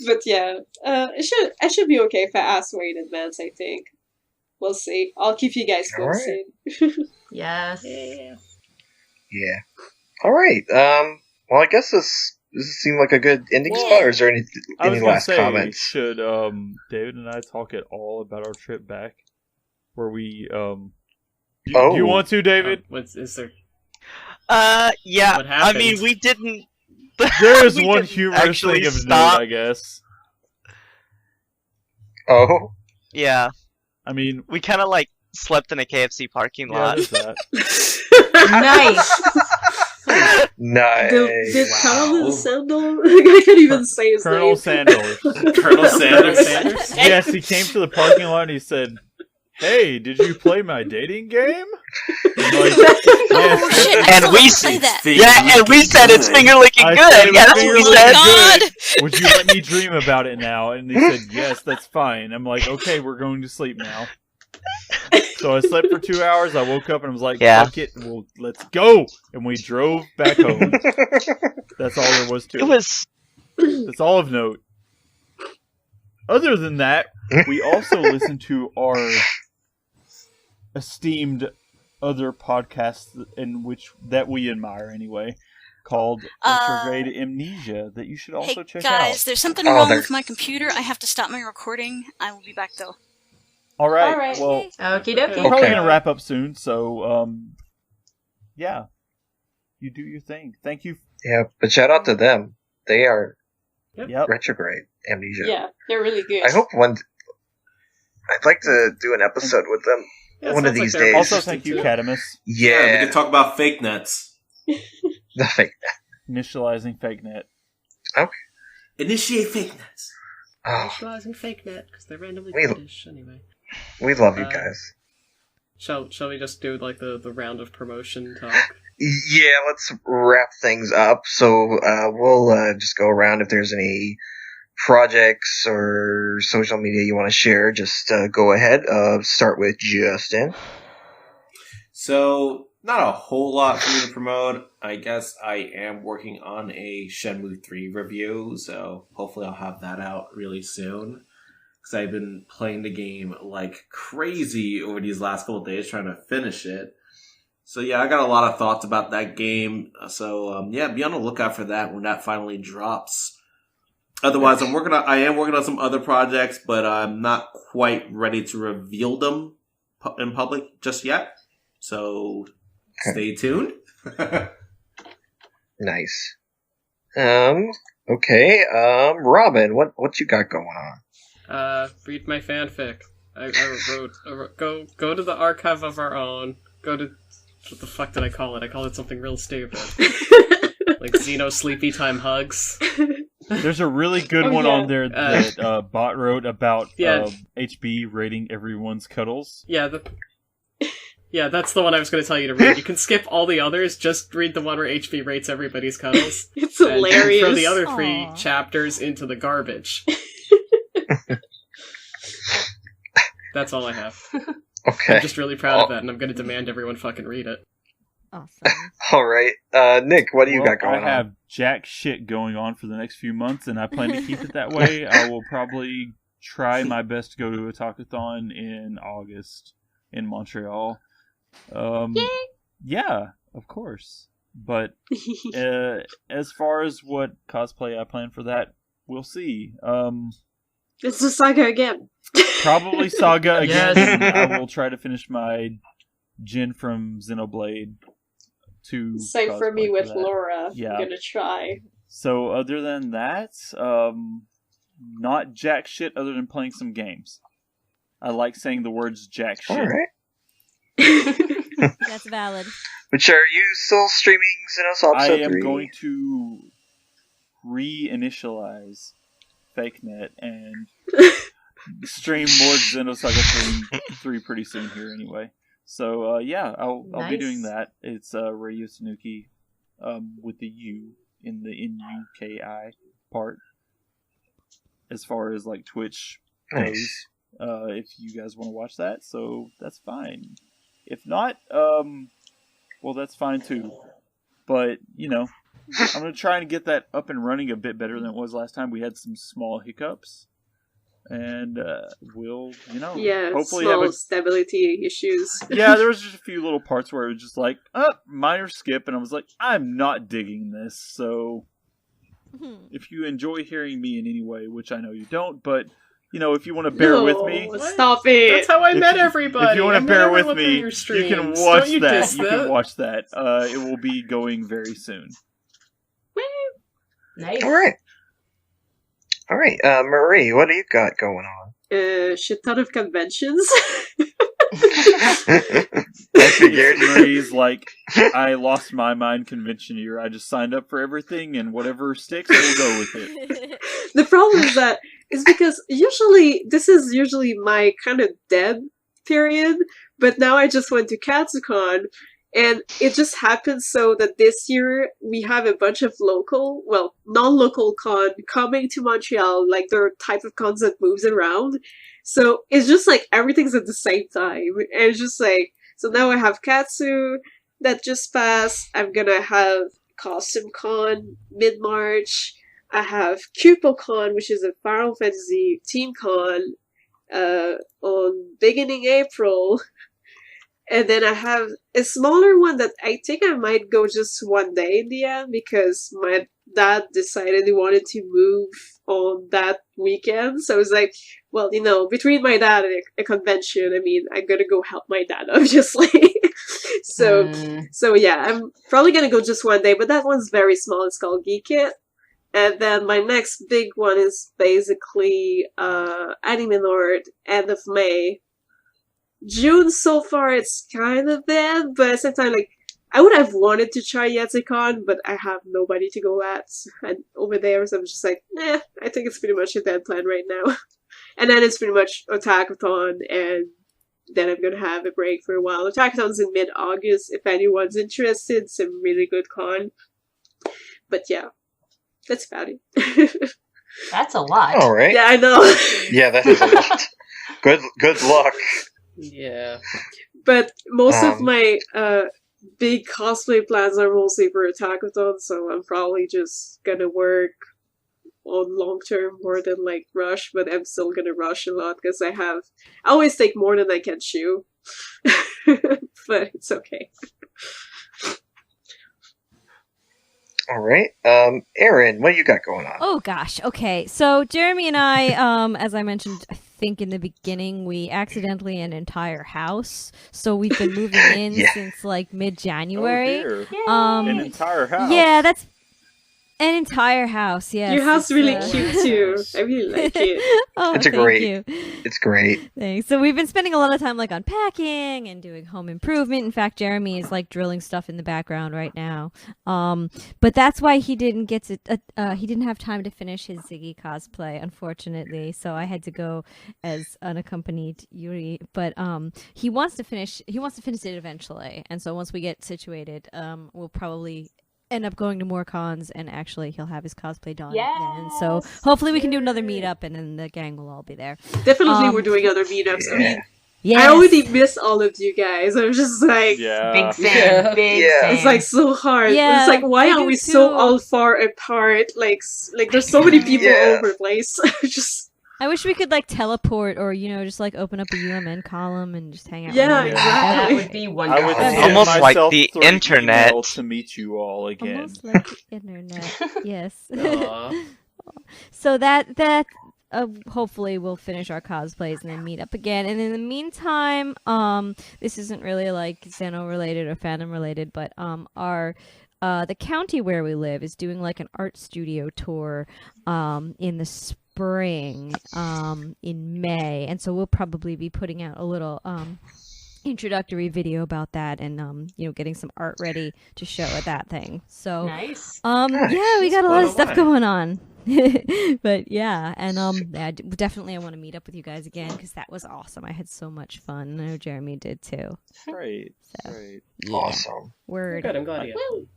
But yeah, I should be okay if I ask way in advance, I think. We'll see. I'll keep you guys posted. Right. Yes. Yeah. Alright, well, I guess this seemed like a good ending spot, or is there any last comments? Should David and I talk at all about our trip back? Where we, do you want to, David? Is there? Yeah, What happened? I mean, we didn't... There is one humorous thing of note, I guess. Oh? Yeah. I mean... We kind of, slept in a KFC parking lot. That. Nice! Nice. Did Colonel Sandal? I can't even say his Colonel name. Sandals. Colonel Sanders? Yes, he came to the parking lot and he said, "Hey, did you play my dating game?" Oh shit! And we play that. and we said it's finger licking good. Yeah, that's what we said. God! Would you let me dream about it now? And he said, "Yes, that's fine." I'm like, "Okay, we're going to sleep now." So I slept for 2 hours. I woke up and I was like, "Fuck it, well, let's go." And we drove back home. That's all there was to it. That's all of note. Other than that, we also listened to our esteemed other podcasts that we admire anyway, called Retrograde Amnesia, that you should also check out. Guys, there's something wrong with my computer. I have to stop my recording. I will be back though. Alright, well, okie dokie. we're probably going to wrap up soon, so, yeah. You do your thing. Thank you. Yeah, but shout out to them. They are Yep. Retrograde Amnesia. Yeah, they're really good. I hope I'd like to do an episode with them one of these days. Also, thank you, Catamus. Yeah. We can talk about fake nets. The fake net. Initializing fake net. Okay. Initiate fake nets. Oh, Initializing fake net, because they're randomly We- British anyway. we love you guys. Shall we just do the round of promotion talk? Yeah, let's wrap things up. So we'll just go around. If there's any projects or social media you want to share, just go ahead. Start with Justin. So, not a whole lot for me to promote. I guess I am working on a Shenmue 3 review, so hopefully I'll have that out really soon. Because I've been playing the game like crazy over these last couple of days trying to finish it. So yeah, I got a lot of thoughts about that game. So yeah, be on the lookout for that when that finally drops. Otherwise, I am working on some other projects, but I'm not quite ready to reveal them in public just yet. So stay tuned. Nice. Okay. Robin, what you got going on? Read my fanfic. I wrote. Go to the archive of our own. Go to. What the fuck did I call it? I called it something real stupid. Like Xeno Sleepy Time Hugs. There's a really good one on there that Bot wrote about HB rating everyone's cuddles. Yeah, that's the one I was going to tell you to read. You can skip all the others, just read the one where HB rates everybody's cuddles. It's hilarious. And throw the other 3 chapters into the garbage. That's all I have. Okay. I'm just really proud of that, and I'm going to demand everyone fucking read it. Awesome. All right. Nick, what do you got going on? I have jack shit going on for the next few months, and I plan to keep it that way. I will probably try my best to go to a Talkathon in August in Montreal. Yay! Yeah, of course. But as far as what cosplay I plan for that, we'll see. It's the Saga again. Probably Saga again. Yes. I will try to finish my Jin from Xenoblade 2. Same for me with that. Laura. Yeah. I'm gonna try. So other than that, not jack shit other than playing some games. I like saying the words jack shit. All right. That's valid. Which are you still streaming Xenoblade I 3? am going to reinitialize FakeNet and stream more Xenosaga 3 pretty soon here anyway. So yeah, I'll be doing that. It's Radio Tanuki with the U in the NUKI part. As far as like Twitch goes, if you guys want to watch that, so that's fine. If not, well, that's fine too. But, you know, I'm going to try and get that up and running a bit better than it was last time. We had some small hiccups. And we'll, you know, hopefully small have stability issues. Yeah, there was just a few little parts where it was just like, minor skip. And I was like, I'm not digging this. So if you enjoy hearing me in any way, which I know you don't, but... You know, if you want to bear with me... Stop it! That's how I met everybody! If you want to bear with me, you can watch You can watch that. It will be going very soon. Nice. Alright, Marie, what do you got going on? Shit ton of conventions. I figured. Marie's like, I lost my mind convention year. I just signed up for everything, and whatever sticks, we'll go with it. The problem is that it's because this is usually my kind of dead period, but now I just went to Katsucon, and it just happens so that this year we have a bunch of non-local con coming to Montreal, like their type of cons that moves around. So it's just like everything's at the same time. And it's just like, so now I have Katsu that just passed. I'm gonna have Costume Con mid-March. I have CupoCon, which is a Final Fantasy team con, on beginning April. And then I have a smaller one that I think I might go just one day in the end because my dad decided he wanted to move on that weekend. So I was like, well, you know, between my dad and a convention, I mean, I'm gonna go help my dad, obviously. So yeah, I'm probably gonna go just one day, but that one's very small. It's called Geek It. And then my next big one is basically Anime Lord, end of May. June, so far, it's kind of dead, but at the same time, like, I would have wanted to try Yatsukon, but I have nobody to go at and over there, so I'm just like, I think it's pretty much a dead plan right now. And then it's pretty much Otakuthon, and then I'm gonna have a break for a while. Otakuthon's in mid-August, if anyone's interested. It's a really good con. But yeah, that's about it. That's a lot. All right. Yeah, I know. Yeah, that is a lot. Good luck. Yeah. But most of my big cosplay plans are mostly for Otakuthon, so I'm probably just gonna work on long term more than like rush, but I'm still gonna rush a lot because I always take more than I can chew. But it's okay. All right. Erin, what you got going on? Oh gosh. Okay. So Jeremy and I, as I mentioned, I think in the beginning, we accidentally an entire house. So we've been moving in since like mid-January. Oh, an entire house. Yeah, that's an entire house. Yes. Your house is really cute too. I really like it. It's great. Thanks. So we've been spending a lot of time like unpacking and doing home improvement. In fact, Jeremy is like drilling stuff in the background right now. But that's why he didn't get to. He didn't have time to finish his Ziggy cosplay, unfortunately. So I had to go as unaccompanied Yuri. But he wants to finish. He wants to finish it eventually. And so once we get situated, we'll probably end up going to more cons, and actually he'll have his cosplay done then. So hopefully we can do another meetup, and then the gang will all be there. Definitely we're doing other meetups. I mean, I already miss all of you guys. I'm just like, big fan, big fan. It's like so hard. Yeah, it's like, why are we so all far apart? Like there's so many people all over the place. Just I wish we could like teleport, or just like open up a UMN column and just hang out. Yeah, exactly. That would be wonderful. Almost like the internet to meet you all again. Almost like the internet. Yes. So that hopefully we'll finish our cosplays and then meet up again. And in the meantime, this isn't really like Xeno related or fandom related, but the county where we live is doing like an art studio tour in the spring in May, and so we'll probably be putting out a little introductory video about that, and getting some art ready to show at that thing. So nice. Yeah, we got a lot of stuff going on. But yeah, and definitely I want to meet up with you guys again because that was awesome. I had so much fun. I know Jeremy did too. Great. So, Great. Yeah. Awesome. Word. Good, I'm glad you had fun.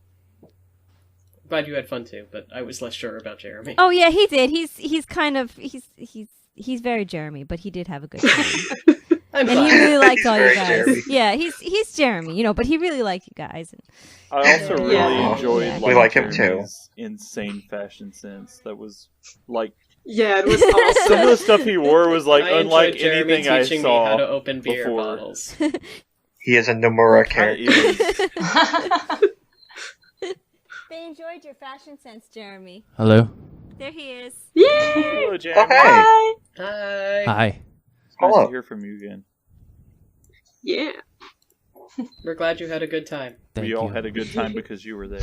Glad you had fun too, but I was less sure about Jeremy. Oh yeah, he did. He's kind of he's very Jeremy, but he did have a good time. and he really liked all you guys. Jeremy. Yeah, he's Jeremy, but he really liked you guys. I also really enjoyed. We like him too. Insane fashion sense. That was like. Yeah, it was awesome. Some of the stuff he wore was like unlike Jeremy anything I teaching saw me how to open beer before. bottles. He is a Nomura character. They enjoyed your fashion sense, Jeremy. Hello. There he is. Yay! Hello, Jeremy. Oh, hey. Hi. Hi. Nice to hear from you again. Yeah. We're glad you had a good time. We all had a good time because you were there.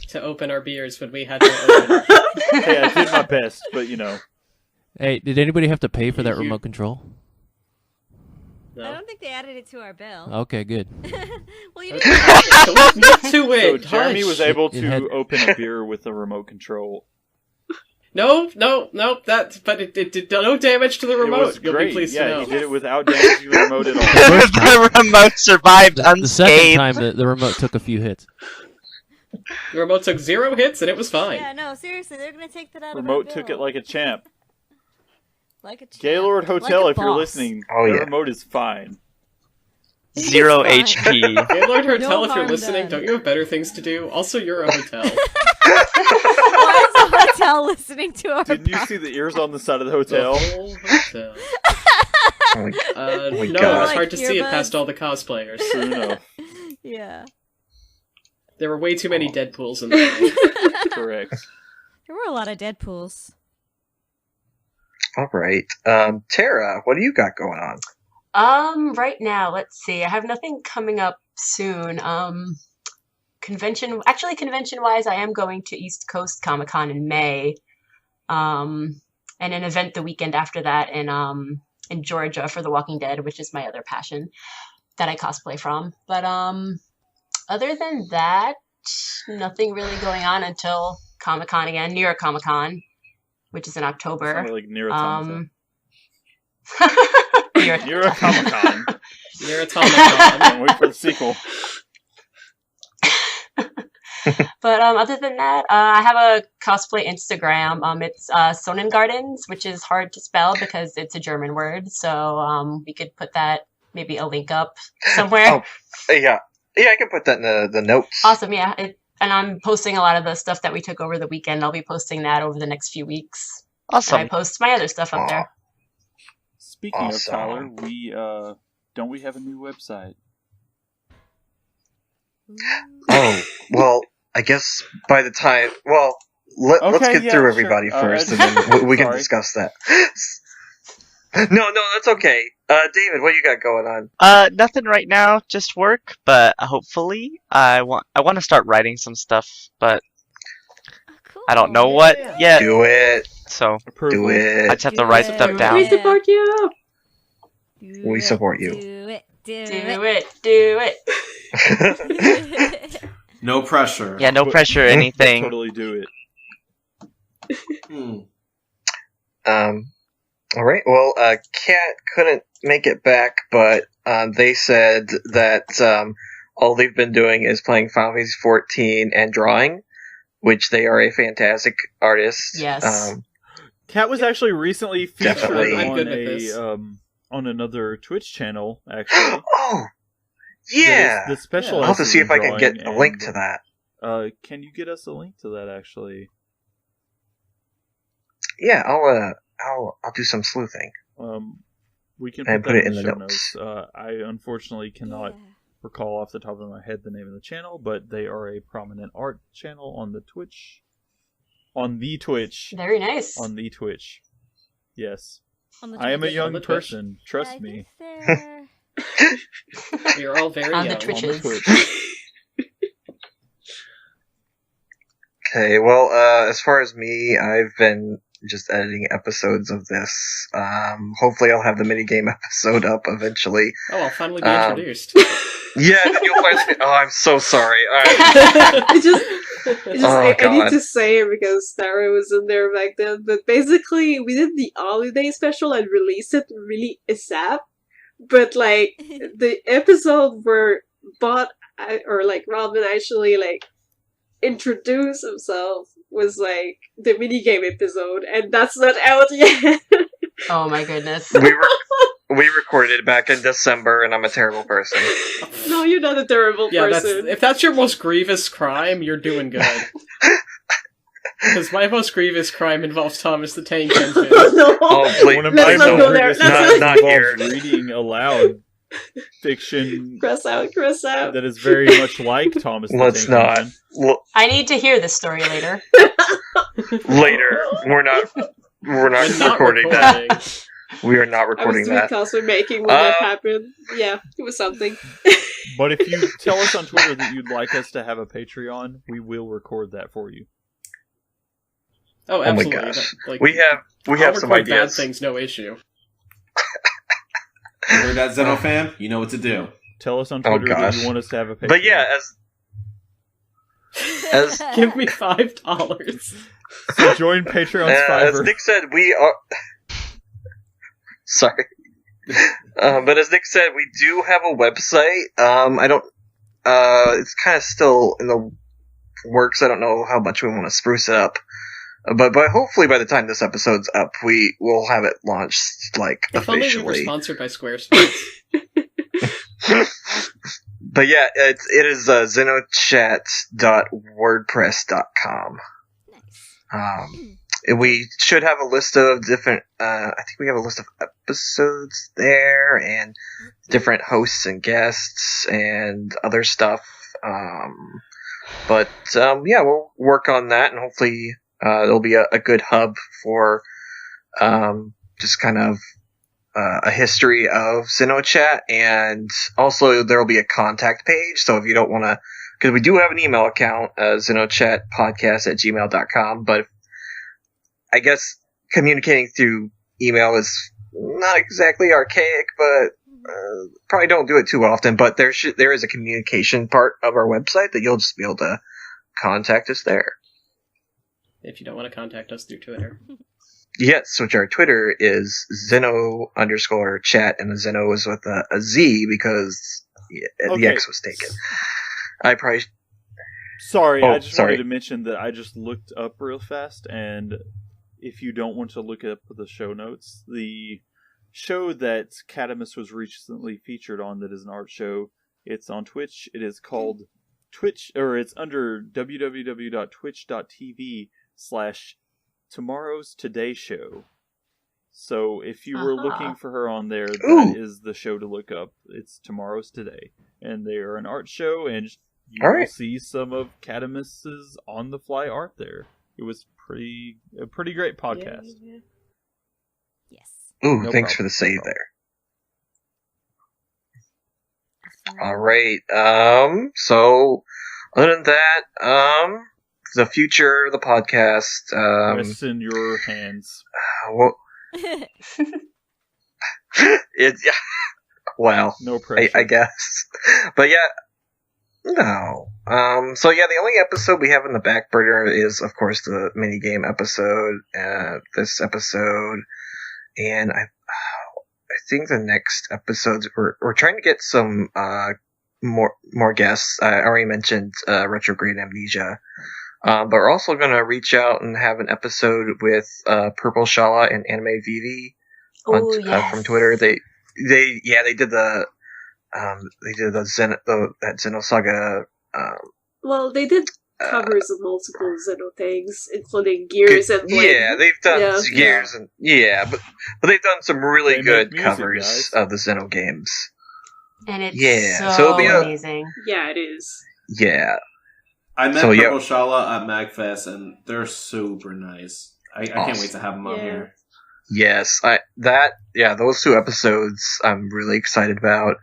To open our beers when we had to open. Hey, I did my best, but Hey, did anybody have to pay for that remote control? No. I don't think they added it to our bill. Okay, good. Well, you didn't So Jeremy was able to open a beer with a remote control. No, but it did no damage to the remote. It was You'll great. be pleased to know. He did it without damaging the remote at all. The remote survived unscathed. The second time, the remote took a few hits. The remote took 0 hits and it was fine. Yeah, no, seriously, they're gonna take that out Remote of our took bill. it like a champ. Like a champ. Gaylord Hotel, like if you're listening, the remote is fine. 0 HP. Gaylord Hotel, No if you're harm listening, done. don't you have better things to do? Also, you're a hotel. Why is the hotel listening to our Didn't you see the ears on the side of the hotel? The whole hotel. No, God. it was hard to Like see it earbuds? past all the cosplayers. True enough. Yeah. There were way too many Deadpools in the game. Correct. There were a lot of Deadpools. All right. Tara, what do you got going on? Right now, let's see. I have nothing coming up soon. Convention-wise, I am going to East Coast Comic-Con in May. And an event the weekend after that in Georgia for The Walking Dead, which is my other passion that I cosplay from. But other than that, nothing really going on until Comic-Con again, New York Comic-Con, which is in October. Sounded like Near Automata. Near Comic-Con. Near Automata. Can't wait for the sequel. But other than that, I have a cosplay Instagram. It's Sonnen Gardens, which is hard to spell because it's a German word. So we could put that, maybe a link up somewhere. Oh, yeah. Yeah, I can put that in the notes. Awesome, yeah. And I'm posting a lot of the stuff that we took over the weekend. I'll be posting that over the next few weeks. Awesome. And I post my other stuff up there. Speaking of Tyler, we have a new website? Oh, well, I guess by the time... Well, let's get through everybody first, and then we can discuss that. No, that's okay. David, what you got going on? Nothing right now, just work, but hopefully I want to start writing some stuff, but I don't know what yet. Do it. So, do it. I just have to write some stuff down. We support you. We support you. Do it. No pressure. Yeah, no pressure or anything. Totally do it. All right. Well, Kat couldn't make it back, but they said that all they've been doing is playing Final Fantasy 14 and drawing, which they are a fantastic artist. Yes. Kat was actually recently featured Definitely. on another Twitch channel, actually. Oh, yeah. The special. I'll have to see if I can get a link to that. Can you get us a link to that, actually? Yeah, I'll do some sleuthing. We can put it in the show notes. I unfortunately cannot recall off the top of my head the name of the channel, but they are a prominent art channel on the Twitch. On the Twitch. Very nice. On the Twitch. Yes. I am a young person. Trust me. You're all very on young. the Twitches. On the Twitch. Okay, well, as far as me, I've been just editing episodes of this. Hopefully I'll have the minigame episode up eventually. Oh, I'll finally be introduced. Yeah, then you'll finally... Oh, I'm so sorry. I need to say it because Sarah was in there back then, but basically we did the holiday special and released it really ASAP, but like the episode where Robin actually like introduced himself was like the minigame episode, and that's not out yet. Oh my goodness. We recorded it back in December, and I'm a terrible person. No, you're not a terrible person. If that's your most grievous crime, you're doing good. Because my most grievous crime involves Thomas the Tank Engine. No. Oh, please. One of my not go there. Not here. Reading aloud fiction. Cross out. That is very much like Thomas the Let's Tank not. Engine. I need to hear this story later. Later. We're not recording that. We are not recording that. I was doing cosplay making when that happened. Yeah, it was something. But if you tell us on Twitter that you'd like us to have a Patreon, we will record that for you. Oh, absolutely. Oh my gosh. Like, we have some ideas. Bad things, no issue. You heard that, Xenofam? You know what to do. Tell us on Twitter that you want us to have a Patreon. But yeah, as give me $5. So join Patreon's Fiverr. As Nick said, we are. Sorry, but as Nick said, we do have a website. I don't. It's kind of still in the works. I don't know how much we want to spruce it up. But hopefully by the time this episode's up, we will have it launched, like, if officially. If only we were sponsored by Squarespace. But yeah, it is XenoChat.wordpress.com. We should have a list of different, I think we have a list of episodes there, and different hosts and guests, and other stuff. But we'll work on that, and hopefully it'll be a good hub for just kind of a history of XenoChat, and also there will be a contact page, so if you don't want to, because we do have an email account, XenoChatPodcast@gmail.com, but I guess communicating through email is not exactly archaic, but probably don't do it too often, but there is a communication part of our website that you'll just be able to contact us there. If you don't want to contact us through Twitter. Yes, which our Twitter is Xeno_chat, and the Xeno is with a Z because the X was taken. I probably... Sorry, I just wanted to mention that I just looked up real fast, and if you don't want to look up the show notes, the show that Catamus was recently featured on that is an art show, it's on Twitch. It is called Twitch, or it's under www.twitch.tv/Tomorrow's Today Show. So if you were looking for her on there, that is the show to look up. It's Tomorrow's Today. And they are an art show, and you will see some of Catamus's on-the-fly art there. It was a pretty great podcast. Yeah. Yes. Ooh, thanks for the save there. All right. So other than that, the future of the podcast rests in your hands. Well, no pressure, I guess. But yeah, no. So yeah, the only episode we have in the back burner is, of course, the minigame episode. This episode, and I think the next episodes we're trying to get some more guests. I already mentioned Retrograde Amnesia, but we're also going to reach out and have an episode with Purple Shala and Anime Vivi from Twitter. They did the that Xenosaga. Well, they did covers of multiple Xeno things, including Gears and Blade. Yeah, they've done Gears and but they've done some really good covers of the Xeno games. And it's so it'll be amazing. Yeah, it is. Yeah. I met Purple Shala at MagFest, and they're super nice. I can't wait to have them on here. Yes, those two episodes I'm really excited about.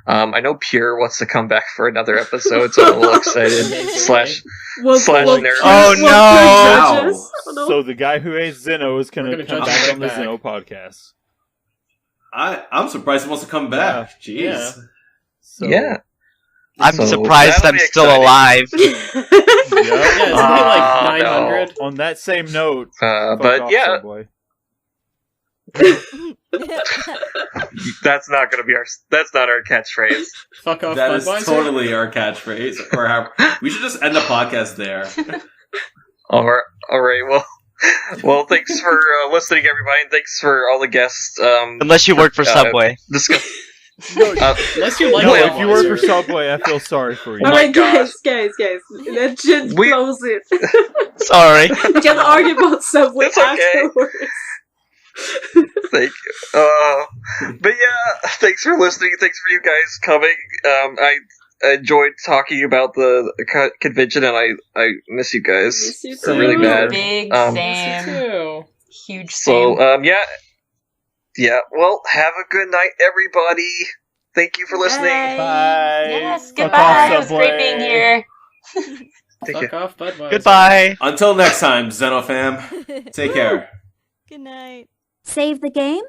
I know Pure wants to come back for another episode, so I'm a little excited. slash nerd. Oh no! So the guy who hates Xeno is going to come back on the Xeno podcast. I'm surprised he wants to come back. Jeez. Yeah. I'm surprised I'm still alive. It's only like 900. No. On that same note, but yeah. That's not going to be that's not our catchphrase. Fuck off, that Budweiser. Is totally our catchphrase. We should just end the podcast there. All right. Well, Well, thanks for listening, everybody, and thanks for all the guests. Unless you work for Subway. Unless you like if you work for Subway, I feel sorry for you. Alright, guys. Let's just close it. Sorry. We can argue about Subway afterwards. Thank you. But yeah, thanks for listening. Thanks for you guys coming. I enjoyed talking about the convention, and I miss you guys. Miss you too. Really bad. Big Sam. Huge Sam. So yeah. Well, have a good night, everybody. Thank you for listening. Bye. Yes, goodbye. It was great being here. Fuck off, Budweiser. Goodbye. Until next time, Xenofam. Take care. Good night. Save the game?